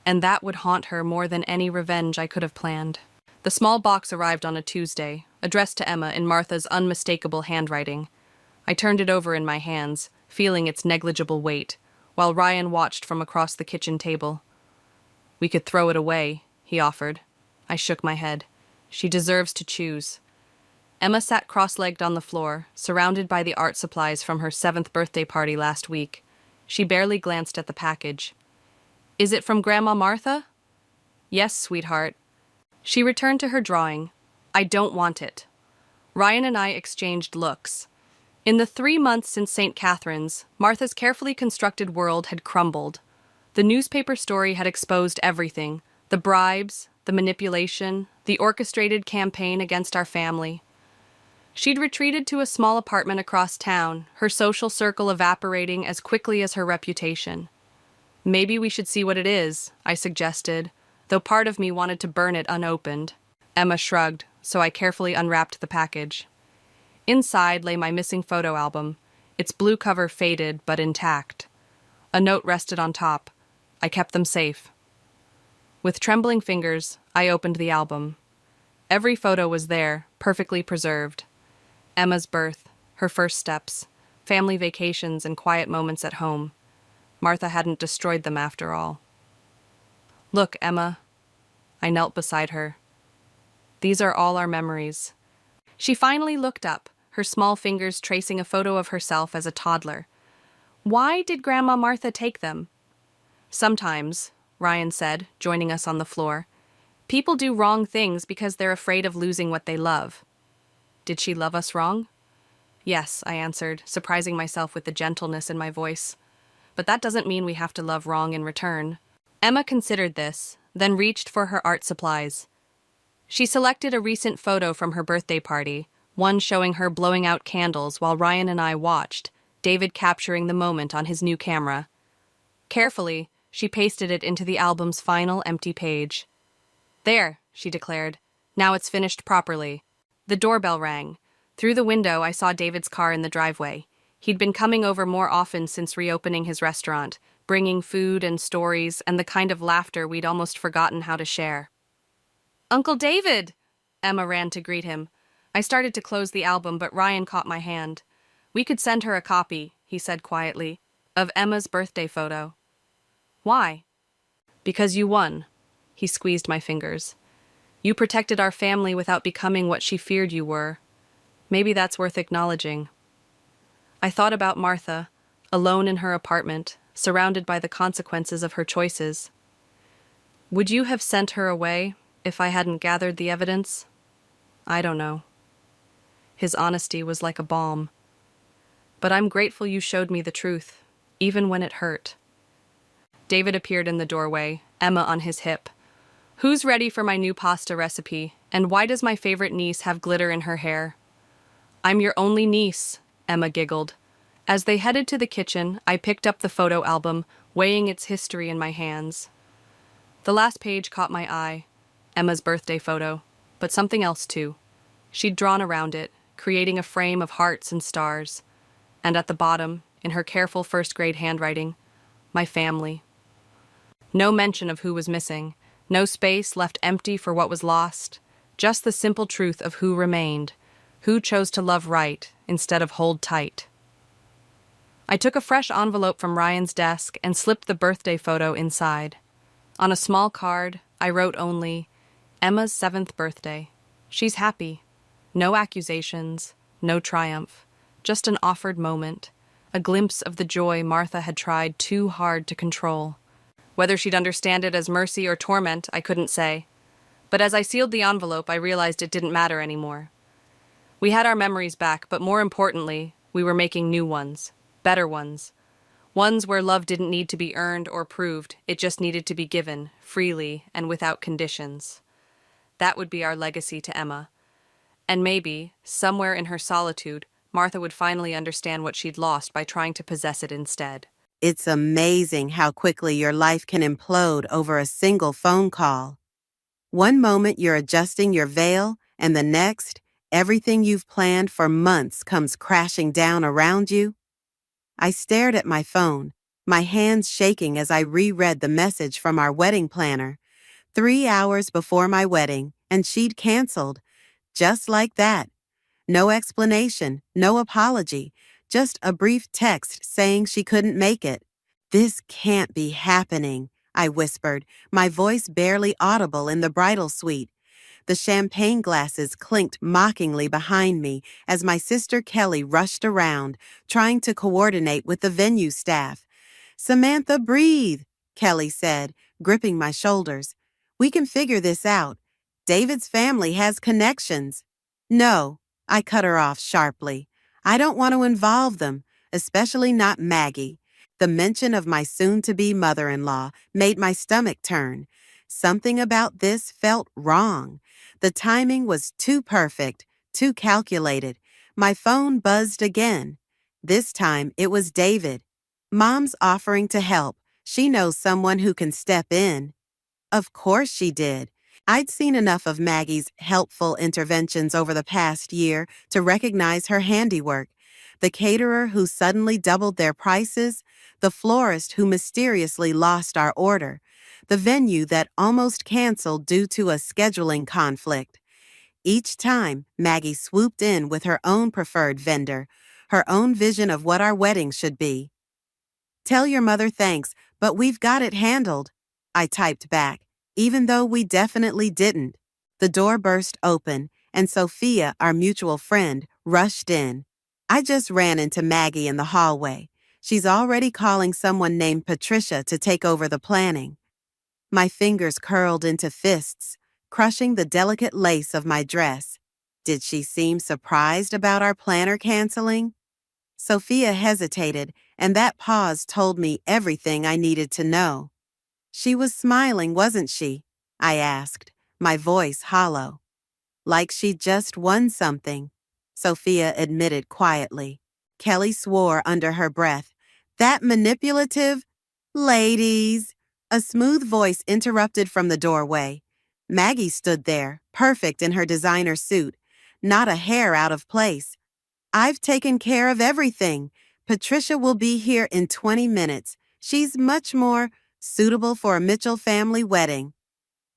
And that would haunt her more than any revenge I could have planned. The small box arrived on a Tuesday, addressed to Emma in Martha's unmistakable handwriting. I turned it over in my hands, feeling its negligible weight, while Ryan watched from across the kitchen table. We could throw it away, he offered. I shook my head. She deserves to choose. Emma sat cross-legged on the floor, surrounded by the art supplies from her 7th birthday party last week. She barely glanced at the package. Is it from Grandma Martha? Yes, sweetheart. She returned to her drawing. I don't want it. Ryan and I exchanged looks. In the 3 months since St. Catherine's, Martha's carefully constructed world had crumbled. The newspaper story had exposed everything. The bribes, the manipulation, the orchestrated campaign against our family. She'd retreated to a small apartment across town, her social circle evaporating as quickly as her reputation. Maybe we should see what it is, I suggested. though part of me wanted to burn it unopened. Emma shrugged, so I carefully unwrapped the package. Inside lay my missing photo album, its blue cover faded but intact. A note rested on top. I kept them safe. With trembling fingers, I opened the album. Every photo was there, perfectly preserved. Emma's birth, her first steps, family vacations and quiet moments at home. Martha hadn't destroyed them after all. Look, Emma. I knelt beside her. These are all our memories. She finally looked up, her small fingers tracing a photo of herself as a toddler. Why did Grandma Martha take them? Sometimes, Ryan said, joining us on the floor, people do wrong things because they're afraid of losing what they love. Did she love us wrong? Yes, I answered, surprising myself with the gentleness in my voice. But that doesn't mean we have to love wrong in return. Emma considered this, then reached for her art supplies. She selected a recent photo from her birthday party, one showing her blowing out candles while Ryan and I watched, David capturing the moment on his new camera. Carefully, she pasted it into the album's final empty page. There, she declared. Now it's finished properly. The doorbell rang. Through the window, I saw David's car in the driveway. He'd been coming over more often since reopening his restaurant, bringing food and stories and the kind of laughter we'd almost forgotten how to share. Uncle David! Emma ran to greet him. I started to close the album, but Ryan caught my hand. We could send her a copy, he said quietly, of Emma's birthday photo. Why? Because you won. He squeezed my fingers. You protected our family without becoming what she feared you were. Maybe that's worth acknowledging. I thought about Martha, alone in her apartment, surrounded by the consequences of her choices. Would you have sent her away if I hadn't gathered the evidence? I don't know. His honesty was like a balm. But I'm grateful you showed me the truth, even when it hurt. David appeared in the doorway, Emma on his hip. Who's ready for my new pasta recipe, and why does my favorite niece have glitter in her hair? I'm your only niece, Emma giggled. As they headed to the kitchen, I picked up the photo album, weighing its history in my hands. The last page caught my eye, Emma's birthday photo, but something else too. She'd drawn around it, creating a frame of hearts and stars. And at the bottom, in her careful first-grade handwriting, my family. No mention of who was missing, no space left empty for what was lost, just the simple truth of who remained, who chose to love right instead of hold tight. I took a fresh envelope from Ryan's desk and slipped the birthday photo inside. On a small card, I wrote only, Emma's 7th birthday. She's happy. No accusations, no triumph, just an offered moment, a glimpse of the joy Martha had tried too hard to control. Whether she'd understand it as mercy or torment, I couldn't say. But as I sealed the envelope, I realized it didn't matter anymore. We had our memories back, but more importantly, we were making new ones, better ones. Ones where love didn't need to be earned or proved, it just needed to be given, freely and without conditions. That would be our legacy to Emma. And maybe, somewhere in her solitude, Martha would finally understand what she'd lost by trying to possess it instead. It's amazing how quickly your life can implode over a single phone call. One moment you're adjusting your veil, and the next, everything you've planned for months comes crashing down around you. I stared at my phone, my hands shaking as I reread the message from our wedding planner. 3 hours before my wedding, and she'd canceled. Just like that. No explanation, no apology, just a brief text saying she couldn't make it. This can't be happening, I whispered, my voice barely audible in the bridal suite. The champagne glasses clinked mockingly behind me as my sister Kelly rushed around, trying to coordinate with the venue staff. Samantha, breathe, Kelly said, gripping my shoulders. We can figure this out. David's family has connections. No, I cut her off sharply. I don't want to involve them, especially not Maggie. The mention of my soon-to-be mother-in-law made my stomach turn. Something about this felt wrong. The timing was too perfect, too calculated. My phone buzzed again. This time it was David. Mom's offering to help. She knows someone who can step in. Of course she did. I'd seen enough of Maggie's helpful interventions over the past year to recognize her handiwork. The caterer who suddenly doubled their prices, the florist who mysteriously lost our order, the venue that almost canceled due to a scheduling conflict. Each time, Maggie swooped in with her own preferred vendor, her own vision of what our wedding should be. "Tell your mother thanks, but we've got it handled," I typed back, even though we definitely didn't. The door burst open, and Sophia, our mutual friend, rushed in. I just ran into Maggie in the hallway. She's already calling someone named Patricia to take over the planning. My fingers curled into fists, crushing the delicate lace of my dress. Did she seem surprised about our planner canceling? Sophia hesitated, and that pause told me everything I needed to know. "She was smiling, wasn't she?" I asked, my voice hollow. "Like she just won something," Sophia admitted quietly. Kelly swore under her breath. "That manipulative—" "Ladies!" A smooth voice interrupted from the doorway. Maggie stood there, perfect in her designer suit, not a hair out of place. "I've taken care of everything. Patricia will be here in 20 minutes. She's much more suitable for a Mitchell family wedding."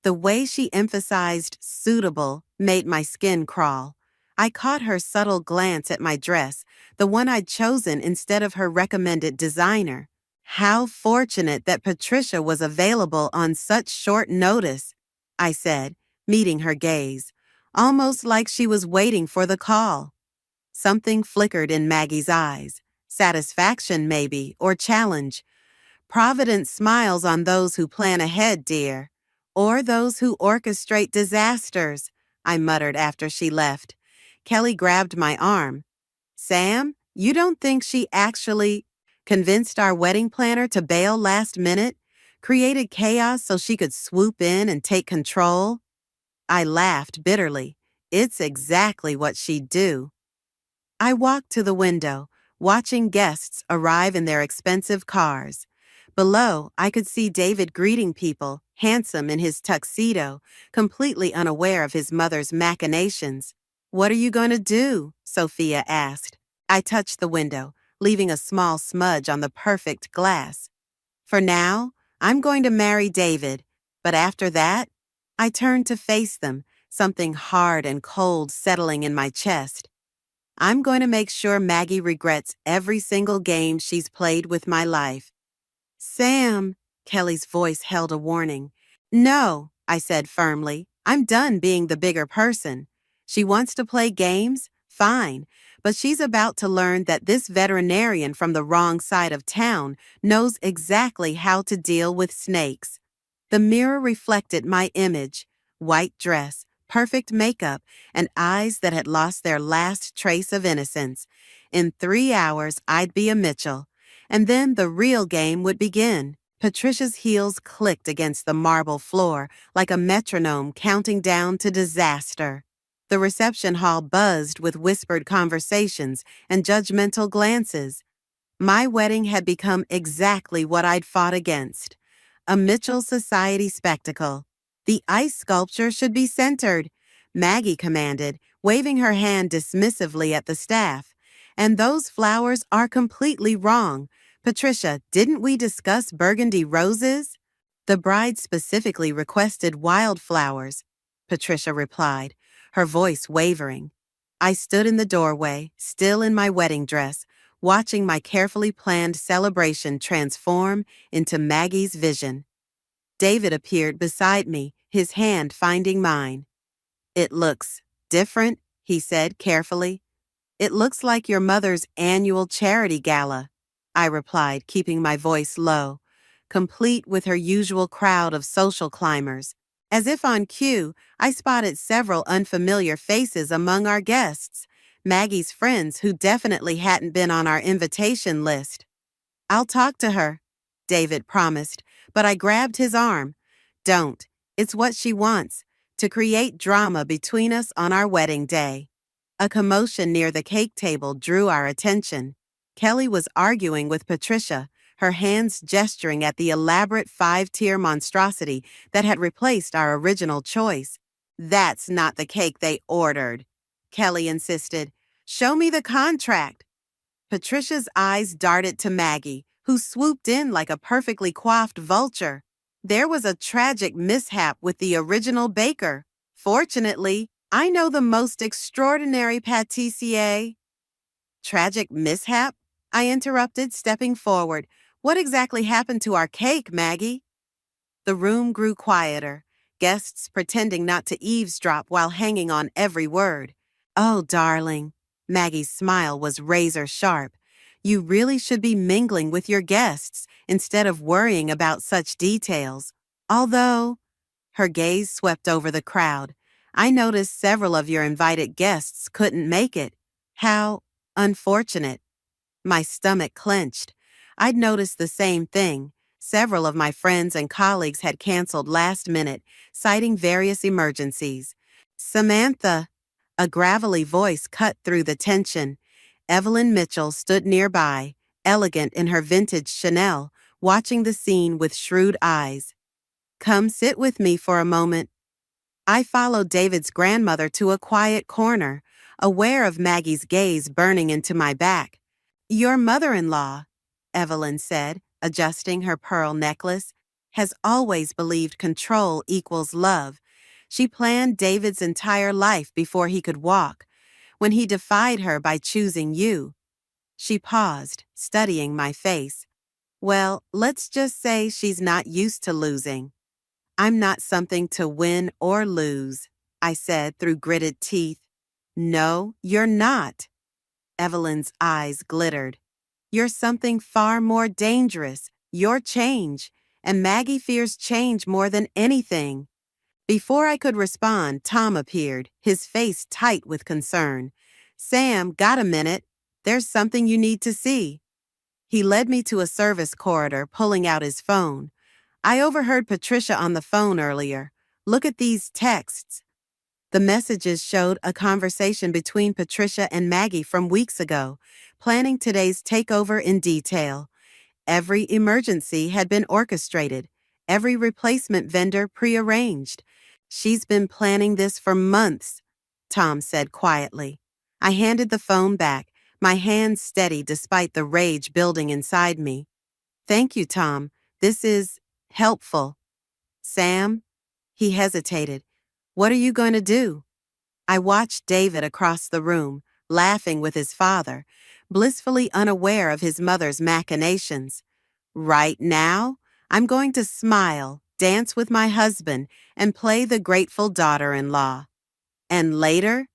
The way she emphasized suitable made my skin crawl. I caught her subtle glance at my dress, the one I'd chosen instead of her recommended designer. "How fortunate that Patricia was available on such short notice," I said, meeting her gaze, almost like she was waiting for the call. Something flickered in Maggie's eyes. Satisfaction, maybe, or challenge. "Providence smiles on those who plan ahead, dear. Or those who orchestrate disasters," I muttered after she left. Kelly grabbed my arm. "Sam, you don't think she actually convinced our wedding planner to bail last minute? Created chaos so she could swoop in and take control?" I laughed bitterly. It's exactly what she'd do. I walked to the window, watching guests arrive in their expensive cars. Below, I could see David greeting people, handsome in his tuxedo, completely unaware of his mother's machinations. "What are you going to do?" Sophia asked. I touched the window, leaving a small smudge on the perfect glass. "For now, I'm going to marry David, but after that—" I turned to face them, something hard and cold settling in my chest. "I'm going to make sure Maggie regrets every single game she's played with my life." "Sam," Kelly's voice held a warning. "No," I said firmly. "I'm done being the bigger person. She wants to play games? Fine. But she's about to learn that this veterinarian from the wrong side of town knows exactly how to deal with snakes." The mirror reflected my image: white dress, perfect makeup, and eyes that had lost their last trace of innocence. In 3 hours, I'd be a Mitchell. And then the real game would begin. Patricia's heels clicked against the marble floor like a metronome counting down to disaster. The reception hall buzzed with whispered conversations and judgmental glances. My wedding had become exactly what I'd fought against: a Mitchell Society spectacle. "The ice sculpture should be centered," Maggie commanded, waving her hand dismissively at the staff. "And those flowers are completely wrong. Patricia, didn't we discuss burgundy roses?" "The bride specifically requested wildflowers," Patricia replied, her voice wavering. I stood in the doorway, still in my wedding dress, watching my carefully planned celebration transform into Maggie's vision. David appeared beside me, his hand finding mine. "It looks different," he said carefully. "It looks like your mother's annual charity gala," I replied, keeping my voice low, complete with her usual crowd of social climbers. As if on cue, I spotted several unfamiliar faces among our guests, Maggie's friends who definitely hadn't been on our invitation list. "I'll talk to her," David promised, but I grabbed his arm. "Don't. It's what she wants, to create drama between us on our wedding day." A commotion near the cake table drew our attention. Kelly was arguing with Patricia, her hands gesturing at the elaborate 5-tier monstrosity that had replaced our original choice. "That's not the cake they ordered," Kelly insisted. "Show me the contract." Patricia's eyes darted to Maggie, who swooped in like a perfectly coiffed vulture. There was a tragic mishap with the original baker. "Fortunately, I know the most extraordinary pâtissier." "Tragic mishap?" I interrupted, stepping forward. "What exactly happened to our cake, Maggie?" The room grew quieter, guests pretending not to eavesdrop while hanging on every word. "Oh, darling." Maggie's smile was razor sharp. "You really should be mingling with your guests instead of worrying about such details. Although," her gaze swept over the crowd, "I noticed several of your invited guests couldn't make it. How unfortunate." My stomach clenched. I'd noticed the same thing. Several of my friends and colleagues had canceled last minute, citing various emergencies. "Samantha," a gravelly voice cut through the tension. Evelyn Mitchell stood nearby, elegant in her vintage Chanel, watching the scene with shrewd eyes. "Come sit with me for a moment." I followed David's grandmother to a quiet corner, aware of Maggie's gaze burning into my back. "Your mother-in-law," Evelyn said, adjusting her pearl necklace, "has always believed control equals love. She planned David's entire life before he could walk, when he defied her by choosing you." She paused, studying my face. "Well, let's just say she's not used to losing." "I'm not something to win or lose," I said through gritted teeth. "No, you're not." Evelyn's eyes glittered. "You're something far more dangerous. You're change, and Maggie fears change more than anything." Before I could respond, Tom appeared, his face tight with concern. "Sam, got a minute? There's something you need to see." He led me to a service corridor, pulling out his phone. "I overheard Patricia on the phone earlier. Look at these texts." The messages showed a conversation between Patricia and Maggie from weeks ago, planning today's takeover in detail. Every emergency had been orchestrated, every replacement vendor prearranged. "She's been planning this for months," Tom said quietly. I handed the phone back, my hands steady despite the rage building inside me. "Thank you, Tom. This is helpful." "Sam?" He hesitated. "What are you going to do?" I watched David across the room, laughing with his father, blissfully unaware of his mother's machinations. "Right now, I'm going to smile, dance with my husband, and play the grateful daughter-in-law. And later,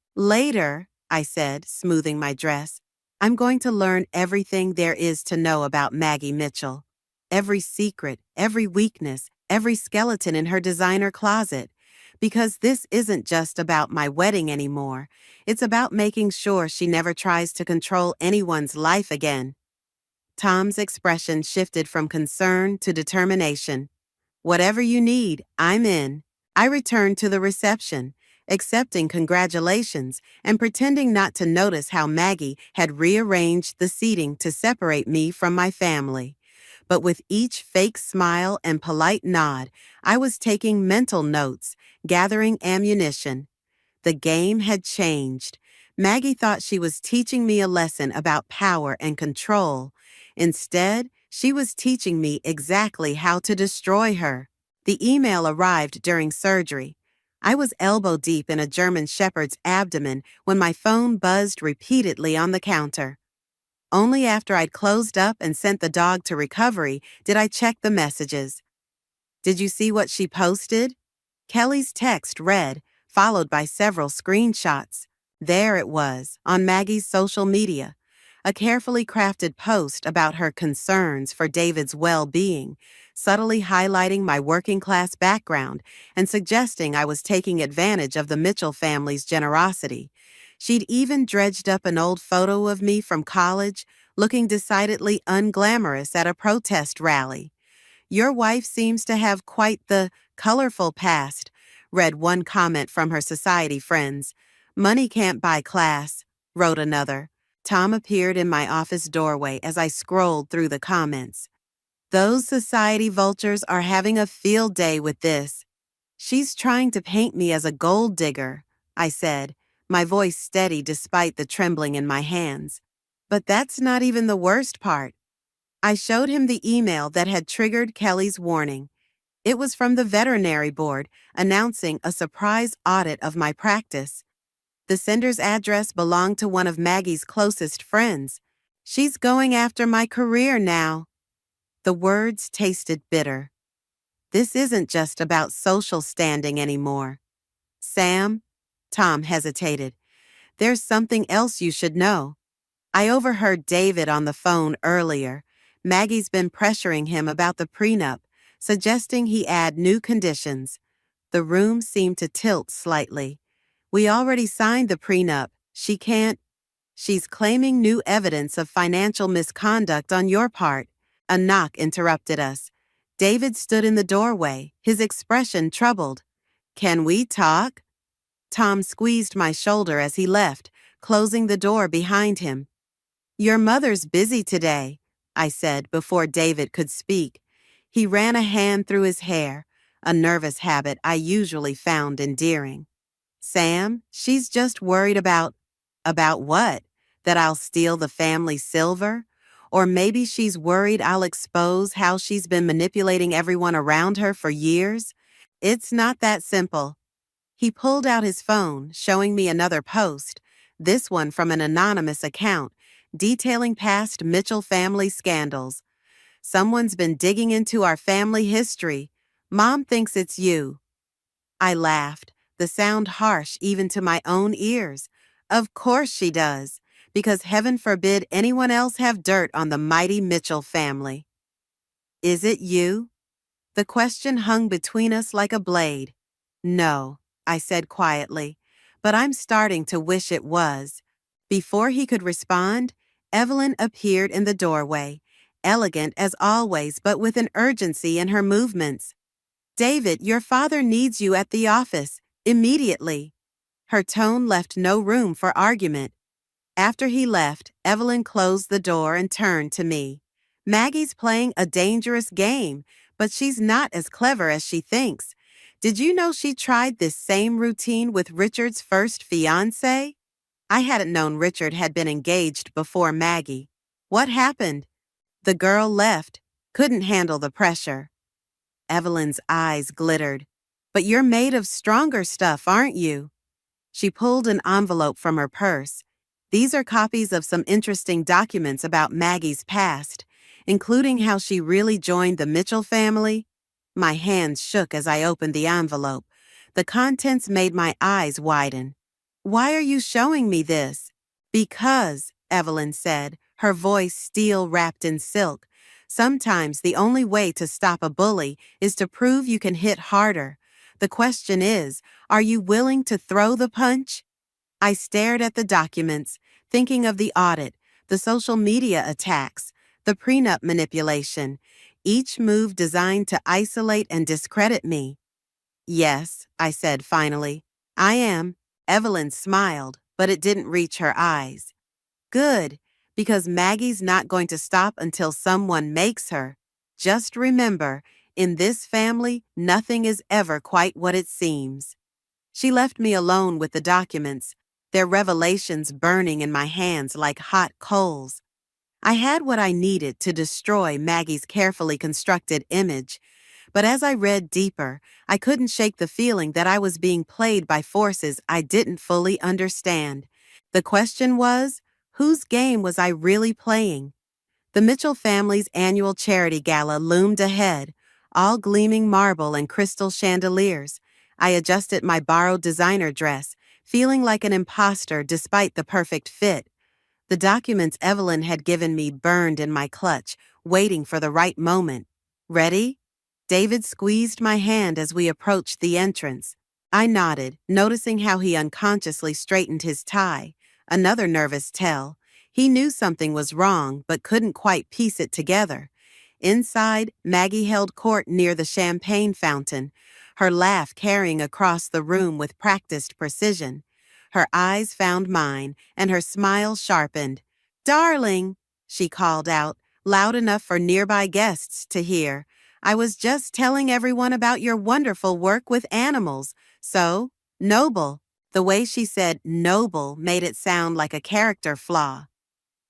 I said, smoothing my dress, I'm going to learn everything there is to know about Maggie Mitchell. Every secret, every weakness, every skeleton in her designer closet. Because this isn't just about my wedding anymore. It's about making sure she never tries to control anyone's life again." Tom's expression shifted from concern to determination. "Whatever you need, I'm in." I returned to the reception, accepting congratulations and pretending not to notice how Maggie had rearranged the seating to separate me from my family. But with each fake smile and polite nod, I was taking mental notes, gathering ammunition. The game had changed. Maggie thought she was teaching me a lesson about power and control. Instead, she was teaching me exactly how to destroy her. The email arrived during surgery. I was elbow deep in a German shepherd's abdomen when my phone buzzed repeatedly on the counter. Only after I'd closed up and sent the dog to recovery did I check the messages. "Did you see what she posted?" Kelly's text read, followed by several screenshots. There it was, on Maggie's social media. A carefully crafted post about her concerns for David's well-being, subtly highlighting my working-class background and suggesting I was taking advantage of the Mitchell family's generosity. She'd even dredged up an old photo of me from college, looking decidedly unglamorous at a protest rally. "Your wife seems to have quite the colorful past," read one comment from her society friends. "Money can't buy class," wrote another. Tom appeared in my office doorway as I scrolled through the comments. Those society vultures are having a field day with this. She's trying to paint me as a gold digger, I said, my voice steady despite the trembling in my hands. But that's not even the worst part. I showed him the email that had triggered Kelly's warning. It was from the veterinary board announcing a surprise audit of my practice. The sender's address belonged to one of Maggie's closest friends. She's going after my career now. The words tasted bitter. This isn't just about social standing anymore. Sam, Tom hesitated. There's something else you should know. I overheard David on the phone earlier. Maggie's been pressuring him about the prenup, suggesting he add new conditions. The room seemed to tilt slightly. We already signed the prenup. She can't. She's claiming new evidence of financial misconduct on your part. A knock interrupted us. David stood in the doorway, his expression troubled. Can we talk? Tom squeezed my shoulder as he left, closing the door behind him. Your mother's busy today, I said before David could speak. He ran a hand through his hair, a nervous habit I usually found endearing. Sam, she's just worried about what? That I'll steal the family silver? Or maybe she's worried I'll expose how she's been manipulating everyone around her for years? It's not that simple. He pulled out his phone, showing me another post, this one from an anonymous account, detailing past Mitchell family scandals. Someone's been digging into our family history. Mom thinks it's you. I laughed, the sound harsh even to my own ears. Of course she does, because heaven forbid anyone else have dirt on the mighty Mitchell family. Is it you? The question hung between us like a blade. No, I said quietly, but I'm starting to wish it was. Before he could respond, Evelyn appeared in the doorway, elegant as always but with an urgency in her movements. David, your father needs you at the office, immediately. Her tone left no room for argument. After he left, Evelyn closed the door and turned to me. Maggie's playing a dangerous game, but she's not as clever as she thinks. Did you know she tried this same routine with Richard's first fiancé? I hadn't known Richard had been engaged before Maggie. What happened? The girl left, couldn't handle the pressure. Evelyn's eyes glittered. But you're made of stronger stuff, aren't you? She pulled an envelope from her purse. These are copies of some interesting documents about Maggie's past, including how she really joined the Mitchell family. My hands shook as I opened the envelope. The contents made my eyes widen. Why are you showing me this? Because, Evelyn said, her voice steel wrapped in silk. Sometimes the only way to stop a bully is to prove you can hit harder. The question is, are you willing to throw the punch? I stared at the documents, thinking of the audit, the social media attacks, the prenup manipulation, each move designed to isolate and discredit me. Yes, I said finally. I am. Evelyn smiled, but it didn't reach her eyes. Good, because Maggie's not going to stop until someone makes her. Just remember, in this family, nothing is ever quite what it seems. She left me alone with the documents, their revelations burning in my hands like hot coals. I had what I needed to destroy Maggie's carefully constructed image, but as I read deeper, I couldn't shake the feeling that I was being played by forces I didn't fully understand. The question was, whose game was I really playing? The Mitchell family's annual charity gala loomed ahead, all gleaming marble and crystal chandeliers. I adjusted my borrowed designer dress, feeling like an imposter despite the perfect fit. The documents Evelyn had given me burned in my clutch, waiting for the right moment. Ready? David squeezed my hand as we approached the entrance. I nodded, noticing how he unconsciously straightened his tie. Another nervous tell. He knew something was wrong, but couldn't quite piece it together. Inside, Maggie held court near the champagne fountain, her laugh carrying across the room with practiced precision. Her eyes found mine, and her smile sharpened. "Darling," she called out, loud enough for nearby guests to hear. "I was just telling everyone about your wonderful work with animals. So, noble." The way she said noble made it sound like a character flaw.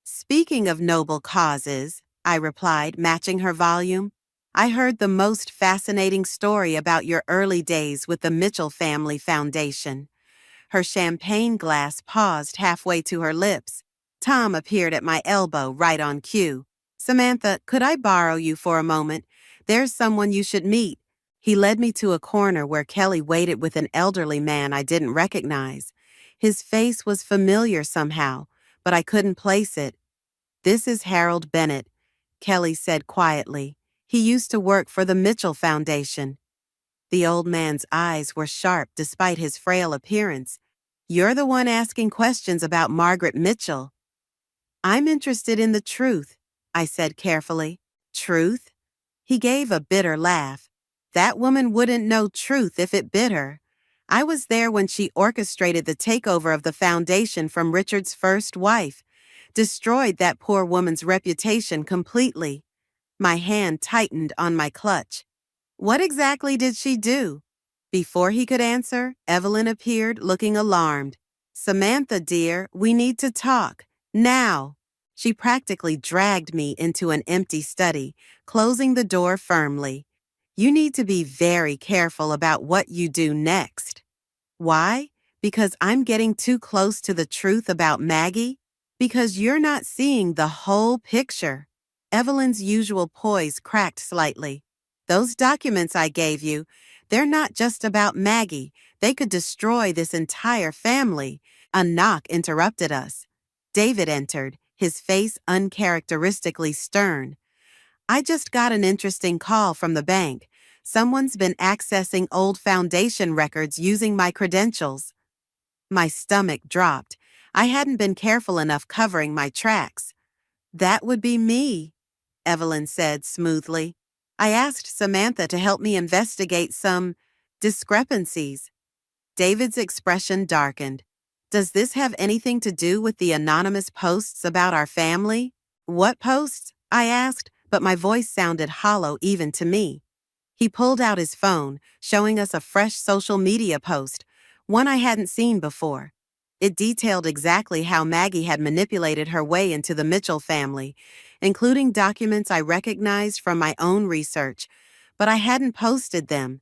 "Speaking of noble causes," I replied, matching her volume, "I heard the most fascinating story about your early days with the Mitchell Family Foundation." Her champagne glass paused halfway to her lips. Tom appeared at my elbow, right on cue. "Samantha, could I borrow you for a moment? There's someone you should meet." He led me to a corner where Kelly waited with an elderly man I didn't recognize. His face was familiar somehow, but I couldn't place it. "This is Harold Bennett," Kelly said quietly. "He used to work for the Mitchell Foundation." The old man's eyes were sharp despite his frail appearance. "You're the one asking questions about Margaret Mitchell." "I'm interested in the truth," I said carefully. "Truth?" He gave a bitter laugh. "That woman wouldn't know truth if it bit her. I was there when she orchestrated the takeover of the foundation from Richard's first wife. Destroyed that poor woman's reputation completely." My hand tightened on my clutch. "What exactly did she do?" Before he could answer, Evelyn appeared, looking alarmed. "Samantha, dear, we need to talk. Now." She practically dragged me into an empty study, closing the door firmly. "You need to be very careful about what you do next." "Why? Because I'm getting too close to the truth about Maggie? Because you're not seeing the whole picture." Evelyn's usual poise cracked slightly. "Those documents I gave you, they're not just about Maggie. They could destroy this entire family." A knock interrupted us. David entered, his face uncharacteristically stern. "I just got an interesting call from the bank. Someone's been accessing old foundation records using my credentials." My stomach dropped. I hadn't been careful enough covering my tracks. "That would be me," Evelyn said smoothly. "I asked Samantha to help me investigate some discrepancies." David's expression darkened. "Does this have anything to do with the anonymous posts about our family?" "What posts?" I asked, but my voice sounded hollow even to me. He pulled out his phone, showing us a fresh social media post, one I hadn't seen before. It detailed exactly how Maggie had manipulated her way into the Mitchell family, including documents I recognized from my own research, but I hadn't posted them.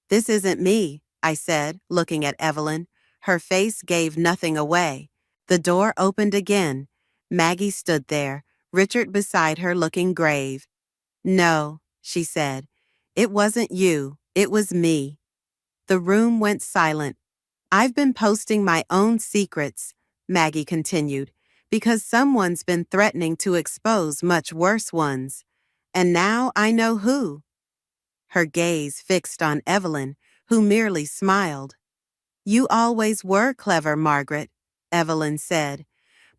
"This isn't me," I said, looking at Evelyn. Her face gave nothing away. The door opened again. Maggie stood there, Richard beside her looking grave. "No," she said. "It wasn't you. It was me." The room went silent. "I've been posting my own secrets," Maggie continued, "because someone's been threatening to expose much worse ones. And now I know who." Her gaze fixed on Evelyn, who merely smiled. "You always were clever, Margaret," Evelyn said,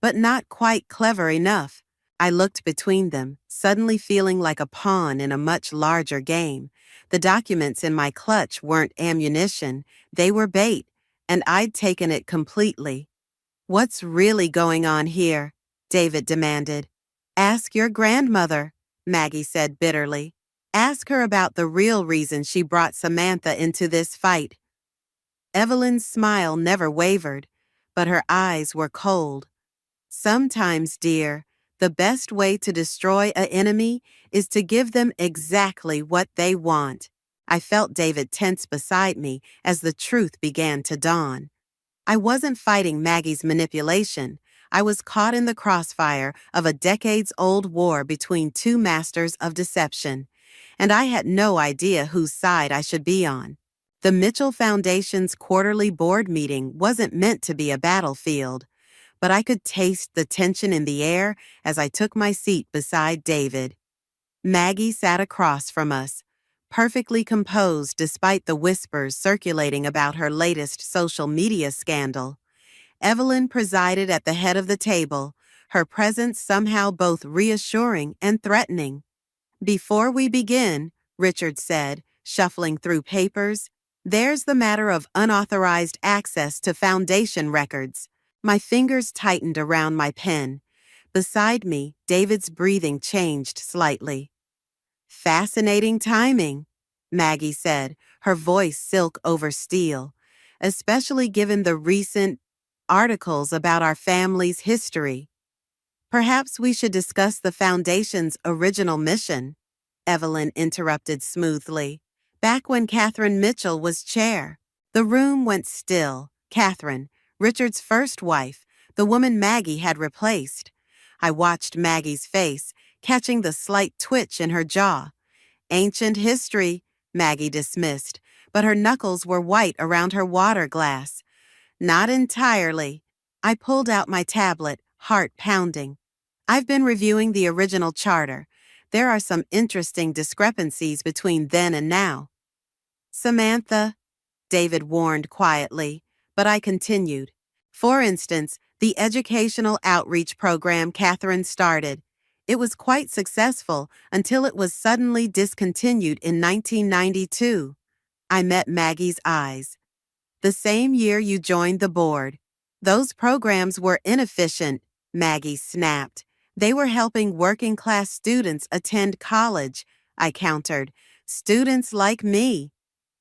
"but not quite clever enough." I looked between them, suddenly feeling like a pawn in a much larger game. The documents in my clutch weren't ammunition, they were bait, and I'd taken it completely. "What's really going on here?" David demanded. "Ask your grandmother," Maggie said bitterly. "Ask her about the real reason she brought Samantha into this fight." Evelyn's smile never wavered, but her eyes were cold. "Sometimes, dear, the best way to destroy an enemy is to give them exactly what they want." I felt David tense beside me as the truth began to dawn. I wasn't fighting Maggie's manipulation. I was caught in the crossfire of a decades-old war between two masters of deception, and I had no idea whose side I should be on. The Mitchell Foundation's quarterly board meeting wasn't meant to be a battlefield, but I could taste the tension in the air as I took my seat beside David. Maggie sat across from us, perfectly composed despite the whispers circulating about her latest social media scandal. Evelyn presided at the head of the table, her presence somehow both reassuring and threatening. "Before we begin," Richard said, shuffling through papers, "there's the matter of unauthorized access to foundation records." My fingers tightened around my pen. Beside me, David's breathing changed slightly. "Fascinating timing," Maggie said, her voice silk over steel, "especially given the recent articles about our family's history. Perhaps we should discuss the Foundation's original mission," Evelyn interrupted smoothly. "Back when Catherine Mitchell was chair." The room went still. Catherine, Richard's first wife, the woman Maggie had replaced. I watched Maggie's face, catching the slight twitch in her jaw. "Ancient history," Maggie dismissed, but her knuckles were white around her water glass. "Not entirely." I pulled out my tablet, heart pounding. "I've been reviewing the original charter. There are some interesting discrepancies between then and now." "Samantha," David warned quietly, but I continued. "For instance, the educational outreach program Catherine started. It was quite successful until it was suddenly discontinued in 1992. I met Maggie's eyes. "The same year you joined the board. Those programs were inefficient," Maggie snapped. "They were helping working-class students attend college," I countered. "Students like me."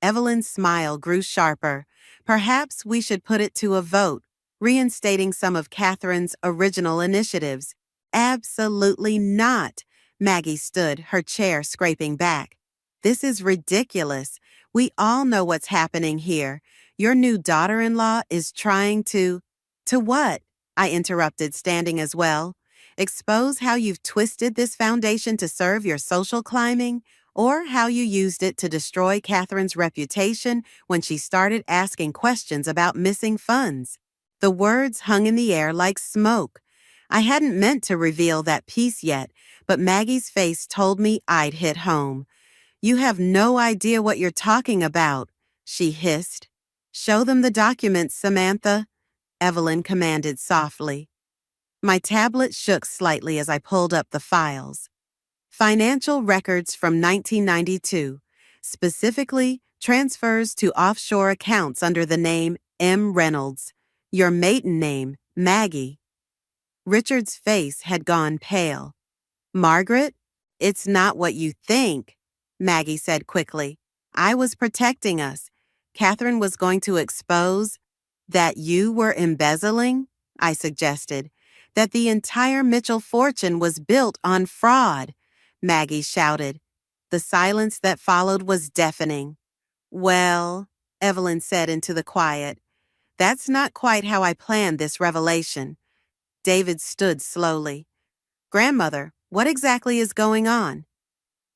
Evelyn's smile grew sharper. "Perhaps we should put it to a vote, reinstating some of Catherine's original initiatives." "Absolutely not." Maggie stood, her chair scraping back. "This is ridiculous. We all know what's happening here. Your new daughter-in-law is trying to—" "To what?" I interrupted, standing as well. "Expose how you've twisted this foundation to serve your social climbing, or how you used it to destroy Catherine's reputation when she started asking questions about missing funds." The words hung in the air like smoke. I hadn't meant to reveal that piece yet, but Maggie's face told me I'd hit home. "You have no idea what you're talking about," she hissed. "Show them the documents, Samantha," Evelyn commanded softly. My tablet shook slightly as I pulled up the files. Financial records from 1992, specifically transfers to offshore accounts under the name M. Reynolds. Your maiden name, Maggie. Richard's face had gone pale. "Margaret, it's not what you think," Maggie said quickly. "I was protecting us. Catherine was going to expose—" "That you were embezzling," I suggested. "That the entire Mitchell fortune was built on fraud," Maggie shouted. The silence that followed was deafening. "Well," Evelyn said into the quiet, "that's not quite how I planned this revelation." David stood slowly. "Grandmother, what exactly is going on?"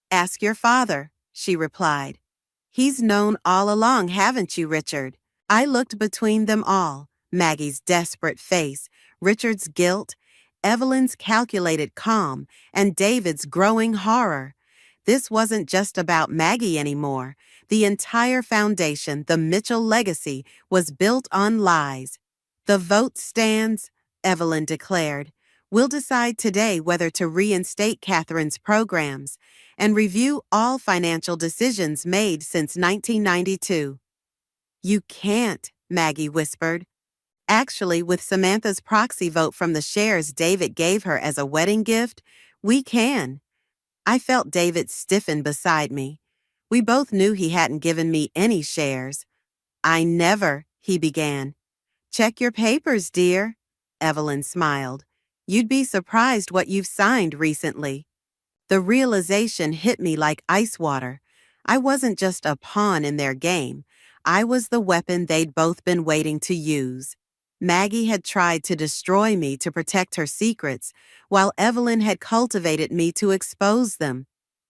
"Ask your father," she replied. "He's known all along, haven't you, Richard?" I looked between them all, Maggie's desperate face, Richard's guilt, Evelyn's calculated calm, and David's growing horror. This wasn't just about Maggie anymore. The entire foundation, the Mitchell legacy, was built on lies. "The vote stands," Evelyn declared. "We'll decide today whether to reinstate Catherine's programs and review all financial decisions made since 1992. "You can't," Maggie whispered. "Actually, with Samantha's proxy vote from the shares David gave her as a wedding gift, we can." I felt David stiffen beside me. We both knew he hadn't given me any shares. "I never," he began. "Check your papers, dear," Evelyn smiled. "You'd be surprised what you've signed recently." The realization hit me like ice water. I wasn't just a pawn in their game. I was the weapon they'd both been waiting to use. Maggie had tried to destroy me to protect her secrets, while Evelyn had cultivated me to expose them.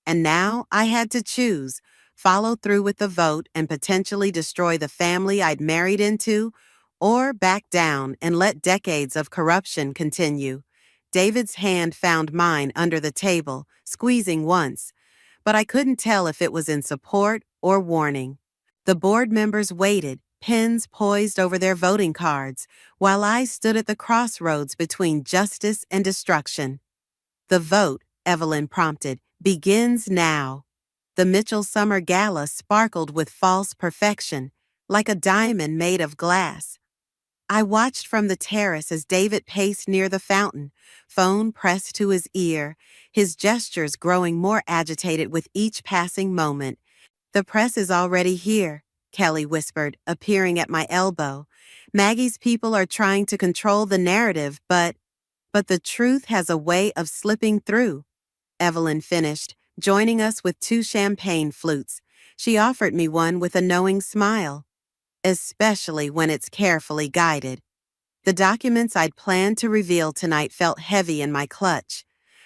And now I had to choose, follow through with the vote and potentially destroy the family I'd married into, or back down and let decades of corruption continue. David's hand found mine under the table, squeezing once, but I couldn't tell if it was in support or warning. The board members waited, pens poised over their voting cards, while I stood at the crossroads between justice and destruction. "The vote," Evelyn prompted, "begins now." The Mitchell Summer Gala sparkled with false perfection, like a diamond made of glass. I watched from the terrace as David paced near the fountain, phone pressed to his ear, his gestures growing more agitated with each passing moment. "The press is already here," Kelly whispered, appearing at my elbow. "Maggie's people are trying to control the narrative, but the truth has a way of slipping through," Evelyn finished, joining us with 2 champagne flutes. She offered me one with a knowing smile. "Especially when it's carefully guided." The documents I'd planned to reveal tonight felt heavy in my clutch,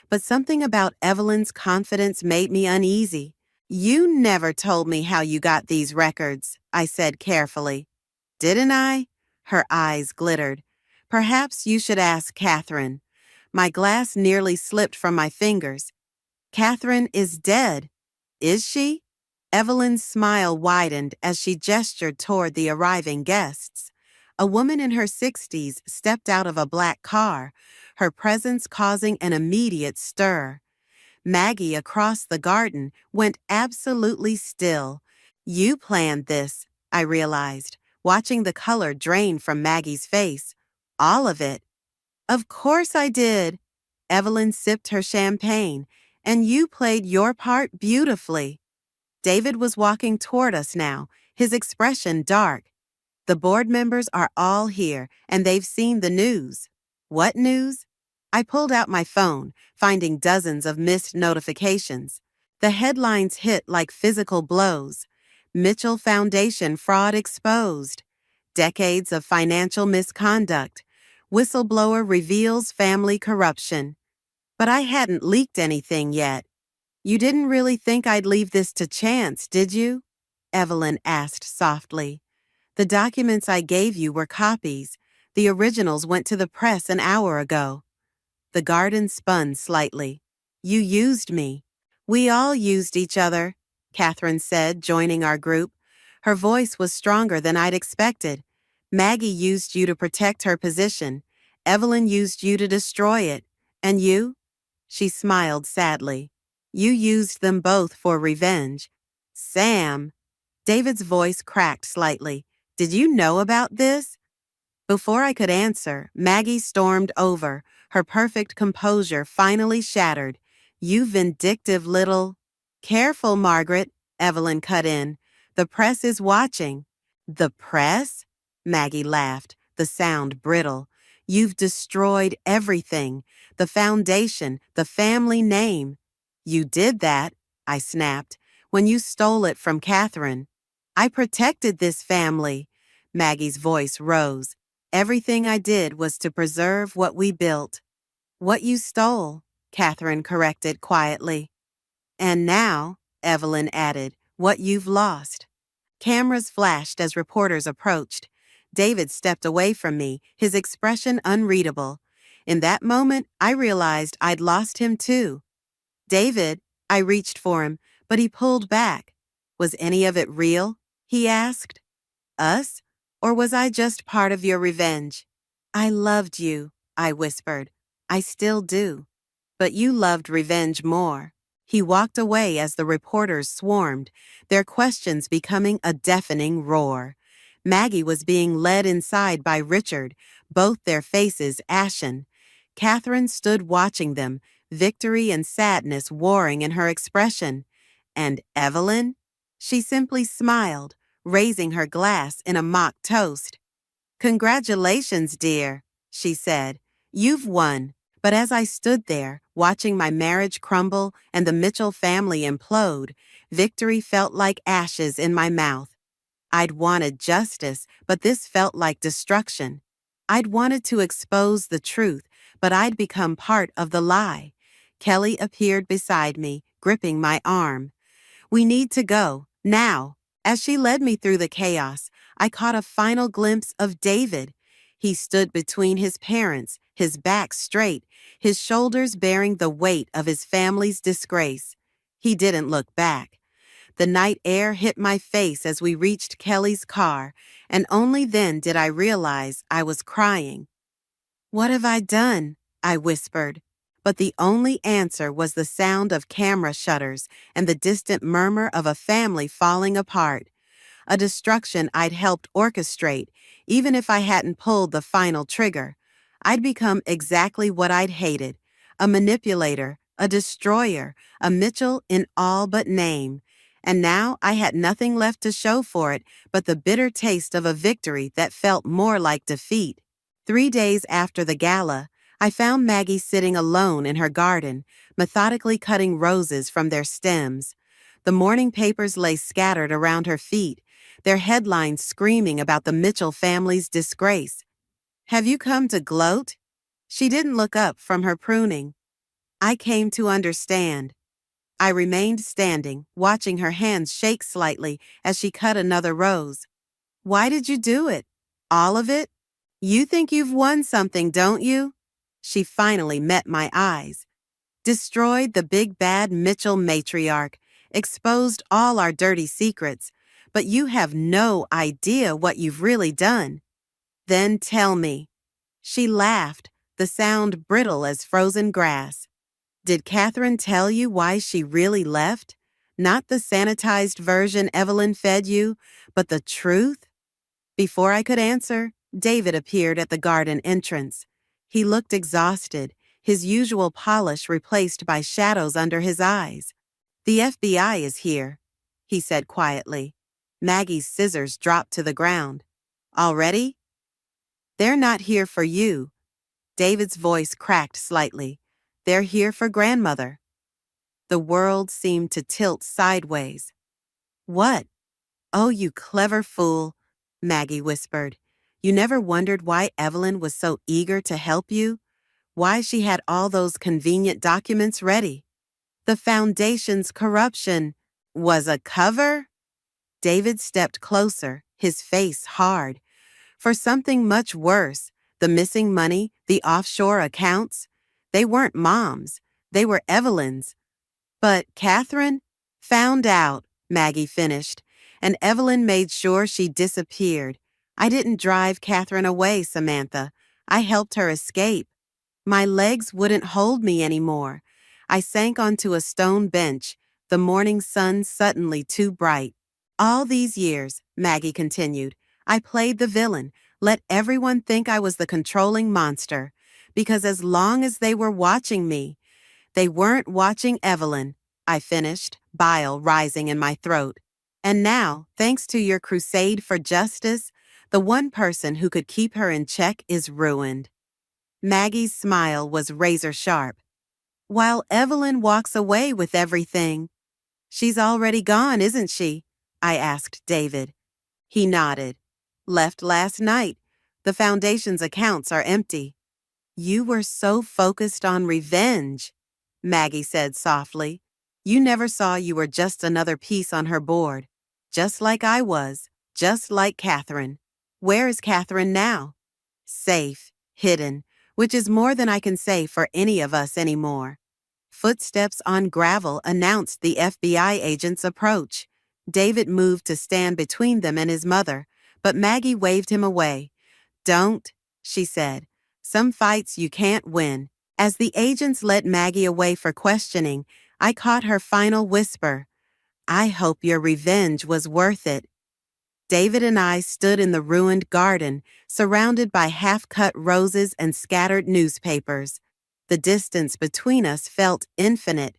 but something about Evelyn's confidence made me uneasy. "You never told me how you got these records," I said carefully. "Didn't I?" Her eyes glittered. "Perhaps you should ask Catherine." My glass nearly slipped from my fingers. "Catherine is dead." "Is she?" Evelyn's smile widened as she gestured toward the arriving guests. A woman in her 60s stepped out of a black car, her presence causing an immediate stir. Maggie across the garden went absolutely still. "You planned this," I realized, watching the color drain from Maggie's face. "All of it." "Of course I did." Evelyn sipped her champagne. "And you played your part beautifully." David was walking toward us now, his expression dark. "The board members are all here, and they've seen the news." "What news?" I pulled out my phone, finding dozens of missed notifications. The headlines hit like physical blows. "Mitchell Foundation fraud exposed." "Decades of financial misconduct." "Whistleblower reveals family corruption." But I hadn't leaked anything yet. "You didn't really think I'd leave this to chance, did you?" Evelyn asked softly. "The documents I gave you were copies. The originals went to the press an hour ago." The garden spun slightly. "You used me." "We all used each other," Catherine said, joining our group. Her voice was stronger than I'd expected. "Maggie used you to protect her position. Evelyn used you to destroy it. And you?" She smiled sadly. "You used them both for revenge." "Sam." David's voice cracked slightly. "Did you know about this?" Before I could answer, Maggie stormed over, her perfect composure finally shattered. "You vindictive little—" "Careful, Margaret," Evelyn cut in. "The press is watching." "The press?" Maggie laughed, the sound brittle. "You've destroyed everything. The foundation, the family name." "You did that," I snapped, "when you stole it from Catherine." "I protected this family." Maggie's voice rose. "Everything I did was to preserve what we built." "What you stole," Catherine corrected quietly. "And now," Evelyn added, "what you've lost." Cameras flashed as reporters approached. David stepped away from me, his expression unreadable. In that moment, I realized I'd lost him too. "David," I reached for him, but he pulled back. "Was any of it real?" he asked. "Us? Or was I just part of your revenge?" "I loved you," I whispered. "I still do. But you loved revenge more." He walked away as the reporters swarmed, their questions becoming a deafening roar. Maggie was being led inside by Richard, both their faces ashen. Catherine stood watching them, victory and sadness warring in her expression. And Evelyn? She simply smiled, raising her glass in a mock toast. "Congratulations, dear," she said. "You've won." But as I stood there, watching my marriage crumble and the Mitchell family implode, victory felt like ashes in my mouth. I'd wanted justice, but this felt like destruction. I'd wanted to expose the truth, but I'd become part of the lie. Kelly appeared beside me, gripping my arm. "We need to go, now." As she led me through the chaos, I caught a final glimpse of David. He stood between his parents, his back straight, his shoulders bearing the weight of his family's disgrace. He didn't look back. The night air hit my face as we reached Kelly's car, and only then did I realize I was crying. "What have I done?" I whispered. But the only answer was the sound of camera shutters and the distant murmur of a family falling apart. a destruction I'd helped orchestrate, even if I hadn't pulled the final trigger. I'd become exactly what I'd hated: a manipulator, a destroyer, a Mitchell in all but name. And now I had nothing left to show for it but the bitter taste of a victory that felt more like defeat. 3 days after the gala, I found Maggie sitting alone in her garden, methodically cutting roses from their stems. The morning papers lay scattered around her feet, their headlines screaming about the Mitchell family's disgrace. "Have you come to gloat?" She didn't look up from her pruning. "I came to understand." I remained standing, watching her hands shake slightly as she cut another rose. "Why did you do it? All of it? You think you've won something, don't you?" She finally met my eyes. "Destroyed the big bad Mitchell matriarch, exposed all our dirty secrets, but you have no idea what you've really done." "Then tell me." She laughed, the sound brittle as frozen grass. "Did Catherine tell you why she really left? Not the sanitized version Evelyn fed you, but the truth?" Before I could answer, David appeared at the garden entrance. He looked exhausted, his usual polish replaced by shadows under his eyes. "The FBI is here," he said quietly. Maggie's scissors dropped to the ground. "Already?" "They're not here for you." David's voice cracked slightly. "They're here for grandmother." The world seemed to tilt sideways. "What?" "Oh, you clever fool," Maggie whispered. "You never wondered why Evelyn was so eager to help you? Why she had all those convenient documents ready? The Foundation's corruption was a cover?" David stepped closer, his face hard. "For something much worse, the missing money, the offshore accounts. They weren't Mom's, they were Evelyn's." "But Catherine?" "Found out," Maggie finished, "and Evelyn made sure she disappeared. I didn't drive Catherine away, Samantha. I helped her escape. My legs wouldn't hold me anymore. I sank onto a stone bench, the morning sun suddenly too bright. All these years," Maggie continued, "I played the villain, let everyone think I was the controlling monster, because as long as they were watching me, they weren't watching Evelyn," I finished, bile rising in my throat. "And now, thanks to your crusade for justice, the one person who could keep her in check is ruined." Maggie's smile was razor sharp. "While Evelyn walks away with everything." "She's already gone, isn't she?" I asked David. He nodded. "Left last night. The Foundation's accounts are empty." "You were so focused on revenge," Maggie said softly. "You never saw you were just another piece on her board. Just like I was, just like Catherine. Where is Catherine now?" "Safe, hidden, which is more than I can say for any of us anymore." Footsteps on gravel announced the FBI agent's approach. David moved to stand between them and his mother, but Maggie waved him away. "Don't," she said. "Some fights you can't win." As the agents led Maggie away for questioning, I caught her final whisper. "I hope your revenge was worth it." David and I stood in the ruined garden, surrounded by half-cut roses and scattered newspapers. The distance between us felt infinite.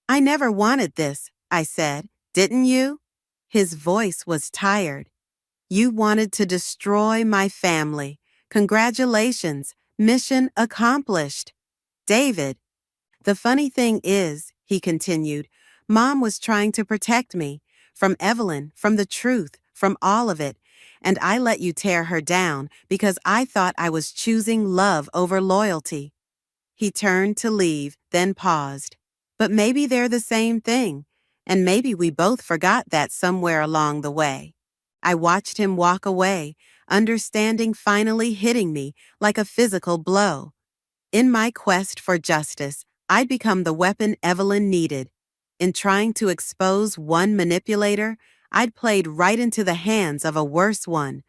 "I never wanted this," I said. "Didn't you?" His voice was tired. "You wanted to destroy my family. Congratulations, mission accomplished." "David." "The funny thing is," he continued, "Mom was trying to protect me. From Evelyn, from the truth, from all of it. And I let you tear her down because I thought I was choosing love over loyalty." He turned to leave, then paused. "But maybe they're the same thing. And maybe we both forgot that somewhere along the way." I watched him walk away, understanding finally hitting me like a physical blow. In my quest for justice, I'd become the weapon Evelyn needed. In trying to expose one manipulator, I'd played right into the hands of a worse one.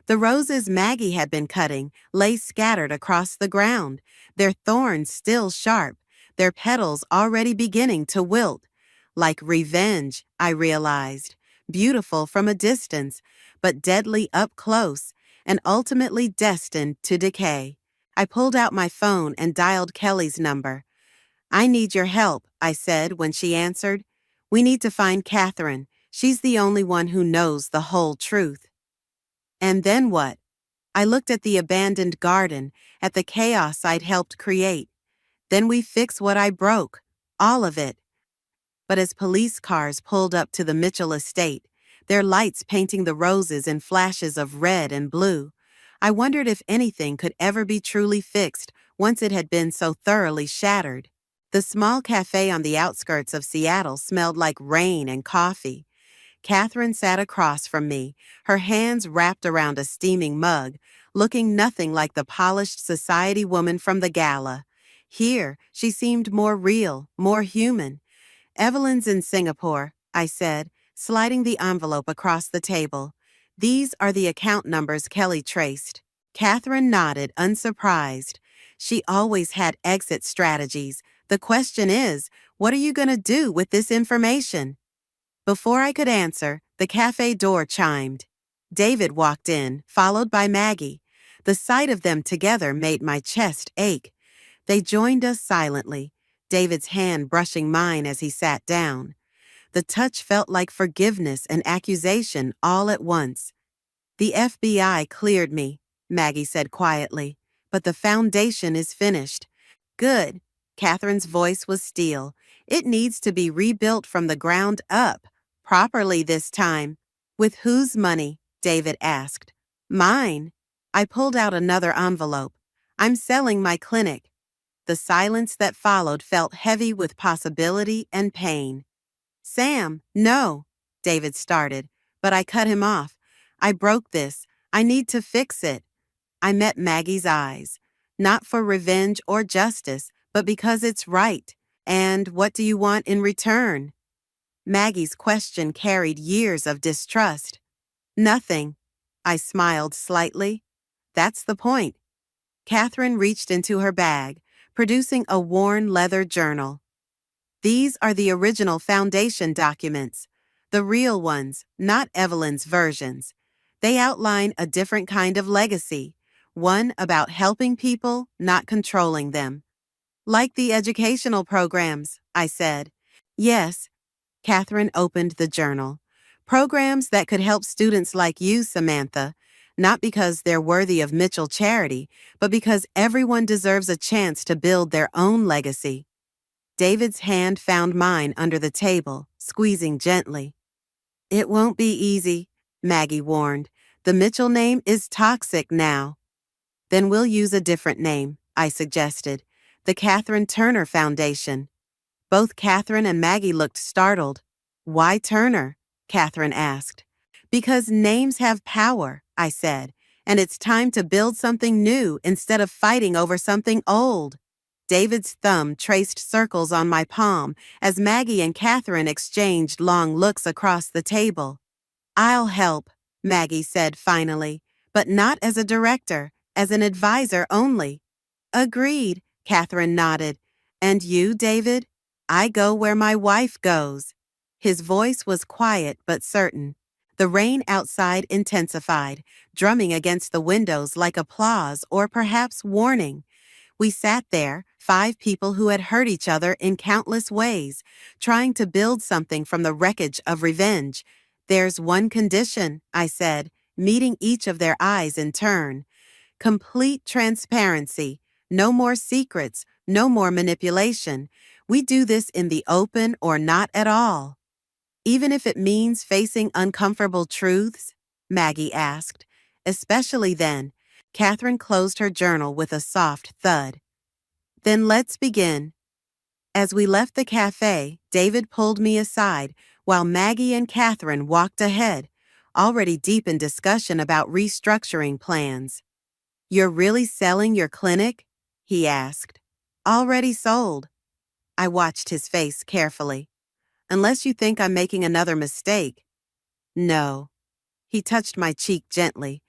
The roses Maggie had been cutting lay scattered across the ground, their thorns still sharp, their petals already beginning to wilt. Like revenge, I realized. beautiful from a distance, but deadly up close, and ultimately destined to decay. I pulled out my phone and dialed Kelly's number. "I need your help," I said when she answered. "We need to find Catherine. She's the only one who knows the whole truth." And then what? I looked at the abandoned garden, at the chaos I'd helped create. Then we fix what I broke. All of it. But as police cars pulled up to the Mitchell estate, their lights painting the roses in flashes of red and blue, I wondered if anything could ever be truly fixed once it had been so thoroughly shattered. The small cafe on the outskirts of Seattle smelled like rain and coffee. Catherine sat across from me, her hands wrapped around a steaming mug, looking nothing like the polished society woman from the gala. Here, she seemed more real, more human. "Evelyn's in Singapore," I said, sliding the envelope across the table. "These are the account numbers Kelly traced." Catherine nodded, unsurprised. She always had exit strategies. The question is, what are you going to do with this information? Before I could answer, the cafe door chimed. David walked in, followed by Maggie. The sight of them together made my chest ache. They joined us silently, David's hand brushing mine as he sat down. The touch felt like forgiveness and accusation all at once. "The FBI cleared me," Maggie said quietly, "but the foundation is finished." "Good." Catherine's voice was steel. "It needs to be rebuilt from the ground up. Properly this time." "With whose money?" David asked. "Mine." I pulled out another envelope. "I'm selling my clinic." The silence that followed felt heavy with possibility and pain. "Sam, no," David started, but I cut him off. "I broke this. I need to fix it." I met Maggie's eyes. "Not for revenge or justice, but because it's right. And what do you want in return?" Maggie's question carried years of distrust. "Nothing." I smiled slightly. "That's the point." Catherine reached into her bag, producing a worn leather journal. "These are the original foundation documents. The real ones, not Evelyn's versions. They outline a different kind of legacy, one about helping people, not controlling them." "Like the educational programs," I said. "Yes." Catherine opened the journal. "Programs that could help students like you, Samantha, not because they're worthy of Mitchell charity, but because everyone deserves a chance to build their own legacy." David's hand found mine under the table, squeezing gently. "It won't be easy," Maggie warned. "The Mitchell name is toxic now." "Then we'll use a different name," I suggested. "The Catherine Turner Foundation." Both Catherine and Maggie looked startled. "Why Turner?" Catherine asked. "Because names have power," I said, "and it's time to build something new instead of fighting over something old." David's thumb traced circles on my palm as Maggie and Catherine exchanged long looks across the table. "I'll help," Maggie said finally, "but not as a director, as an advisor only." "Agreed," Catherine nodded. "And you, David?" "I go where my wife goes." His voice was quiet but certain. The rain outside intensified, drumming against the windows like applause or perhaps warning. We sat there, 5 people who had hurt each other in countless ways, trying to build something from the wreckage of revenge. "There's one condition," I said, meeting each of their eyes in turn. "Complete transparency. No more secrets, no more manipulation. We do this in the open or not at all." "Even if it means facing uncomfortable truths?" Maggie asked. "Especially then." Catherine closed her journal with a soft thud. "Then let's begin." As we left the cafe, David pulled me aside while Maggie and Catherine walked ahead, already deep in discussion about restructuring plans. "You're really selling your clinic?" he asked. "Already sold." I watched his face carefully. "Unless you think I'm making another mistake." "No." He touched my cheek gently.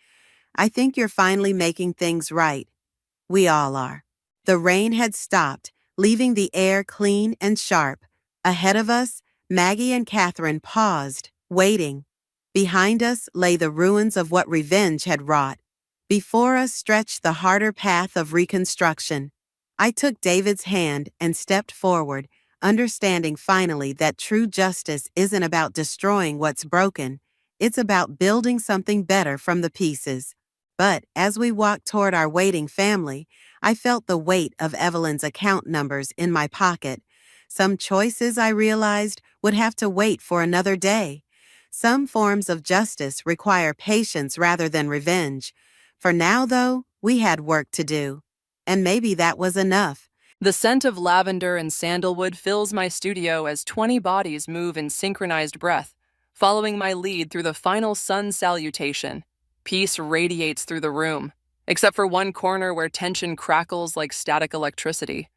"I think you're finally making things right. We all are." The rain had stopped, leaving the air clean and sharp. Ahead of us, Maggie and Catherine paused, waiting. Behind us lay the ruins of what revenge had wrought. Before us stretched the harder path of reconstruction. I took David's hand and stepped forward, understanding finally that true justice isn't about destroying what's broken, it's about building something better from the pieces. But as we walked toward our waiting family, I felt the weight of Evelyn's account numbers in my pocket. Some choices, I realized, would have to wait for another day. Some forms of justice require patience rather than revenge. For now, though, we had work to do. And maybe that was enough. The scent of lavender and sandalwood fills my studio as 20 bodies move in synchronized breath, following my lead through the final sun salutation. Peace radiates through the room, except for one corner where tension crackles like static electricity.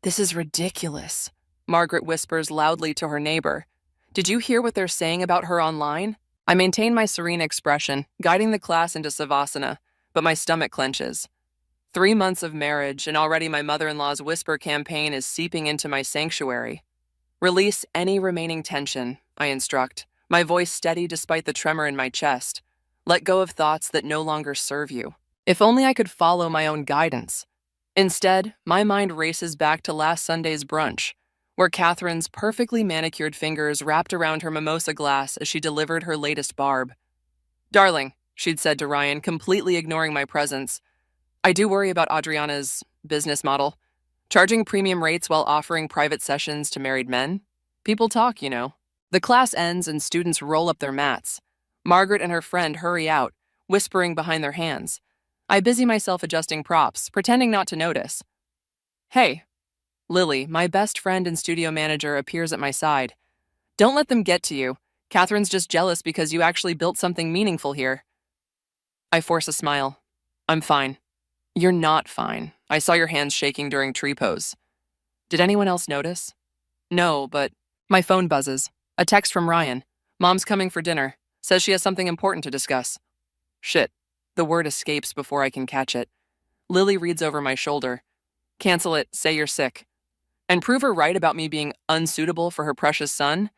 "This is ridiculous," Margaret whispers loudly to her neighbor. "Did you hear what they're saying about her online?" I maintain my serene expression, guiding the class into Savasana, but my stomach clenches. 3 months of marriage, and already my mother-in-law's whisper campaign is seeping into my sanctuary. "Release any remaining tension," I instruct, my voice steady despite the tremor in my chest. "Let go of thoughts that no longer serve you." If only I could follow my own guidance. Instead, my mind races back to last Sunday's brunch, where Catherine's perfectly manicured fingers wrapped around her mimosa glass as she delivered her latest barb. "Darling," she'd said to Ryan, completely ignoring my presence, "I do worry about Adriana's business model. Charging premium rates while offering private sessions to married men? People talk, you know." The class ends and students roll up their mats. Margaret and her friend hurry out, whispering behind their hands. I busy myself adjusting props, pretending not to notice. "Hey." Lily, my best friend and studio manager, appears at my side. "Don't let them get to you. Catherine's just jealous because you actually built something meaningful here." I force a smile. "I'm fine." "You're not fine. I saw your hands shaking during tree pose." "Did anyone else notice?" "No, but..." My phone buzzes. A text from Ryan. "Mom's coming for dinner. Says she has something important to discuss." Shit. The word escapes before I can catch it. Lily reads over my shoulder. "Cancel it. Say you're sick." "And prove her right about me being unsuitable for her precious son?"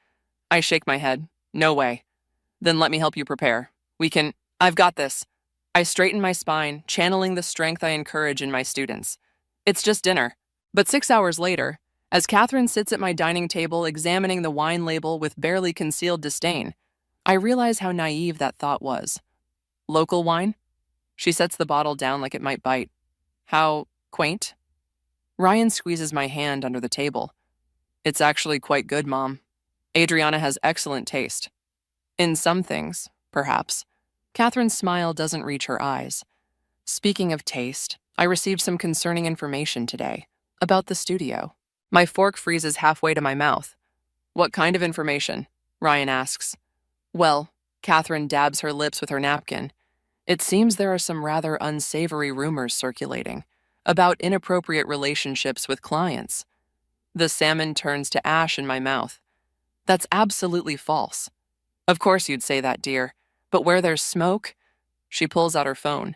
I shake my head. "No way." "Then let me help you prepare. I've got this." I straighten my spine, channeling the strength I encourage in my students. It's just dinner. But 6 hours later, as Catherine sits at my dining table examining the wine label with barely concealed disdain, I realize how naive that thought was. "Local wine?" She sets the bottle down like it might bite. "How quaint." Ryan squeezes my hand under the table. "It's actually quite good, Mom. Adriana has excellent taste." "In some things, perhaps." Catherine's smile doesn't reach her eyes. "Speaking of taste, I received some concerning information today about the studio." My fork freezes halfway to my mouth. "What kind of information?" Ryan asks. "Well," Catherine dabs her lips with her napkin, "it seems there are some rather unsavory rumors circulating about inappropriate relationships with clients." The salmon turns to ash in my mouth. "That's absolutely false." "Of course you'd say that, dear. But where there's smoke..." She pulls out her phone.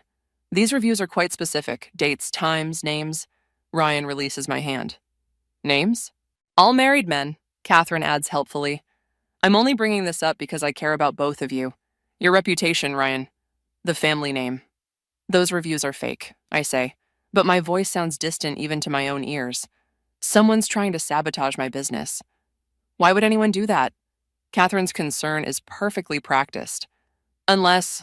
"These reviews are quite specific. Dates, times, names." Ryan releases my hand. "Names?" "All married men," Catherine adds helpfully. "I'm only bringing this up because I care about both of you. Your reputation, Ryan. The family name." "Those reviews are fake," I say, but my voice sounds distant even to my own ears. "Someone's trying to sabotage my business." "Why would anyone do that?" Catherine's concern is perfectly practiced. Unless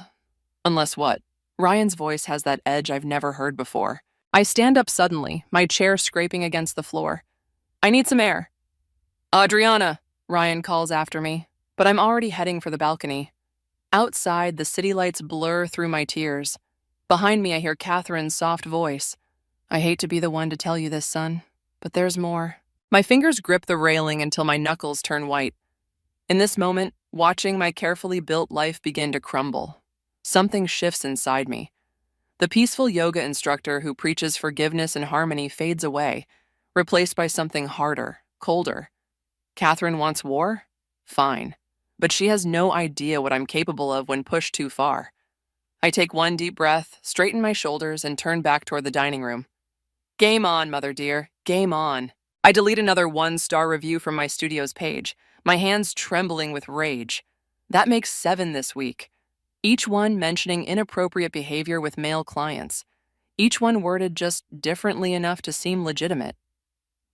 what?" Ryan's voice has that edge I've never heard before. I stand up suddenly, my chair scraping against the floor. "I need some air." "Adriana," Ryan calls after me, but I'm already heading for the balcony. Outside, the city lights blur through my tears. Behind me, I hear Catherine's soft voice. "I hate to be the one to tell you this, son, but there's more." My fingers grip the railing until my knuckles turn white. In this moment, watching my carefully built life begin to crumble, something shifts inside me. The peaceful yoga instructor who preaches forgiveness and harmony fades away, replaced by something harder, colder. Catherine wants war? Fine. But she has no idea what I'm capable of when pushed too far. I take one deep breath, straighten my shoulders, and turn back toward the dining room. Game on, mother dear. Game on. I delete another 1-star review from my studio's page, my hands trembling with rage. That makes 7 this week. Each one mentioning inappropriate behavior with male clients. Each one worded just differently enough to seem legitimate.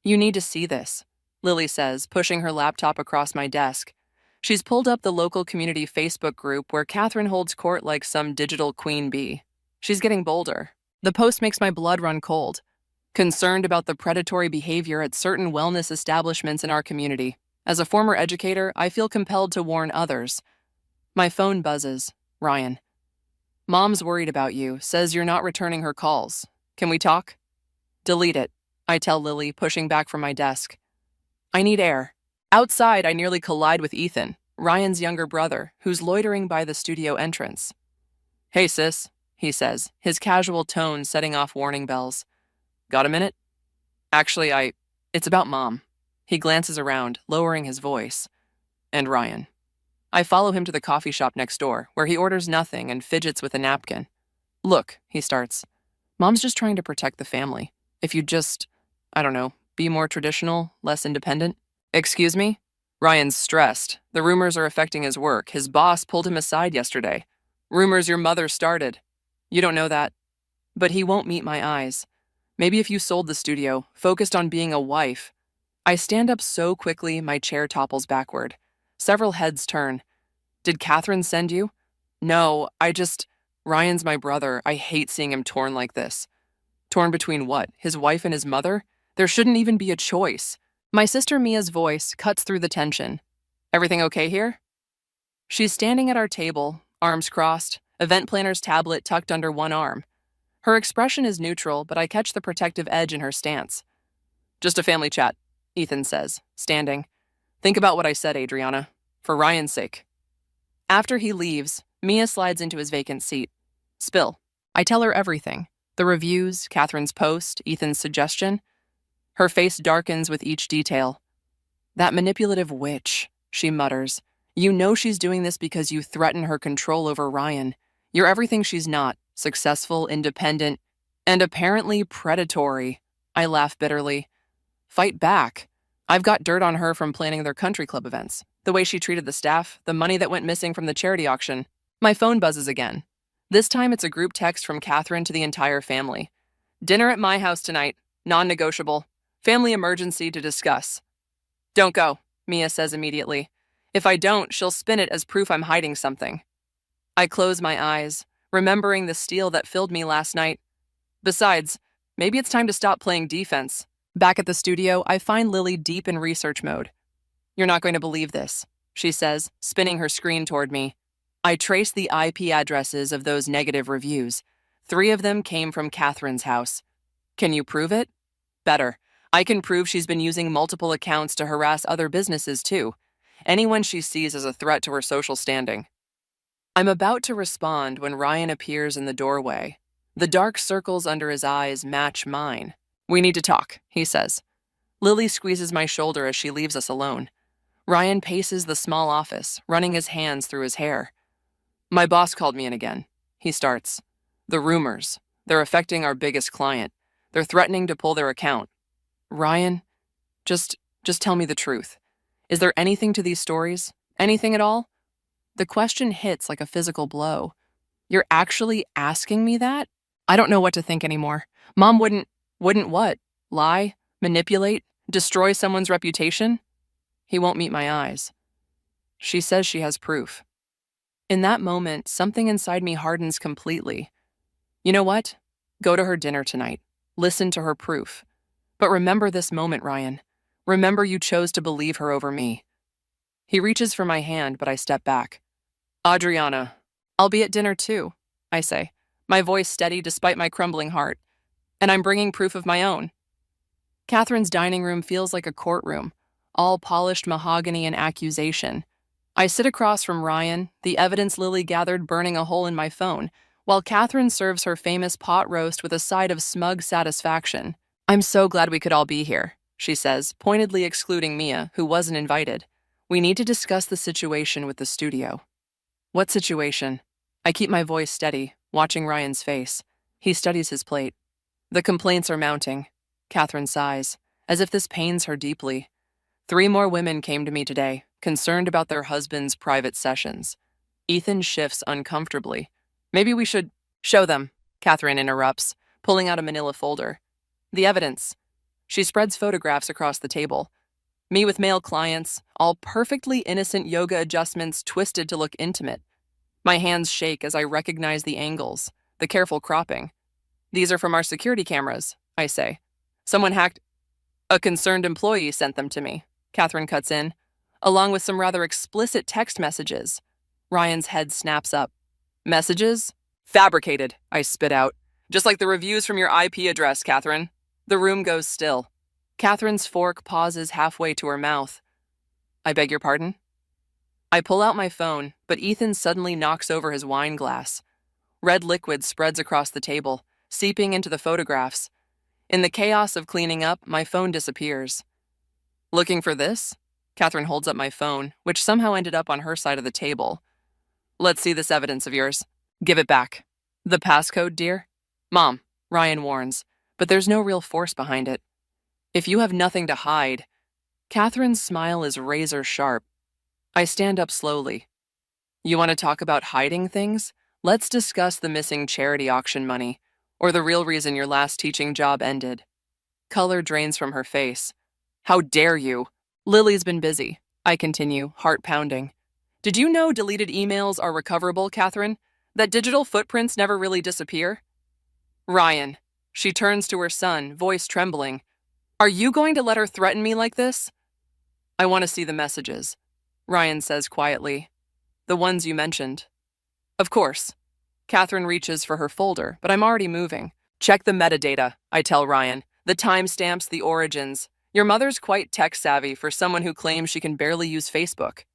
You need to see this, Lily says, pushing her laptop across my desk. She's pulled up the local community Facebook group where Catherine holds court like some digital queen bee. She's getting bolder. The post makes my blood run cold. Concerned about the predatory behavior at certain wellness establishments in our community. As a former educator, I feel compelled to warn others. My phone buzzes. Ryan. Mom's worried about you, says you're not returning her calls. Can we talk? Delete it, I tell Lily, pushing back from my desk. I need air. Outside, I nearly collide with Ethan, Ryan's younger brother, who's loitering by the studio entrance. Hey, sis, he says, his casual tone setting off warning bells. Got a minute? Actually, it's about Mom. He glances around, lowering his voice. And Ryan. I follow him to the coffee shop next door, where he orders nothing and fidgets with a napkin. Look, he starts. Mom's just trying to protect the family. If you'd just, I don't know, be more traditional, less independent. Excuse me? Ryan's stressed. The rumors are affecting his work. His boss pulled him aside yesterday. Rumors your mother started. You don't know that. But he won't meet my eyes. Maybe if you sold the studio, focused on being a wife. I stand up so quickly, my chair topples backward. Several heads turn. Did Catherine send you? No, Ryan's my brother. I hate seeing him torn like this. Torn between what? His wife and his mother? There shouldn't even be a choice. My sister Mia's voice cuts through the tension. Everything okay here? She's standing at our table, arms crossed, event planner's tablet tucked under one arm. Her expression is neutral, but I catch the protective edge in her stance. Just a family chat, Ethan says, standing. Think about what I said, Adriana. For Ryan's sake. After he leaves, Mia slides into his vacant seat. Spill. I tell her everything. The reviews, Catherine's post, Ethan's suggestion. Her face darkens with each detail. That manipulative witch, she mutters. You know she's doing this because you threaten her control over Ryan. You're everything she's not. Successful, independent, and apparently predatory. I laugh bitterly. Fight back. I've got dirt on her from planning their country club events. The way she treated the staff, the money that went missing from the charity auction. My phone buzzes again. This time it's a group text from Catherine to the entire family. Dinner at my house tonight. Non-negotiable. Family emergency to discuss. Don't go, Mia says immediately. If I don't, she'll spin it as proof I'm hiding something. I close my eyes, remembering the steel that filled me last night. Besides, maybe it's time to stop playing defense. Back at the studio, I find Lily deep in research mode. You're not going to believe this, she says, spinning her screen toward me. I trace the IP addresses of those negative reviews. 3 of them came from Catherine's house. Can you prove it? Better. I can prove she's been using multiple accounts to harass other businesses, too. Anyone she sees as a threat to her social standing. I'm about to respond when Ryan appears in the doorway. The dark circles under his eyes match mine. We need to talk, he says. Lily squeezes my shoulder as she leaves us alone. Ryan paces the small office, running his hands through his hair. My boss called me in again. He starts. The rumors. They're affecting our biggest client. They're threatening to pull their account. Ryan, just tell me the truth. Is there anything to these stories? Anything at all? The question hits like a physical blow. You're actually asking me that? I don't know what to think anymore. Mom wouldn't what? Lie? Manipulate? Destroy someone's reputation? He won't meet my eyes. She says she has proof. In that moment, something inside me hardens completely. You know what? Go to her dinner tonight. Listen to her proof. But remember this moment, Ryan. Remember you chose to believe her over me. He reaches for my hand, but I step back. Adriana, I'll be at dinner too, I say, my voice steady despite my crumbling heart. And I'm bringing proof of my own. Catherine's dining room feels like a courtroom, all polished mahogany and accusation. I sit across from Ryan, the evidence Lily gathered burning a hole in my phone, while Catherine serves her famous pot roast with a side of smug satisfaction. I'm so glad we could all be here, she says, pointedly excluding Mia, who wasn't invited. We need to discuss the situation with the studio. What situation? I keep my voice steady, watching Ryan's face. He studies his plate. The complaints are mounting. Catherine sighs, as if this pains her deeply. 3 more women came to me today, concerned about their husbands' private sessions. Ethan shifts uncomfortably. Maybe we should show them, Catherine interrupts, pulling out a manila folder. The evidence. She spreads photographs across the table. Me with male clients, all perfectly innocent yoga adjustments twisted to look intimate. My hands shake as I recognize the angles, the careful cropping. These are from our security cameras, I say. Someone hacked. A concerned employee sent them to me, Catherine cuts in, along with some rather explicit text messages. Ryan's head snaps up. Messages? Fabricated, I spit out. Just like the reviews from your IP address, Catherine. The room goes still. Catherine's fork pauses halfway to her mouth. I beg your pardon? I pull out my phone, but Ethan suddenly knocks over his wine glass. Red liquid spreads across the table, seeping into the photographs. In the chaos of cleaning up, my phone disappears. Looking for this? Catherine holds up my phone, which somehow ended up on her side of the table. Let's see this evidence of yours. Give it back. The passcode, dear? Mom, Ryan warns, but there's no real force behind it. If you have nothing to hide. Catherine's smile is razor sharp. I stand up slowly. You want to talk about hiding things? Let's discuss the missing charity auction money, or the real reason your last teaching job ended. Color drains from her face. How dare you? Lily's been busy, I continue, heart pounding. Did you know deleted emails are recoverable, Catherine? That digital footprints never really disappear? Ryan. She turns to her son, voice trembling. Are you going to let her threaten me like this? I want to see the messages, Ryan says quietly. The ones you mentioned. Of course. Catherine reaches for her folder, but I'm already moving. Check the metadata, I tell Ryan. The timestamps, the origins. Your mother's quite tech-savvy for someone who claims she can barely use Facebook.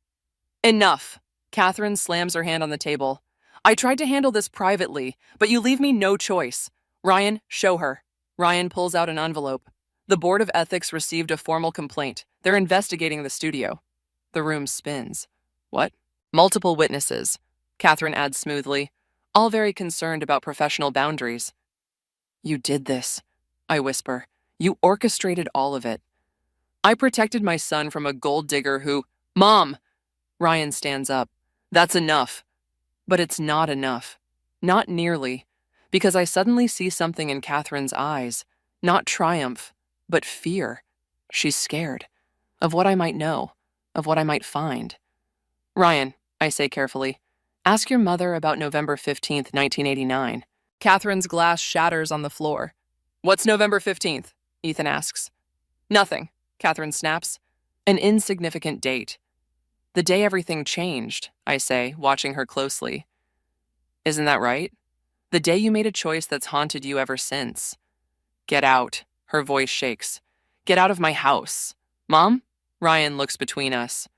Enough. Catherine slams her hand on the table. I tried to handle this privately, but you leave me no choice. Ryan, show her. Ryan pulls out an envelope. The Board of Ethics received a formal complaint. They're investigating the studio. The room spins. What? Multiple witnesses. Catherine adds smoothly, all very concerned about professional boundaries. You did this, I whisper. You orchestrated all of it. I protected my son from a gold digger who... Mom! Ryan stands up. That's enough. But it's not enough. Not nearly. Because I suddenly see something in Catherine's eyes. Not triumph, but fear. She's scared. Of what I might know. Of what I might find. Ryan, I say carefully, ask your mother about November 15th, 1989. Catherine's glass shatters on the floor. What's November 15th? Ethan asks. Nothing, Catherine snaps. An insignificant date. The day everything changed, I say, watching her closely. Isn't that right? The day you made a choice that's haunted you ever since. Get out, her voice shakes. Get out of my house. Mom? Ryan looks between us.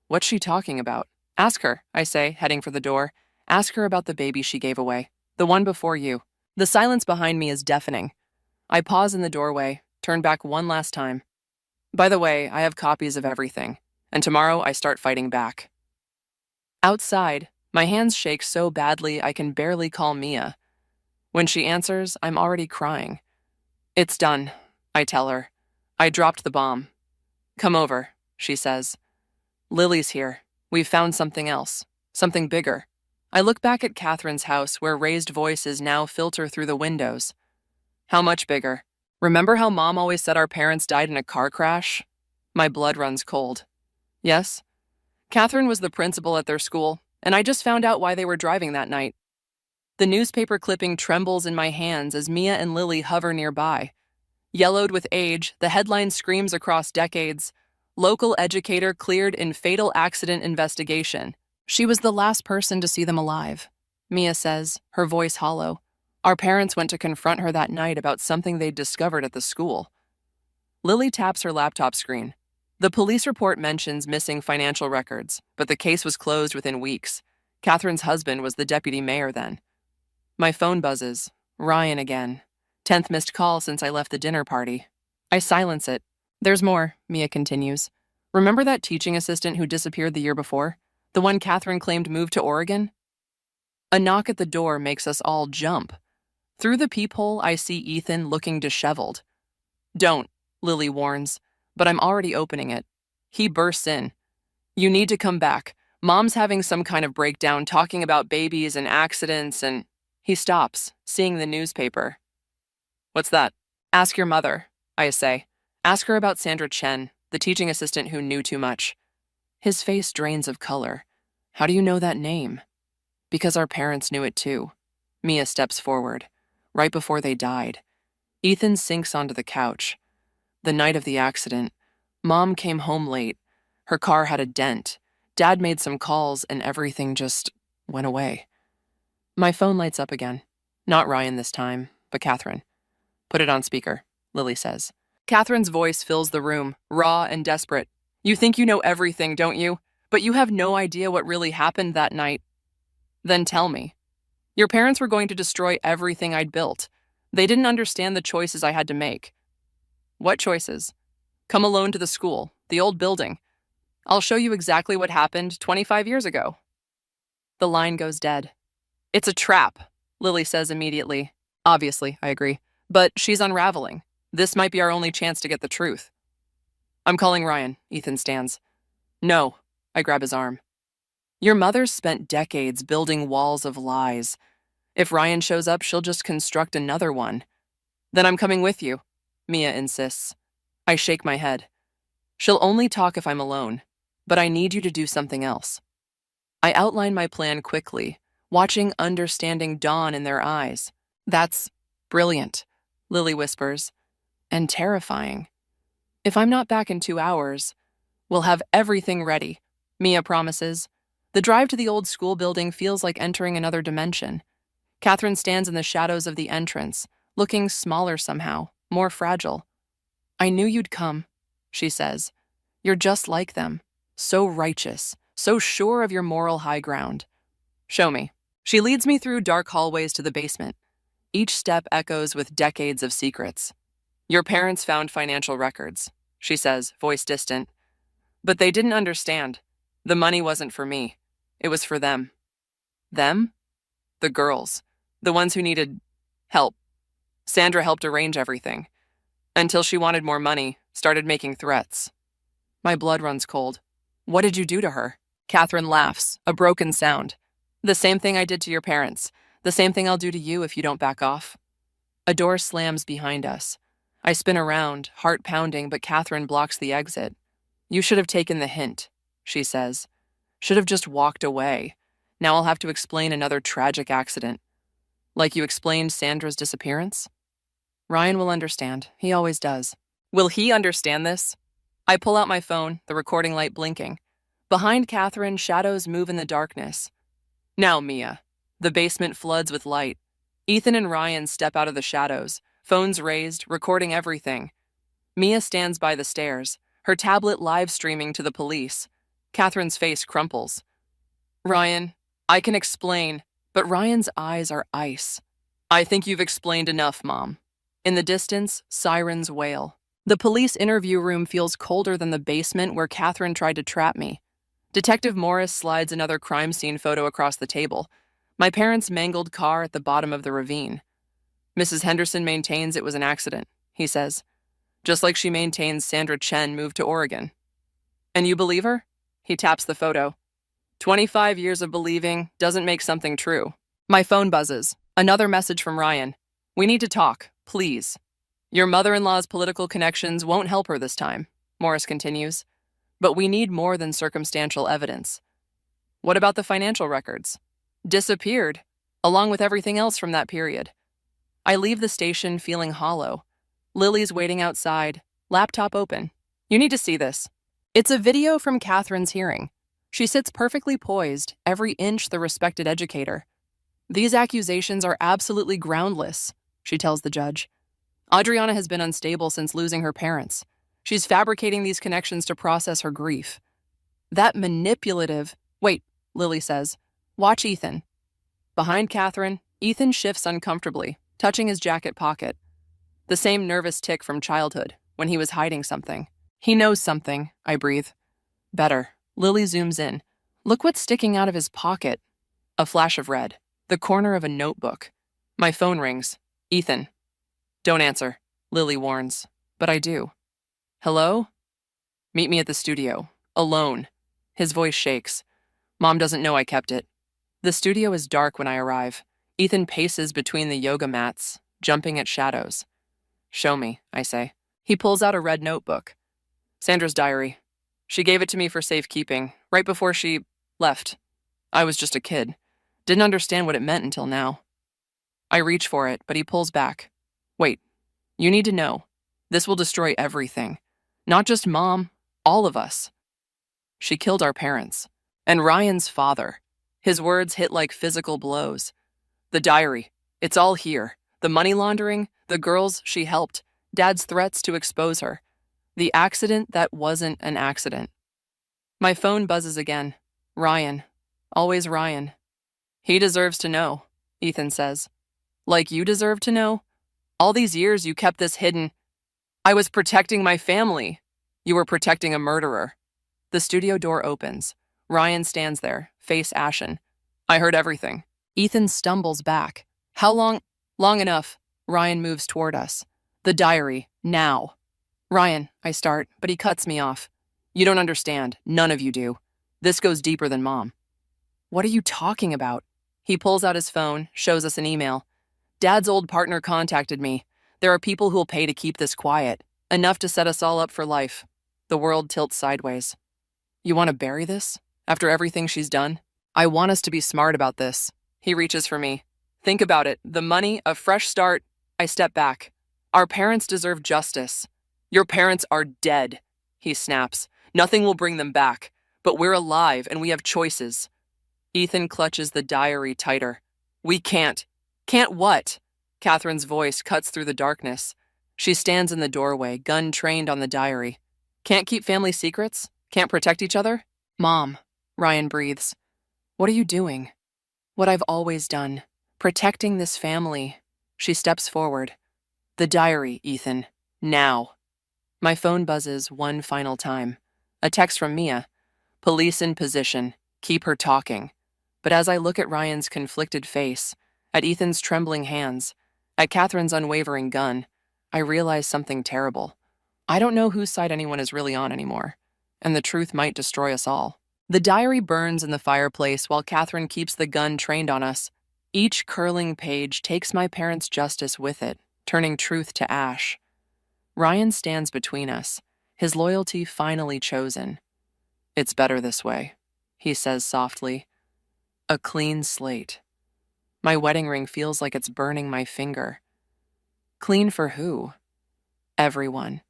What's she talking about? Ask her, I say, heading for the door. Ask her about the baby she gave away. The one before you. The silence behind me is deafening. I pause in the doorway, turn back one last time. By the way, I have copies of everything, and tomorrow I start fighting back. Outside, my hands shake so badly I can barely call Mia. When she answers, I'm already crying. It's done, I tell her. I dropped the bomb. Come over, she says. Lily's here. We've found something else. Something bigger. I look back at Catherine's house where raised voices now filter through the windows. How much bigger? Remember how Mom always said our parents died in a car crash? My blood runs cold. Yes? Catherine was the principal at their school, and I just found out why they were driving that night. The newspaper clipping trembles in my hands as Mia and Lily hover nearby. Yellowed with age, the headline screams across decades, local educator cleared in fatal accident investigation. She was the last person to see them alive, Mia says, her voice hollow. Our parents went to confront her that night about something they'd discovered at the school. Lily taps her laptop screen. The police report mentions missing financial records, but the case was closed within weeks. Catherine's husband was the deputy mayor then. My phone buzzes. Ryan again. 10th missed call since I left the dinner party. I silence it. There's more, Mia continues. Remember that teaching assistant who disappeared the year before? The one Catherine claimed moved to Oregon? A knock at the door makes us all jump. Through the peephole, I see Ethan looking disheveled. Don't, Lily warns, but I'm already opening it. He bursts in. You need to come back. Mom's having some kind of breakdown talking about babies and accidents and… He stops, seeing the newspaper. What's that? Ask your mother, I say. Ask her about Sandra Chen, the teaching assistant who knew too much. His face drains of color. How do you know that name? Because our parents knew it too. Mia steps forward. Right before they died. Ethan sinks onto the couch. The night of the accident, Mom came home late. Her car had a dent. Dad made some calls and everything just went away. My phone lights up again. Not Ryan this time, but Catherine. Put it on speaker, Lily says. Catherine's voice fills the room, raw and desperate. You think you know everything, don't you? But you have no idea what really happened that night. Then tell me. Your parents were going to destroy everything I'd built. They didn't understand the choices I had to make. What choices? Come alone to the school, the old building. I'll show you exactly what happened 25 years ago. The line goes dead. It's a trap, Lily says immediately. Obviously, I agree. But she's unraveling. This might be our only chance to get the truth. I'm calling Ryan, Ethan stands. No, I grab his arm. Your mother's spent decades building walls of lies. If Ryan shows up, she'll just construct another one. Then I'm coming with you, Mia insists. I shake my head. She'll only talk if I'm alone, but I need you to do something else. I outline my plan quickly, watching understanding dawn in their eyes. That's brilliant, Lily whispers, and terrifying. If I'm not back in 2 hours, we'll have everything ready, Mia promises. The drive to the old school building feels like entering another dimension. Catherine stands in the shadows of the entrance, looking smaller somehow, more fragile. I knew you'd come, she says. You're just like them, so righteous, so sure of your moral high ground. Show me. She leads me through dark hallways to the basement. Each step echoes with decades of secrets. Your parents found financial records, she says, voice distant. But they didn't understand. The money wasn't for me. It was for them. Them? The girls. The ones who needed help. Sandra helped arrange everything. Until she wanted more money, started making threats. My blood runs cold. What did you do to her? Catherine laughs, a broken sound. The same thing I did to your parents. The same thing I'll do to you if you don't back off. A door slams behind us. I spin around, heart pounding, but Catherine blocks the exit. You should have taken the hint, she says. Should have just walked away. Now I'll have to explain another tragic accident. Like you explained Sandra's disappearance? Ryan will understand. He always does. Will he understand this? I pull out my phone, the recording light blinking. Behind Catherine, shadows move in the darkness. Now, Mia. The basement floods with light. Ethan and Ryan step out of the shadows, phones raised, recording everything. Mia stands by the stairs, her tablet live streaming to the police. Catherine's face crumples. Ryan, I can explain, but Ryan's eyes are ice. I think you've explained enough, Mom. In the distance, sirens wail. The police interview room feels colder than the basement where Catherine tried to trap me. Detective Morris slides another crime scene photo across the table. My parents' mangled car at the bottom of the ravine. Mrs. Henderson maintains it was an accident, he says. Just like she maintains Sandra Chen moved to Oregon. And you believe her? He taps the photo. 25 years of believing doesn't make something true. My phone buzzes. Another message from Ryan. We need to talk, please. Your mother-in-law's political connections won't help her this time, Morris continues. But we need more than circumstantial evidence. What about the financial records? Disappeared, along with everything else from that period. I leave the station feeling hollow. Lily's waiting outside, laptop open. You need to see this. It's a video from Catherine's hearing. She sits perfectly poised, every inch the respected educator. These accusations are absolutely groundless, she tells the judge. Adriana has been unstable since losing her parents. She's fabricating these connections to process her grief. That manipulative… Wait, Lily says. Watch Ethan. Behind Catherine, Ethan shifts uncomfortably, touching his jacket pocket. The same nervous tic from childhood, when he was hiding something. He knows something, I breathe. Better. Lily zooms in. Look what's sticking out of his pocket. A flash of red. The corner of a notebook. My phone rings. Ethan. Don't answer, Lily warns. But I do. Hello? Meet me at the studio. Alone. His voice shakes. Mom doesn't know I kept it. The studio is dark when I arrive. Ethan paces between the yoga mats, jumping at shadows. Show me, I say. He pulls out a red notebook. Sandra's diary. She gave it to me for safekeeping, right before she left. I was just a kid. Didn't understand what it meant until now. I reach for it, but he pulls back. Wait, you need to know. This will destroy everything. Not just Mom, all of us. She killed our parents. And Ryan's father. His words hit like physical blows. The diary. It's all here. The money laundering, the girls she helped, Dad's threats to expose her. The accident that wasn't an accident. My phone buzzes again. Ryan. Always Ryan. He deserves to know, Ethan says. Like you deserve to know? All these years you kept this hidden. I was protecting my family. You were protecting a murderer. The studio door opens. Ryan stands there, face ashen. I heard everything. Ethan stumbles back. How long? Long enough. Ryan moves toward us. The diary, now. Ryan, I start, but he cuts me off. You don't understand. None of you do. This goes deeper than Mom. What are you talking about? He pulls out his phone, shows us an email. Dad's old partner contacted me. There are people who'll pay to keep this quiet. Enough to set us all up for life. The world tilts sideways. You want to bury this? After everything she's done? I want us to be smart about this. He reaches for me. Think about it. The money, a fresh start. I step back. Our parents deserve justice. Your parents are dead, he snaps. Nothing will bring them back. But we're alive and we have choices. Ethan clutches the diary tighter. We can't. Can't what? Catherine's voice cuts through the darkness. She stands in the doorway, gun trained on the diary. Can't keep family secrets? Can't protect each other? Mom, Ryan breathes. What are you doing? What I've always done. Protecting this family. She steps forward. The diary, Ethan. Now. My phone buzzes one final time. A text from Mia. Police in position. Keep her talking. But as I look at Ryan's conflicted face, at Ethan's trembling hands, at Catherine's unwavering gun, I realize something terrible. I don't know whose side anyone is really on anymore, and the truth might destroy us all. The diary burns in the fireplace while Catherine keeps the gun trained on us. Each curling page takes my parents' justice with it, turning truth to ash. Ryan stands between us, his loyalty finally chosen. It's better this way, he says softly. A clean slate. My wedding ring feels like it's burning my finger. Clean for who? Everyone.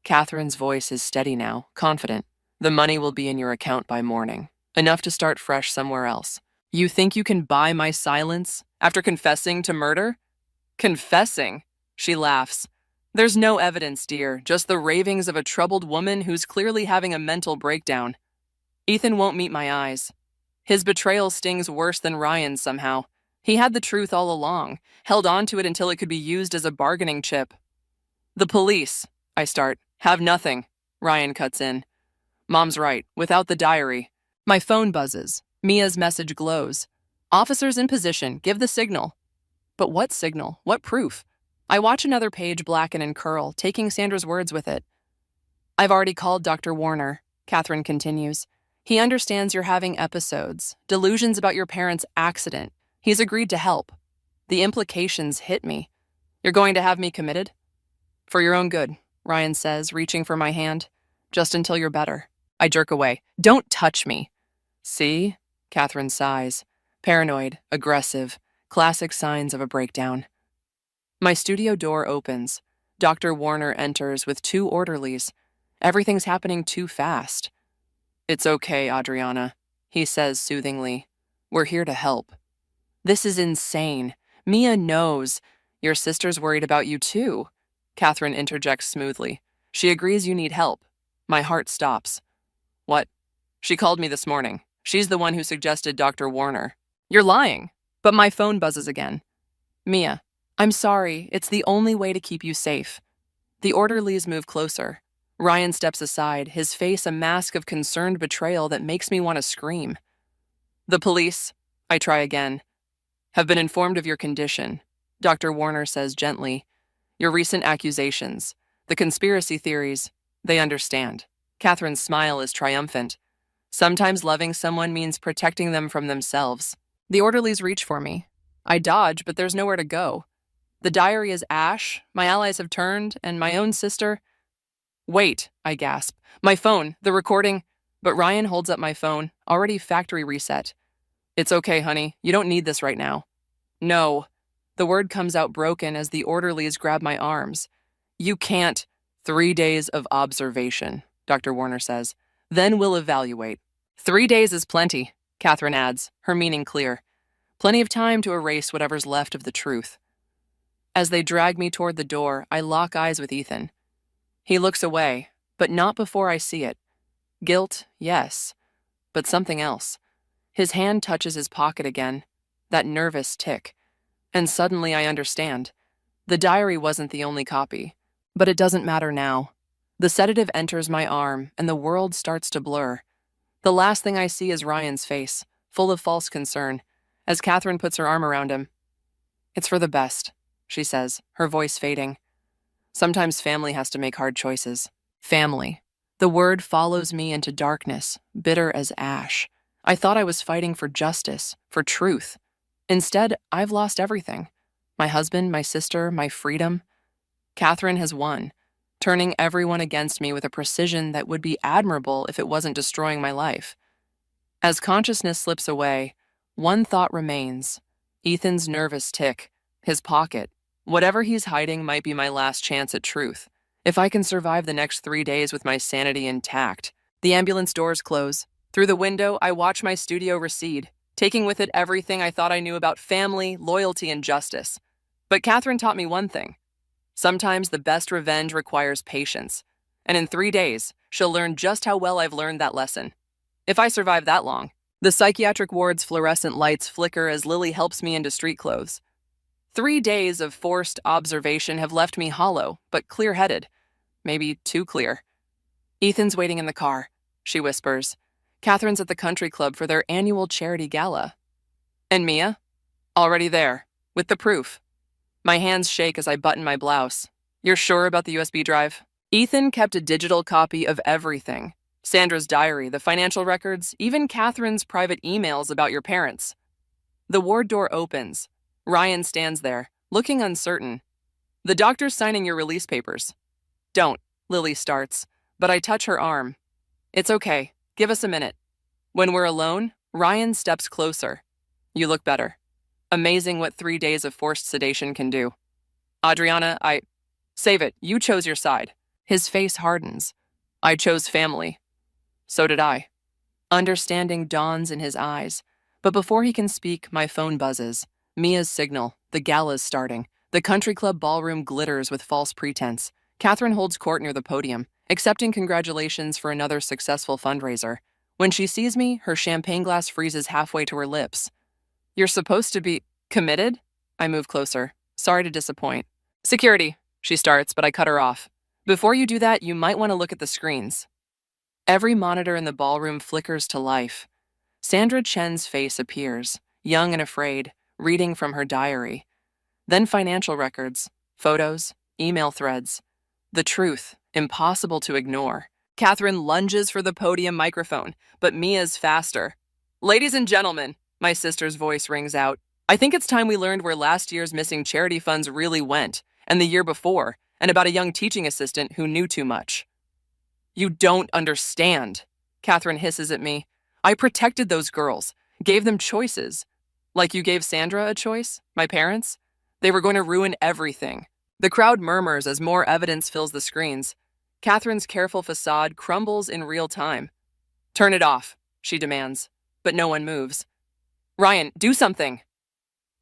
Catherine's voice is steady now, confident. The money will be in your account by morning. Enough to start fresh somewhere else. You think you can buy my silence after confessing to murder? Confessing? She laughs. There's no evidence, dear, just the ravings of a troubled woman who's clearly having a mental breakdown. Ethan won't meet my eyes. His betrayal stings worse than Ryan's somehow. He had the truth all along, held on to it until it could be used as a bargaining chip. The police, I start, have nothing. Ryan cuts in. Mom's right, without the diary. My phone buzzes. Mia's message glows. Officers in position, give the signal. But what signal? What proof? I watch another page blacken and curl, taking Sandra's words with it. I've already called Dr. Warner, Catherine continues. He understands you're having episodes, delusions about your parents' accident. He's agreed to help. The implications hit me. You're going to have me committed? For your own good, Ryan says, reaching for my hand. Just until you're better. I jerk away. Don't touch me. See? Catherine sighs. Paranoid, aggressive, classic signs of a breakdown. My studio door opens. Dr. Warner enters with 2 orderlies. Everything's happening too fast. It's okay, Adriana, he says soothingly. We're here to help. This is insane. Mia knows. Your sister's worried about you too. Catherine interjects smoothly. She agrees you need help. My heart stops. What? She called me this morning. She's the one who suggested Dr. Warner. You're lying. But my phone buzzes again. Mia, I'm sorry. It's the only way to keep you safe. The orderlies move closer. Ryan steps aside, his face a mask of concerned betrayal that makes me want to scream. The police, I try again, have been informed of your condition. Dr. Warner says gently. Your recent accusations, the conspiracy theories, they understand. Catherine's smile is triumphant. Sometimes loving someone means protecting them from themselves. The orderlies reach for me. I dodge, but there's nowhere to go. The diary is ash, my allies have turned, and my own sister... Wait, I gasp. My phone, the recording... But Ryan holds up my phone, already factory reset. It's okay, honey. You don't need this right now. No. The word comes out broken as the orderlies grab my arms. You can't. 3 days of observation, Dr. Warner says. Then we'll evaluate. 3 days is plenty, Catherine adds, her meaning clear. Plenty of time to erase whatever's left of the truth. As they drag me toward the door, I lock eyes with Ethan. He looks away, but not before I see it. Guilt, yes, but something else. His hand touches his pocket again, that nervous tick. And suddenly I understand. The diary wasn't the only copy. But it doesn't matter now. The sedative enters my arm, and the world starts to blur. The last thing I see is Ryan's face, full of false concern, as Catherine puts her arm around him. It's for the best, she says, her voice fading. Sometimes family has to make hard choices. Family. The word follows me into darkness, bitter as ash. I thought I was fighting for justice, for truth. Instead, I've lost everything. My husband, my sister, my freedom. Catherine has won, turning everyone against me with a precision that would be admirable if it wasn't destroying my life. As consciousness slips away, one thought remains. Ethan's nervous tick, his pocket. Whatever he's hiding might be my last chance at truth. If I can survive the next 3 days with my sanity intact. The ambulance doors close. Through the window, I watch my studio recede, taking with it everything I thought I knew about family, loyalty, and justice. But Catherine taught me one thing. Sometimes the best revenge requires patience. And in 3 days, she'll learn just how well I've learned that lesson. If I survive that long. The psychiatric ward's fluorescent lights flicker as Lily helps me into street clothes. 3 days of forced observation have left me hollow, but clear-headed. Maybe too clear. Ethan's waiting in the car, she whispers. Catherine's at the country club for their annual charity gala. And Mia? Already there, with the proof. My hands shake as I button my blouse. You're sure about the USB drive? Ethan kept a digital copy of everything. Sandra's diary, the financial records, even Catherine's private emails about your parents. The ward door opens. Ryan stands there, looking uncertain. The doctor's signing your release papers. Don't, Lily starts, but I touch her arm. It's okay, give us a minute. When we're alone, Ryan steps closer. You look better. Amazing what 3 days of forced sedation can do. Adriana, Save it, you chose your side. His face hardens. I chose family. So did I. Understanding dawns in his eyes, but before he can speak, my phone buzzes. Mia's signal, the gala's starting. The country club ballroom glitters with false pretense. Catherine holds court near the podium, accepting congratulations for another successful fundraiser. When she sees me, her champagne glass freezes halfway to her lips. You're supposed to be committed? I move closer. Sorry to disappoint. Security, she starts, but I cut her off. Before you do that, you might want to look at the screens. Every monitor in the ballroom flickers to life. Sandra Chen's face appears, young and afraid, reading from her diary. Then financial records, photos, email threads. The truth, impossible to ignore. Catherine lunges for the podium microphone, but Mia's faster. Ladies and gentlemen, my sister's voice rings out. I think it's time we learned where last year's missing charity funds really went, and the year before, and about a young teaching assistant who knew too much. You don't understand, Catherine hisses at me. I protected those girls, gave them choices. Like you gave Sandra a choice, my parents? They were going to ruin everything. The crowd murmurs as more evidence fills the screens. Catherine's careful facade crumbles in real time. Turn it off, she demands, but no one moves. Ryan, do something.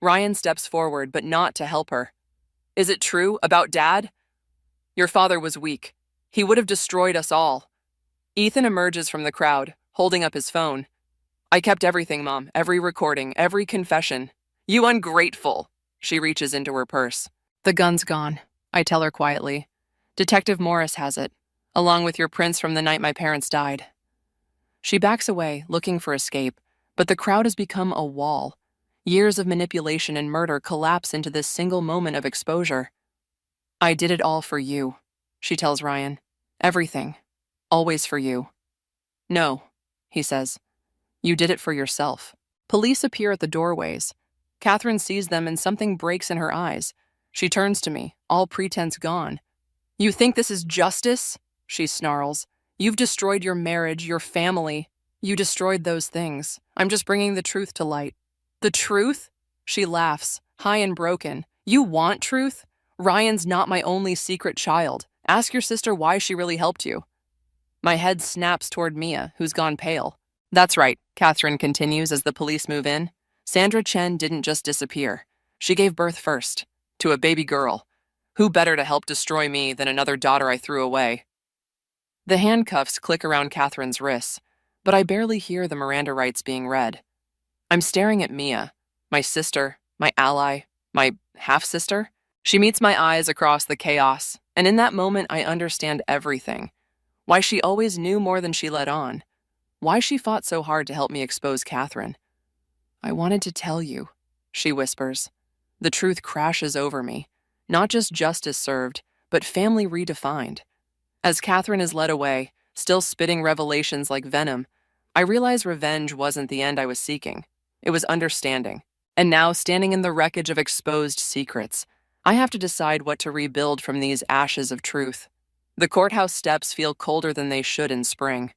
Ryan steps forward, but not to help her. Is it true about Dad? Your father was weak. He would have destroyed us all. Ethan emerges from the crowd, holding up his phone. I kept everything, Mom, every recording, every confession. You ungrateful. She reaches into her purse. The gun's gone, I tell her quietly. Detective Morris has it, along with your prints from the night my parents died. She backs away, looking for escape, but the crowd has become a wall. Years of manipulation and murder collapse into this single moment of exposure. I did it all for you, she tells Ryan. Everything. Always for you. No, he says. You did it for yourself. Police appear at the doorways. Catherine sees them and something breaks in her eyes. She turns to me, all pretense gone. You think this is justice? She snarls. You've destroyed your marriage, your family. You destroyed those things. I'm just bringing the truth to light. The truth? She laughs, high and broken. You want truth? Ryan's not my only secret child. Ask your sister why she really helped you. My head snaps toward Mia, who's gone pale. That's right, Catherine continues as the police move in. Sandra Chen didn't just disappear. She gave birth first, to a baby girl. Who better to help destroy me than another daughter I threw away? The handcuffs click around Catherine's wrists, but I barely hear the Miranda rights being read. I'm staring at Mia, my sister, my ally, my half-sister. She meets my eyes across the chaos, and in that moment I understand everything. Why she always knew more than she let on. Why she fought so hard to help me expose Catherine. I wanted to tell you, she whispers. The truth crashes over me. Not just justice served, but family redefined. As Catherine is led away, still spitting revelations like venom, I realize revenge wasn't the end I was seeking. It was understanding. And now, standing in the wreckage of exposed secrets, I have to decide what to rebuild from these ashes of truth. The courthouse steps feel colder than they should in spring.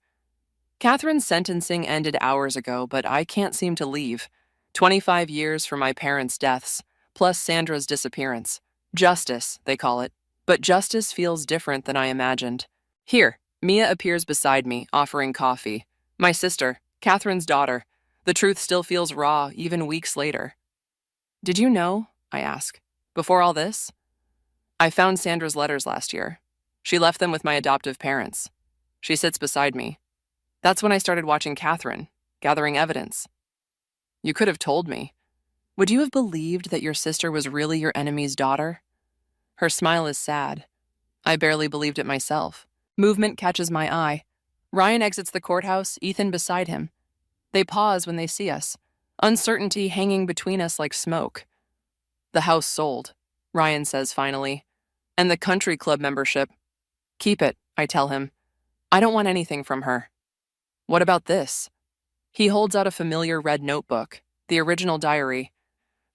Catherine's sentencing ended hours ago, but I can't seem to leave. 25 years for my parents' deaths, plus Sandra's disappearance. Justice, they call it. But justice feels different than I imagined. Here, Mia appears beside me, offering coffee. My sister, Catherine's daughter. The truth still feels raw, even weeks later. Did you know? I ask. Before all this? I found Sandra's letters last year. She left them with my adoptive parents. She sits beside me. That's when I started watching Catherine, gathering evidence. You could have told me. Would you have believed that your sister was really your enemy's daughter? Her smile is sad. I barely believed it myself. Movement catches my eye. Ryan exits the courthouse, Ethan beside him. They pause when they see us, uncertainty hanging between us like smoke. The house sold, Ryan says finally. And the country club membership. Keep it, I tell him. I don't want anything from her. What about this? He holds out a familiar red notebook, the original diary.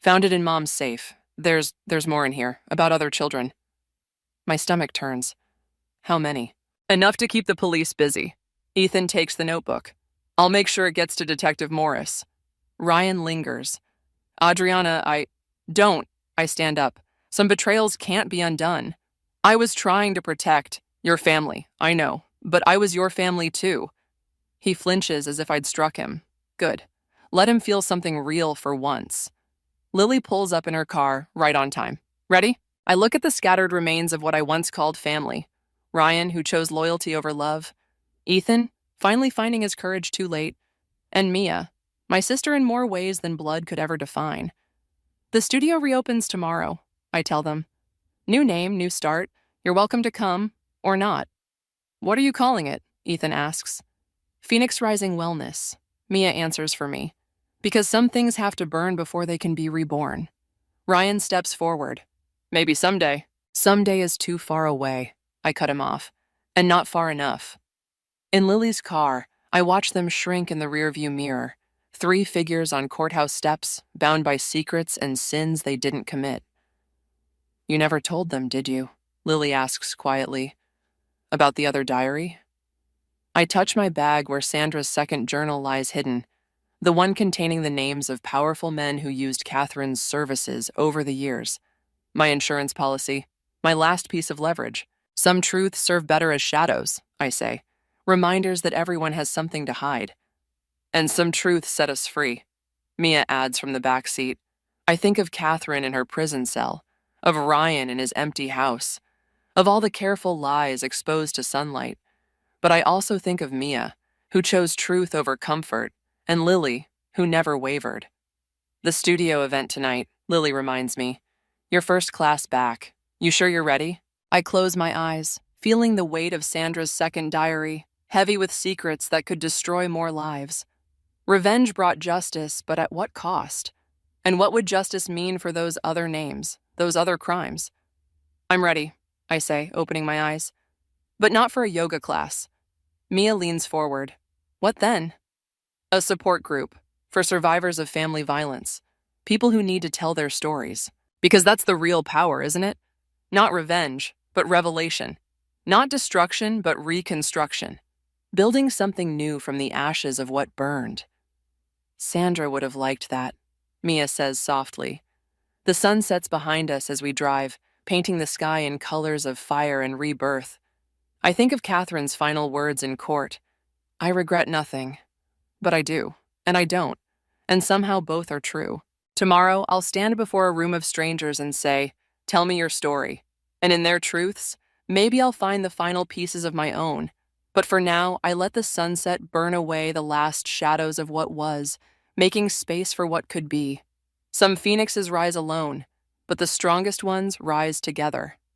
Found it in Mom's safe. There's more in here, about other children. My stomach turns. How many? Enough to keep the police busy. Ethan takes the notebook. I'll make sure it gets to Detective Morris. Ryan lingers. Adriana, Don't. I stand up. Some betrayals can't be undone. I was trying to protect your family, I know, but I was your family too. He flinches as if I'd struck him. Good. Let him feel something real for once. Lily pulls up in her car, right on time. Ready? I look at the scattered remains of what I once called family. Ryan, who chose loyalty over love. Ethan, finally finding his courage too late. And Mia, my sister in more ways than blood could ever define. The studio reopens tomorrow, I tell them. New name, new start. You're welcome to come, or not. What are you calling it? Ethan asks. Phoenix Rising Wellness, Mia answers for me. Because some things have to burn before they can be reborn. Ryan steps forward. Maybe someday. Someday is too far away, I cut him off. And not far enough. In Lily's car, I watch them shrink in the rearview mirror. 3 figures on courthouse steps, bound by secrets and sins they didn't commit. You never told them, did you? Lily asks quietly. About the other diary? I touch my bag where Sandra's second journal lies hidden, the one containing the names of powerful men who used Catherine's services over the years. My insurance policy, my last piece of leverage. Some truths serve better as shadows, I say, reminders that everyone has something to hide. And some truths set us free, Mia adds from the back seat. I think of Catherine in her prison cell, of Ryan in his empty house, of all the careful lies exposed to sunlight. But I also think of Mia, who chose truth over comfort, and Lily, who never wavered. The studio event tonight, Lily reminds me. Your first class back. You sure you're ready? I close my eyes, feeling the weight of Sandra's second diary, heavy with secrets that could destroy more lives. Revenge brought justice, but at what cost? And what would justice mean for those other names, those other crimes? I'm ready, I say, opening my eyes. But not for a yoga class. Mia leans forward. What then? A support group for survivors of family violence. People who need to tell their stories. Because that's the real power, isn't it? Not revenge, but revelation. Not destruction, but reconstruction. Building something new from the ashes of what burned. Sandra would have liked that, Mia says softly. The sun sets behind us as we drive, painting the sky in colors of fire and rebirth. I think of Catherine's final words in court. I regret nothing. But I do, and I don't. And somehow both are true. Tomorrow, I'll stand before a room of strangers and say, tell me your story. And in their truths, maybe I'll find the final pieces of my own. But for now, I let the sunset burn away the last shadows of what was, making space for what could be. Some phoenixes rise alone, but the strongest ones rise together.